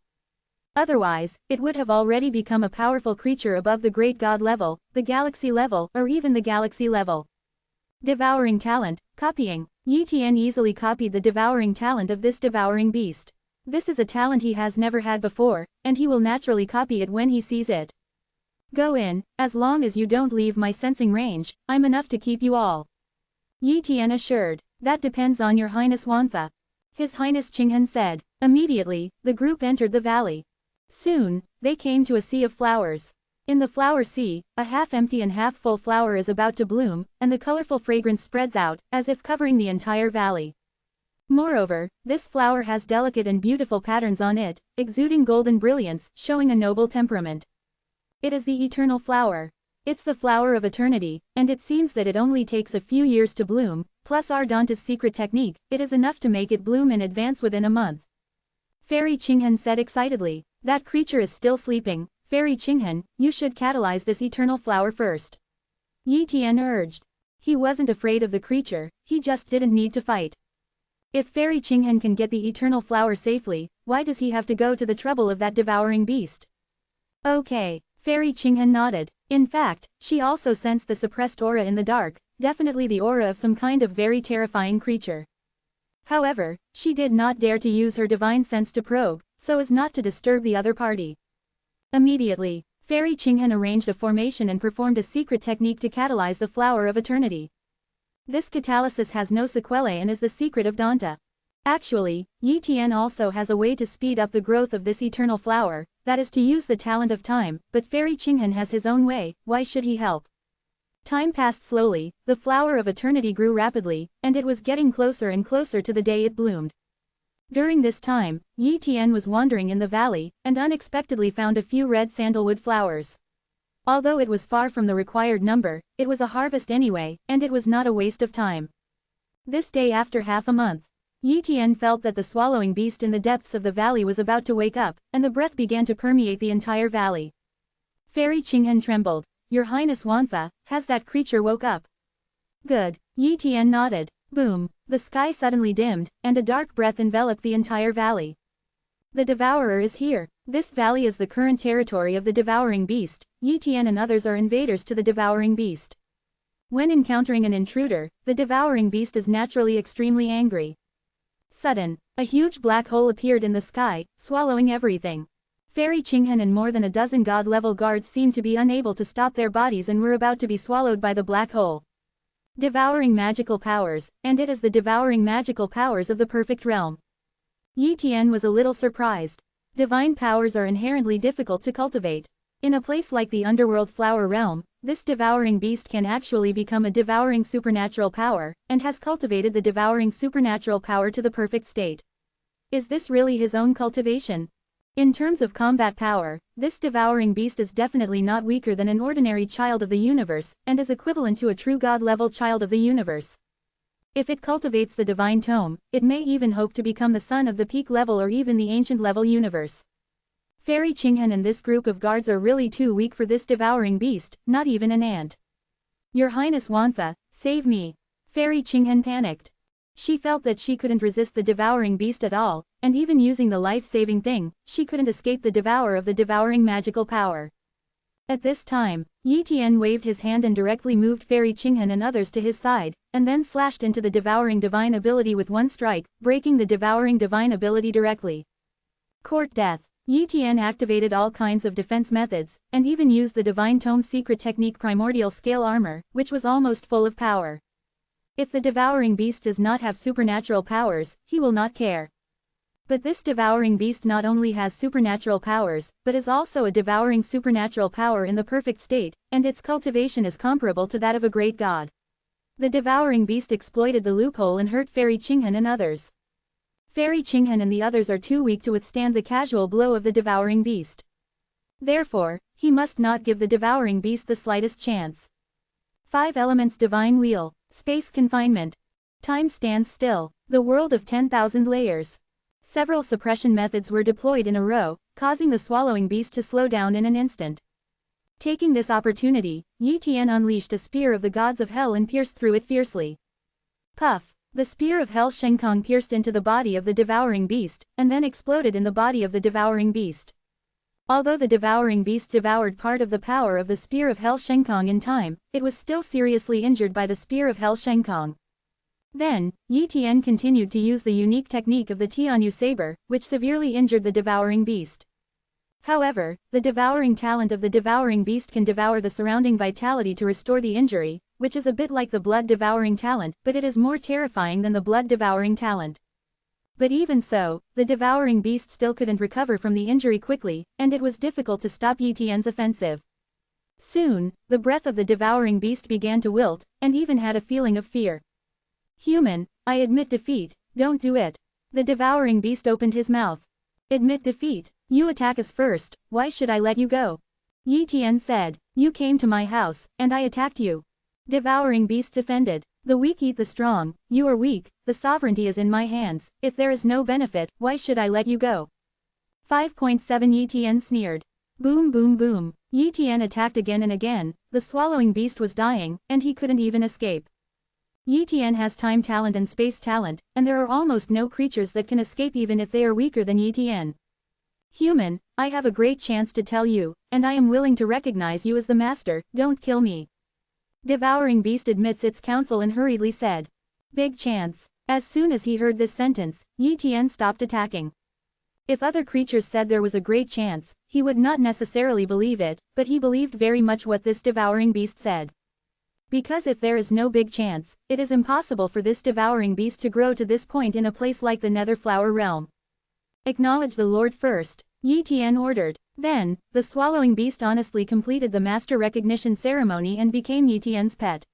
Otherwise, it would have already become a powerful creature above the great god level, the galaxy level, or even the galaxy level. Devouring talent, copying. Yi Tian easily copied the devouring talent of this devouring beast. This is a talent he has never had before, and he will naturally copy it when he sees it. Go in, as long as you don't leave my sensing range, I'm enough to keep you all. Yi Tian assured. That depends on your Highness Wanfa. His Highness Qinghan said. Immediately, the group entered the valley. Soon, they came to a sea of flowers. In the flower sea, a half-empty and half-full flower is about to bloom, and the colorful fragrance spreads out, as if covering the entire valley. Moreover, this flower has delicate and beautiful patterns on it, exuding golden brilliance, showing a noble temperament. It is the eternal flower. It's the flower of eternity, and it seems that it only takes a few years to bloom, plus our Dante's secret technique, it is enough to make it bloom in advance within a month. Fairy Qinghan said excitedly. That creature is still sleeping. Fairy Qinghan, you should catalyze this eternal flower first. Yi Tian urged. He wasn't afraid of the creature, he just didn't need to fight. If Fairy Qinghan can get the eternal flower safely, why does he have to go to the trouble of that devouring beast? Okay. Fairy Qinghan nodded. In fact, she also sensed the suppressed aura in the dark, definitely the aura of some kind of very terrifying creature. However, she did not dare to use her divine sense to probe, so as not to disturb the other party. Immediately, Fairy Qinghan arranged a formation and performed a secret technique to catalyze the flower of eternity. This catalysis has no sequelae and is the secret of Dante. Actually, Yi Tian also has a way to speed up the growth of this eternal flower, that is to use the talent of time, but Fairy Qinghan has his own way, why should he help? Time passed slowly, the flower of eternity grew rapidly, and it was getting closer and closer to the day it bloomed. During this time, Yi Tian was wandering in the valley, and unexpectedly found a few red sandalwood flowers. Although it was far from the required number, it was a harvest anyway, and it was not a waste of time. This day after half a month, Yi Tian felt that the swallowing beast in the depths of the valley was about to wake up, and the breath began to permeate the entire valley. Fairy Qinghan trembled. Your Highness Wanfa, has that creature woke up? Good. Yi Tian nodded. Boom. The sky suddenly dimmed, and a dark breath enveloped the entire valley. The devourer is here. This valley is the current territory of the devouring beast. Yi Tian and others are invaders to the devouring beast. When encountering an intruder, the devouring beast is naturally extremely angry. Sudden, a huge black hole appeared in the sky, swallowing everything. Fairy Qinghan and more than a dozen god-level guards seemed to be unable to stop their bodies and were about to be swallowed by the black hole. Devouring magical powers, and it is the devouring magical powers of the perfect realm. Yi Tian was a little surprised. Divine powers are inherently difficult to cultivate. In a place like the underworld flower realm, this devouring beast can actually become a devouring supernatural power, and has cultivated the devouring supernatural power to the perfect state. Is this really his own cultivation? In terms of combat power, this devouring beast is definitely not weaker than an ordinary child of the universe, and is equivalent to a true god-level child of the universe. If it cultivates the divine tome, it may even hope to become the son of the peak level or even the ancient level universe. Fairy Qinghan and this group of guards are really too weak for this devouring beast, not even an ant. Your Highness Wanfa, save me. Fairy Qinghan panicked. She felt that she couldn't resist the devouring beast at all, and even using the life-saving thing, she couldn't escape the devourer of the devouring magical power. At this time, Yi Tian waved his hand and directly moved Fairy Qinghan and others to his side, and then slashed into the devouring divine ability with one strike, breaking the devouring divine ability directly. Court death. Yi Tian activated all kinds of defense methods, and even used the divine tome secret technique primordial scale armor, which was almost full of power. If the devouring beast does not have supernatural powers, he will not care. But this devouring beast not only has supernatural powers, but is also a devouring supernatural power in the perfect state, and its cultivation is comparable to that of a great god. The devouring beast exploited the loophole and hurt Fairy Qinghan and others. Fairy Qinghan and the others are too weak to withstand the casual blow of the devouring beast. Therefore, he must not give the devouring beast the slightest chance. 5 Elements Divine Wheel. Space Confinement. Time stands still. The world of 10,000 layers. Several suppression methods were deployed in a row, causing the swallowing beast to slow down in an instant. Taking this opportunity, Yi Tian unleashed a spear of the gods of hell and pierced through it fiercely. Puff! The spear of hell Shenkong pierced into the body of the devouring beast, and then exploded in the body of the devouring beast. Although the devouring beast devoured part of the power of the spear of hell Shenkong in time, it was still seriously injured by the spear of hell Shenkong. Then, Yi Tian continued to use the unique technique of the Tianyu saber, which severely injured the devouring beast. However, the devouring talent of the devouring beast can devour the surrounding vitality to restore the injury, which is a bit like the blood-devouring talent, but it is more terrifying than the blood-devouring talent. But even so, the devouring beast still couldn't recover from the injury quickly, and it was difficult to stop Yi Tian's offensive. Soon, the breath of the devouring beast began to wilt, and even had a feeling of fear. Human, I admit defeat, don't do it. The devouring beast opened his mouth. Admit defeat, you attack us first, why should I let you go? Yi Tian said, you came to my house, and I attacked you. Devouring beast defended, the weak eat the strong, you are weak, the sovereignty is in my hands, if there is no benefit, why should I let you go? 5.7 Yi Tian sneered. Boom boom boom, Yi Tian attacked again and again, the swallowing beast was dying, and he couldn't even escape. Yi Tian has time talent and space talent, and there are almost no creatures that can escape even if they are weaker than Yi Tian. Human, I have a great chance to tell you, and I am willing to recognize you as the master, don't kill me. Devouring beast admits its counsel and hurriedly said. Big chance. As soon as he heard this sentence, Yi Tian stopped attacking. If other creatures said there was a great chance, he would not necessarily believe it, but he believed very much what this devouring beast said. Because if there is no big chance, it is impossible for this devouring beast to grow to this point in a place like the Nether Flower Realm. Acknowledge the Lord first, Yi Tian ordered. Then, the swallowing beast honestly completed the master recognition ceremony and became Yi Tian's pet.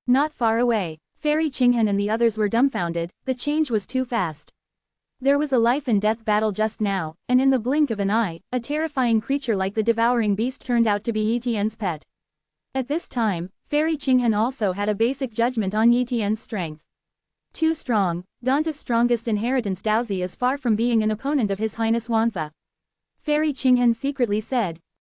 Not far away, Fairy Qinghan and the others were dumbfounded, the change was too fast. There was a life and death battle just now, and in the blink of an eye, a terrifying creature like the devouring beast turned out to be Yi Tian's pet. At this time, Fairy Qinghan also had a basic judgment on Yi Tian's strength. Too strong, Dante's strongest inheritance Daozi is far from being an opponent of His Highness Wanfa. Fairy Qinghan secretly said,